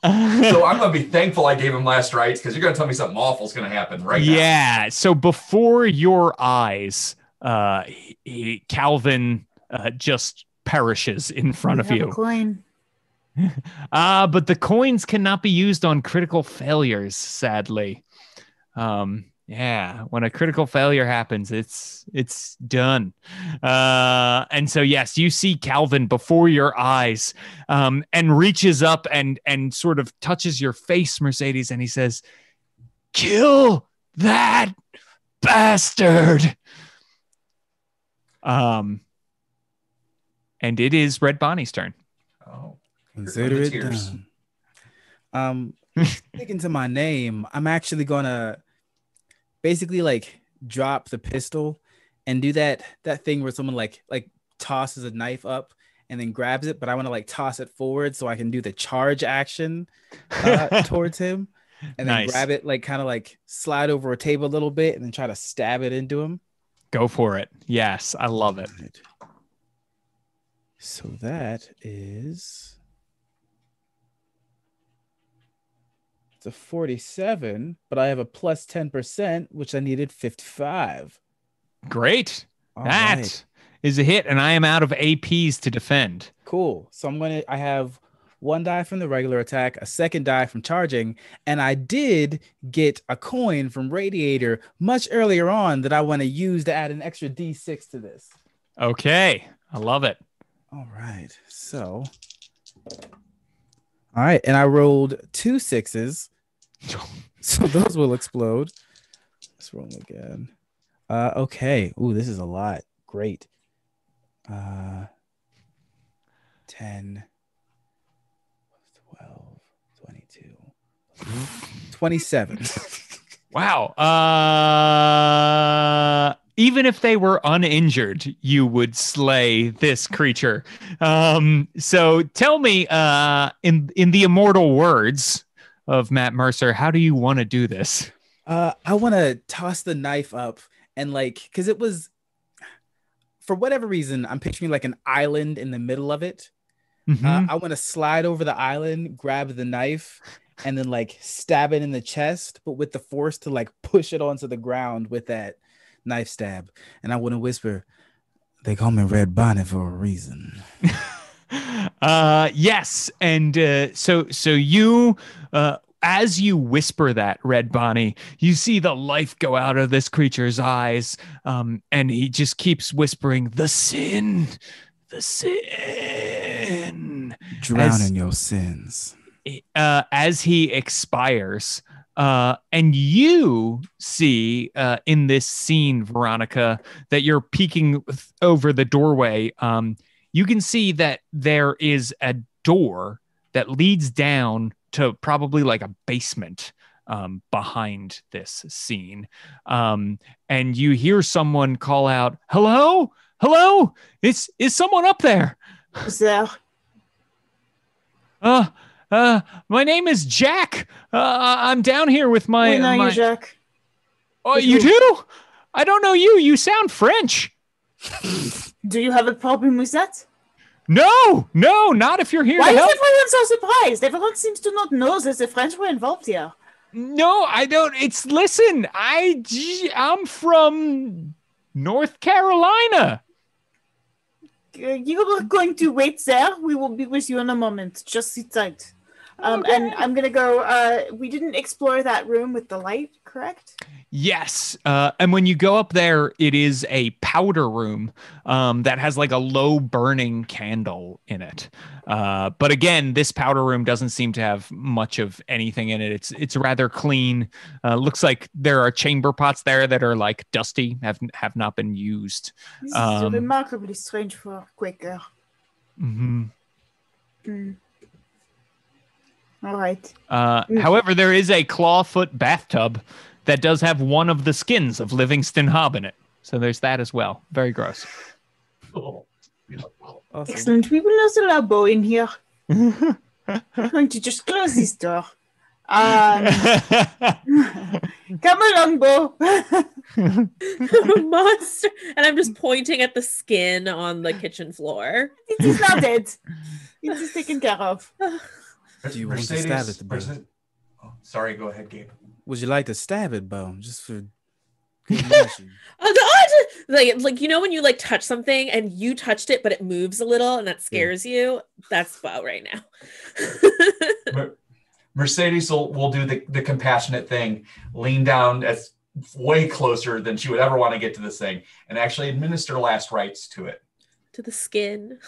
So I'm going to be thankful I gave him last rites, because you're going to tell me something awful is going to happen right now. Yeah, so before your eyes, Calvin just perishes in front of you. A coin. But the coins cannot be used on critical failures, sadly. Yeah, when a critical failure happens, it's done. And so, yes, you see Calvin before your eyes, and reaches up and sort of touches your face, Mercedes, and he says, "Kill that bastard." And it is Red Bonnie's turn. Oh, Consider it done. Sticking to my name, I'm actually gonna basically like drop the pistol and do that thing where someone like tosses a knife up and then grabs it, but I want to like toss it forward so I can do the charge action towards him, and then grab it, like kind of like slide over a table a little bit and then try to stab it into him. Go for it. Yes, I love it. Right. So that is, it's a 47, but I have a plus 10%, which I needed 55. Great. All That right. is a hit, and I am out of APs to defend. Cool. So I have one die from the regular attack, a second die from charging, and I did get a coin from Radiator much earlier on that I want to use to add an extra D6 to this. Okay. I love it. All right. So, all right. And I rolled 2 6s. So those will explode. Let's roll again. Okay. Ooh, this is a lot. Great. 10, 12, 22, 27. Wow. Even if they were uninjured, you would slay this creature. So tell me, in the immortal words of Matt Mercer, how do you want to do this? I want to toss the knife up and because it was, for whatever reason, I'm picturing like an island in the middle of it. Mm-hmm. I want to slide over the island, grab the knife, and then stab it in the chest, but with the force to push it onto the ground with that knife stab. And I want to whisper, "They call me Red Bonnet for a reason." Yes. And so you, as you whisper that, Red Bonnie, you see the life go out of this creature's eyes. And he just keeps whispering, the sin. Drown in your sins. As he expires. And you see in this scene, Veronica, that you're peeking over the doorway. You can see that there is a door that leads down to probably like a basement behind this scene. And you hear someone call out, "Hello? Hello? Is someone up there?" Who's there? My name is Jack. I'm down here with my... We know you, Jack. Oh, you do? I don't know you. You sound French. Do you have a problem with that? No, not if you're here Why to is help. everyone so surprised? Everyone seems to not know that the French were involved here. No, I don't. Listen, I'm from North Carolina. You are going to wait there. We will be with you in a moment. Just sit tight. Okay. And I'm going to go. We didn't explore that room with the light, correct? Yes. And when you go up there, it is a powder room that has like a low burning candle in it. But again, this powder room doesn't seem to have much of anything in it. It's rather clean. Looks like there are chamber pots there that are like dusty, have not been used. This is remarkably strange for a Quaker. Mm-hmm. All right. However, there is a clawfoot bathtub that does have one of the skins of Livingston Hob in it. So there's that as well. Very gross. Cool. Awesome. Excellent. We will not allow Bo in here. I'm going to just close this door. Come along, Bo. Monster. And I'm just pointing at the skin on the kitchen floor. It is not dead. It is taken care of. Do you want to stab it, Bo? Oh, sorry, go ahead, Gabe. Would you like to stab it, Bo? Just for like you know when you like touch something and you touched it but it moves a little and that scares you? That's Bo right now. Mercedes will do the compassionate thing, lean down as way closer than she would ever want to get to this thing, and actually administer last rites to it. To the skin.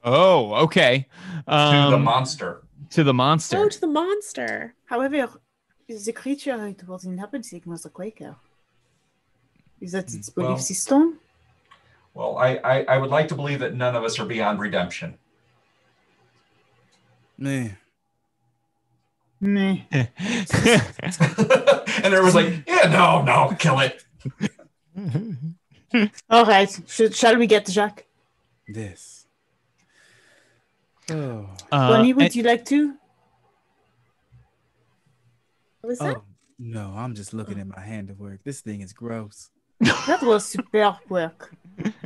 Oh, okay. To the monster. To the monster. Oh, to the monster. However, the creature it was inhabiting was a Quaker. Is that its belief system? Well, I would like to believe that none of us are beyond redemption. Meh. Meh. And everyone's like, yeah, no, kill it. All right. Shall we get Jacques? This. Oh. Bonnie, would you like to? What was that? Oh, no, I'm just looking at my handiwork. This thing is gross. That was superb work.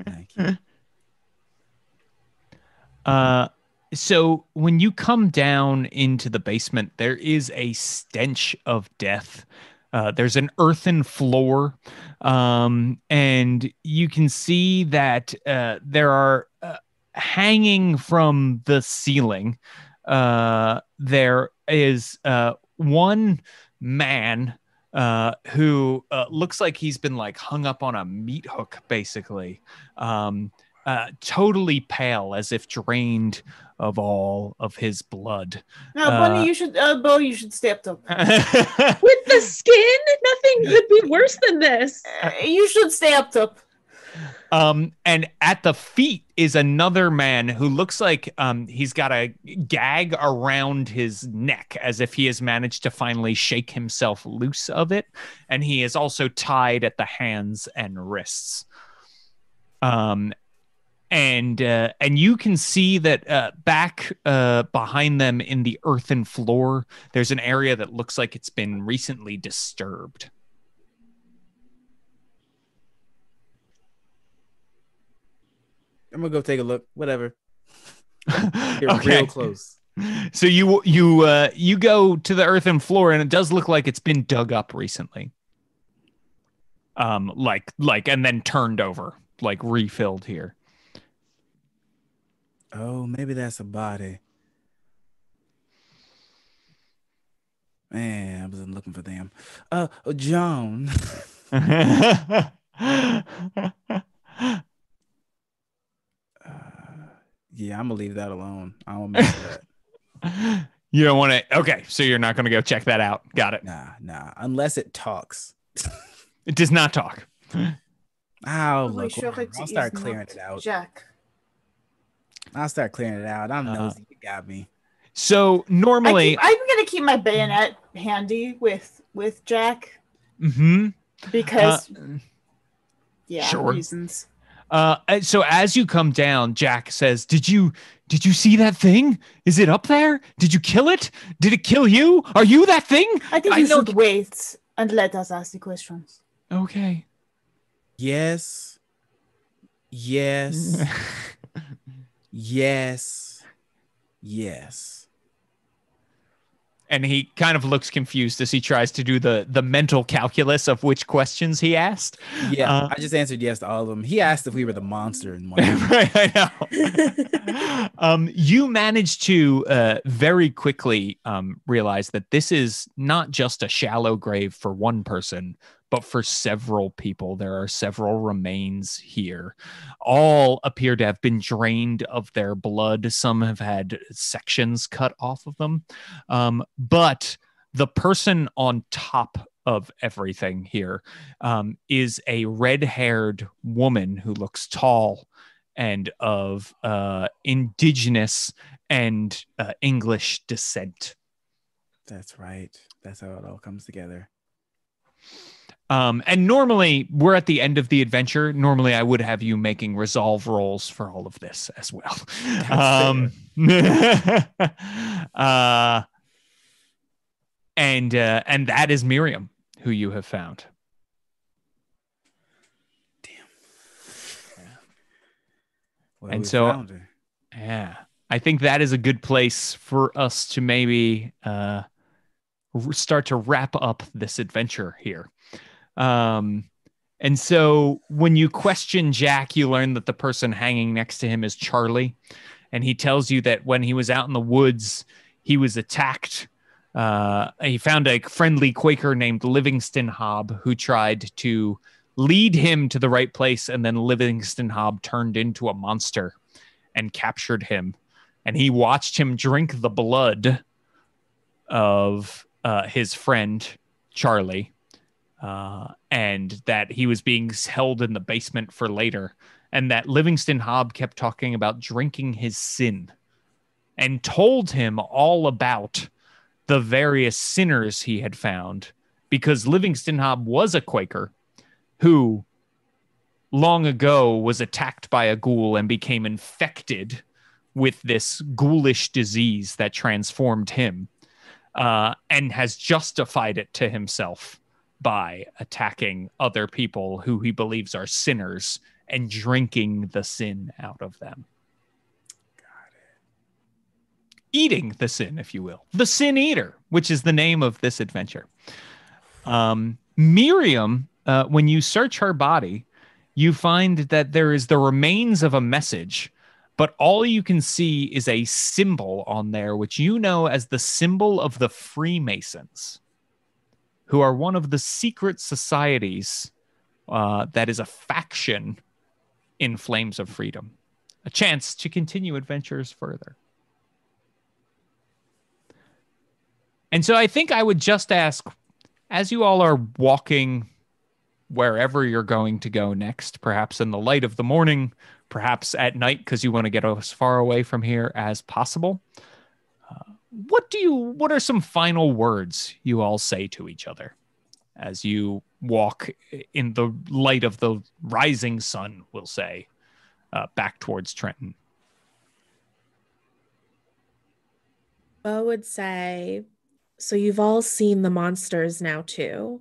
Thank you. So when you come down into the basement, there is a stench of death. There's an earthen floor, and you can see that there are hanging from the ceiling. There is one man who looks like he's been like hung up on a meat hook, basically. Totally pale, as if drained of all of his blood. No, Bonnie, you should, Bo, you should step up. With the skin? Nothing could be worse than this. You should stay up top. And at the feet is another man who looks like he's got a gag around his neck, as if he has managed to finally shake himself loose of it. And he is also tied at the hands and wrists. And you can see that back behind them in the earthen floor, there's an area that looks like it's been recently disturbed. I'm gonna go take a look. Whatever. You're Okay. real close. So you go to the earthen floor, and it does look like it's been dug up recently. Like and then turned over, like refilled here. Oh, maybe that's a body. Man, I wasn't looking for them. Joan. Yeah, I'm gonna leave that alone. I don't mess with that. You don't want to. Okay, so you're not going to go check that out. Got it. Nah. Unless it talks. It does not talk. I'll Are we look. sure Whatever. it I'll is start clearing not it out. Jack. I'll start clearing it out. I'm nosy. You got me. So normally, I'm gonna keep my bayonet handy with Jack because sure. reasons. So as you come down, Jack says, "Did you see that thing? Is it up there? Did you kill it? Did it kill you? Are you that thing?" I think you should wait and let us ask the questions. Okay. Yes. Yes. Yes. Yes. And he kind of looks confused as he tries to do the mental calculus of which questions he asked. Yeah, I just answered yes to all of them. He asked if we were the monster in one. Right, I know. You managed to very quickly realize that this is not just a shallow grave for one person, but for several people. There are several remains here. All appear to have been drained of their blood. Some have had sections cut off of them. But the person on top of everything here is a red-haired woman who looks tall and of indigenous and English descent. That's right. That's how it all comes together. And normally we're at the end of the adventure. Normally I would have you making resolve rolls for all of this as well. And that is Miriam, who you have found. Damn. Yeah. Well, And so, yeah, I think that is a good place for us to maybe start to wrap up this adventure here. And so when you question Jack, you learn that the person hanging next to him is Charlie. And he tells you that when he was out in the woods, he was attacked. He found a friendly Quaker named Livingston Hobb who tried to lead him to the right place. And then Livingston Hobb turned into a monster and captured him. And he watched him drink the blood of his friend, Charlie. And that he was being held in the basement for later, and that Livingston Hobb kept talking about drinking his sin and told him all about the various sinners he had found, because Livingston Hobb was a Quaker who long ago was attacked by a ghoul and became infected with this ghoulish disease that transformed him, and has justified it to himself by attacking other people who he believes are sinners and drinking the sin out of them. Got it. Eating the sin, if you will. The Sin Eater, which is the name of this adventure. Miriam, when you search her body, you find that there is the remains of a message, but all you can see is a symbol on there, which you know as the symbol of the Freemasons, who are one of the secret societies that is a faction in Flames of Freedom. A chance to continue adventures further. And so I think I would just ask, as you all are walking wherever you're going to go next, perhaps in the light of the morning, perhaps at night because you want to get as far away from here as possible, what are some final words you all say to each other as you walk in the light of the rising sun, we'll say, back towards Trenton? Bo would say, so you've all seen the monsters now too,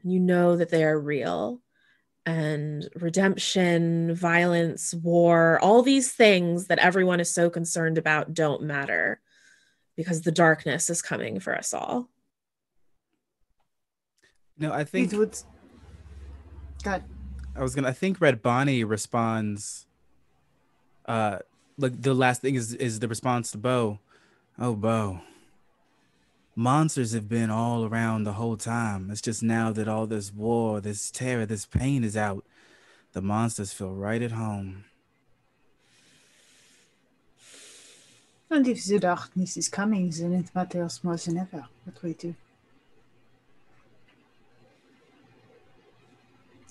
and you know that they are real, and redemption, violence, war, all these things that everyone is so concerned about don't matter, because the darkness is coming for us all. No, I think God. I think Red Bonnie responds. Like the last thing is the response to Bo. Oh, Bo. Monsters have been all around the whole time. It's just now that all this war, this terror, this pain is out, the monsters feel right at home. And if the darkness is coming, then it matters more than ever what we do.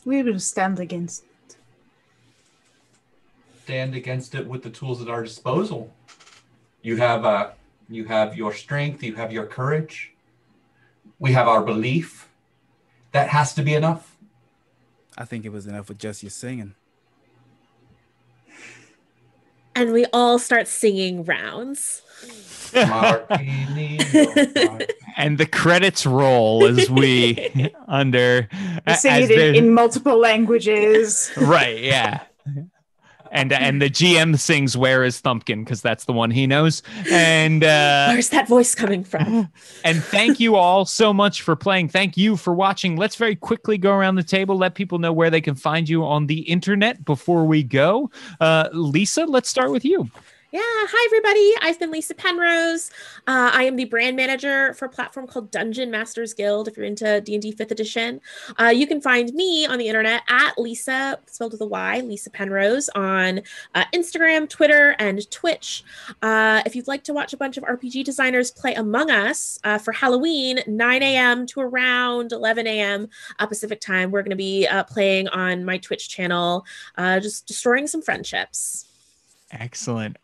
We will stand against it. Stand against it with the tools at our disposal. You have your strength, you have your courage. We have our belief. That has to be enough. I think it was enough with just your singing. And we all start singing rounds. And the credits roll as we we sing it in multiple languages. Right, yeah. and the GM sings "Where is Thumpkin?" because that's the one he knows. And where's that voice coming from? And thank you all so much for playing. Thank you for watching. Let's very quickly go around the table, let people know where they can find you on the internet before we go. Lisa, let's start with you. Yeah, hi everybody. I've been Lisa Penrose. I am the brand manager for a platform called Dungeon Masters Guild. If you're into D&D 5th edition, you can find me on the internet at Lisa, spelled with a Y, Lisa Penrose, on Instagram, Twitter, and Twitch. If you'd like to watch a bunch of RPG designers play Among Us for Halloween, 9 a.m. to around 11 a.m. Pacific time, we're going to be playing on my Twitch channel, just destroying some friendships. Excellent.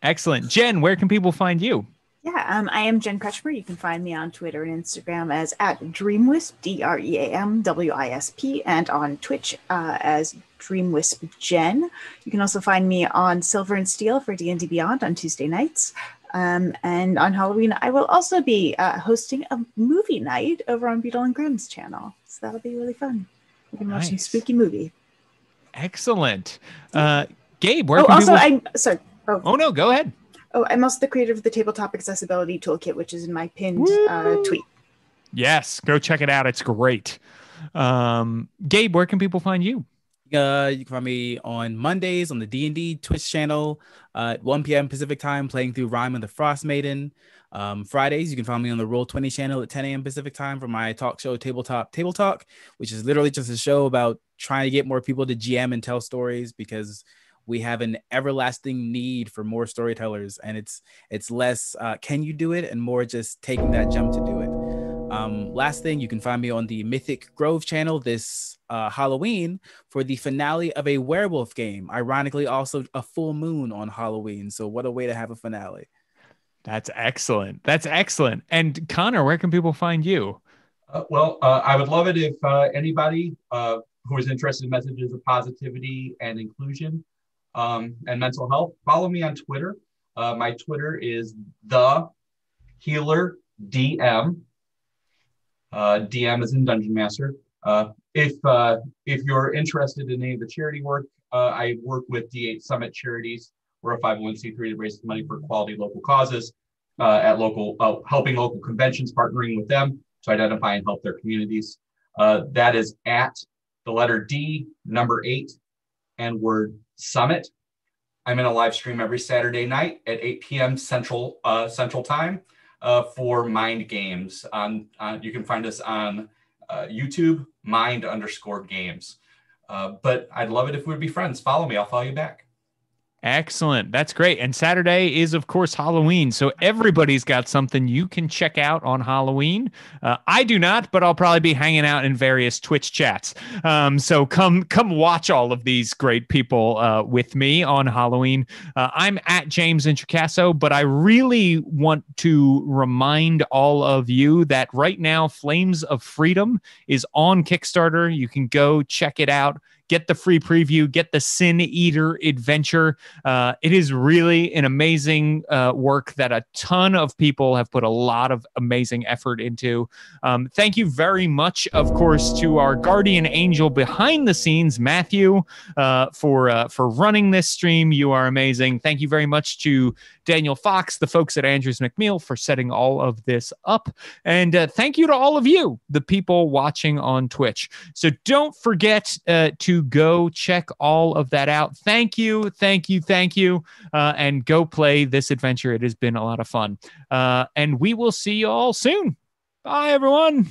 Jen, where can people find you? Yeah, I am Jen Kretschmer. You can find me on Twitter and Instagram as @DreamWisp, DreamWisp, and on Twitch as DreamWispJen. You can also find me on Silver and Steel for D&D Beyond on Tuesday nights. And on Halloween, I will also be hosting a movie night over on Beetle and Grimm's channel. So that'll be really fun. You can watch some spooky movie. Excellent. Gabe, where can also, people... sorry. Oh, no, go ahead. Oh, I'm also the creator of the Tabletop Accessibility Toolkit, which is in my pinned tweet. Yes, go check it out. It's great. Gabe, where can people find you? You can find me on Mondays on the D&D Twitch channel at 1 p.m. Pacific time, playing through Rime and the Frost Maiden. Fridays, you can find me on the Roll20 channel at 10 a.m. Pacific time for my talk show, Table Talk, which is literally just a show about trying to get more people to GM and tell stories, because we have an everlasting need for more storytellers, and it's less can you do it and more just taking that jump to do it. Last thing, you can find me on the Mythic Grove channel this Halloween for the finale of a werewolf game. Ironically, also a full moon on Halloween. So what a way to have a finale. That's excellent. And Connor, where can people find you? I would love it if anybody who is interested in messages of positivity and inclusion and mental health, follow me on Twitter. My Twitter is the Healer DM. DM is in Dungeon Master. If you're interested in any of the charity work, I work with D8 Summit Charities. We're a 501c3 that raises money for quality local causes at helping local conventions, partnering with them to identify and help their communities. That is at the letter D, number 8, and word Summit. I'm in a live stream every Saturday night at 8 p.m. Central Time for Mind Games. You can find us on YouTube, Mind_Games. But I'd love it if we'd be friends. Follow me. I'll follow you back. Excellent. That's great. And Saturday is, of course, Halloween. So everybody's got something you can check out on Halloween. I do not, but I'll probably be hanging out in various Twitch chats. So come watch all of these great people with me on Halloween. I'm at James Introcaso, but I really want to remind all of you that right now, Flames of Freedom is on Kickstarter. You can go check it out. Get the free preview, get the Sin Eater adventure. It is really an amazing work that a ton of people have put a lot of amazing effort into. Thank you very much, of course, to our guardian angel behind the scenes, Matthew, for running this stream. You are amazing. Thank you very much to Daniel Fox, the folks at Andrews McMeel, for setting all of this up. And thank you to all of you, the people watching on Twitch. So don't forget to go check all of that out. Thank you. And go play this adventure. It has been a lot of fun. And we will see you all soon. Bye, everyone.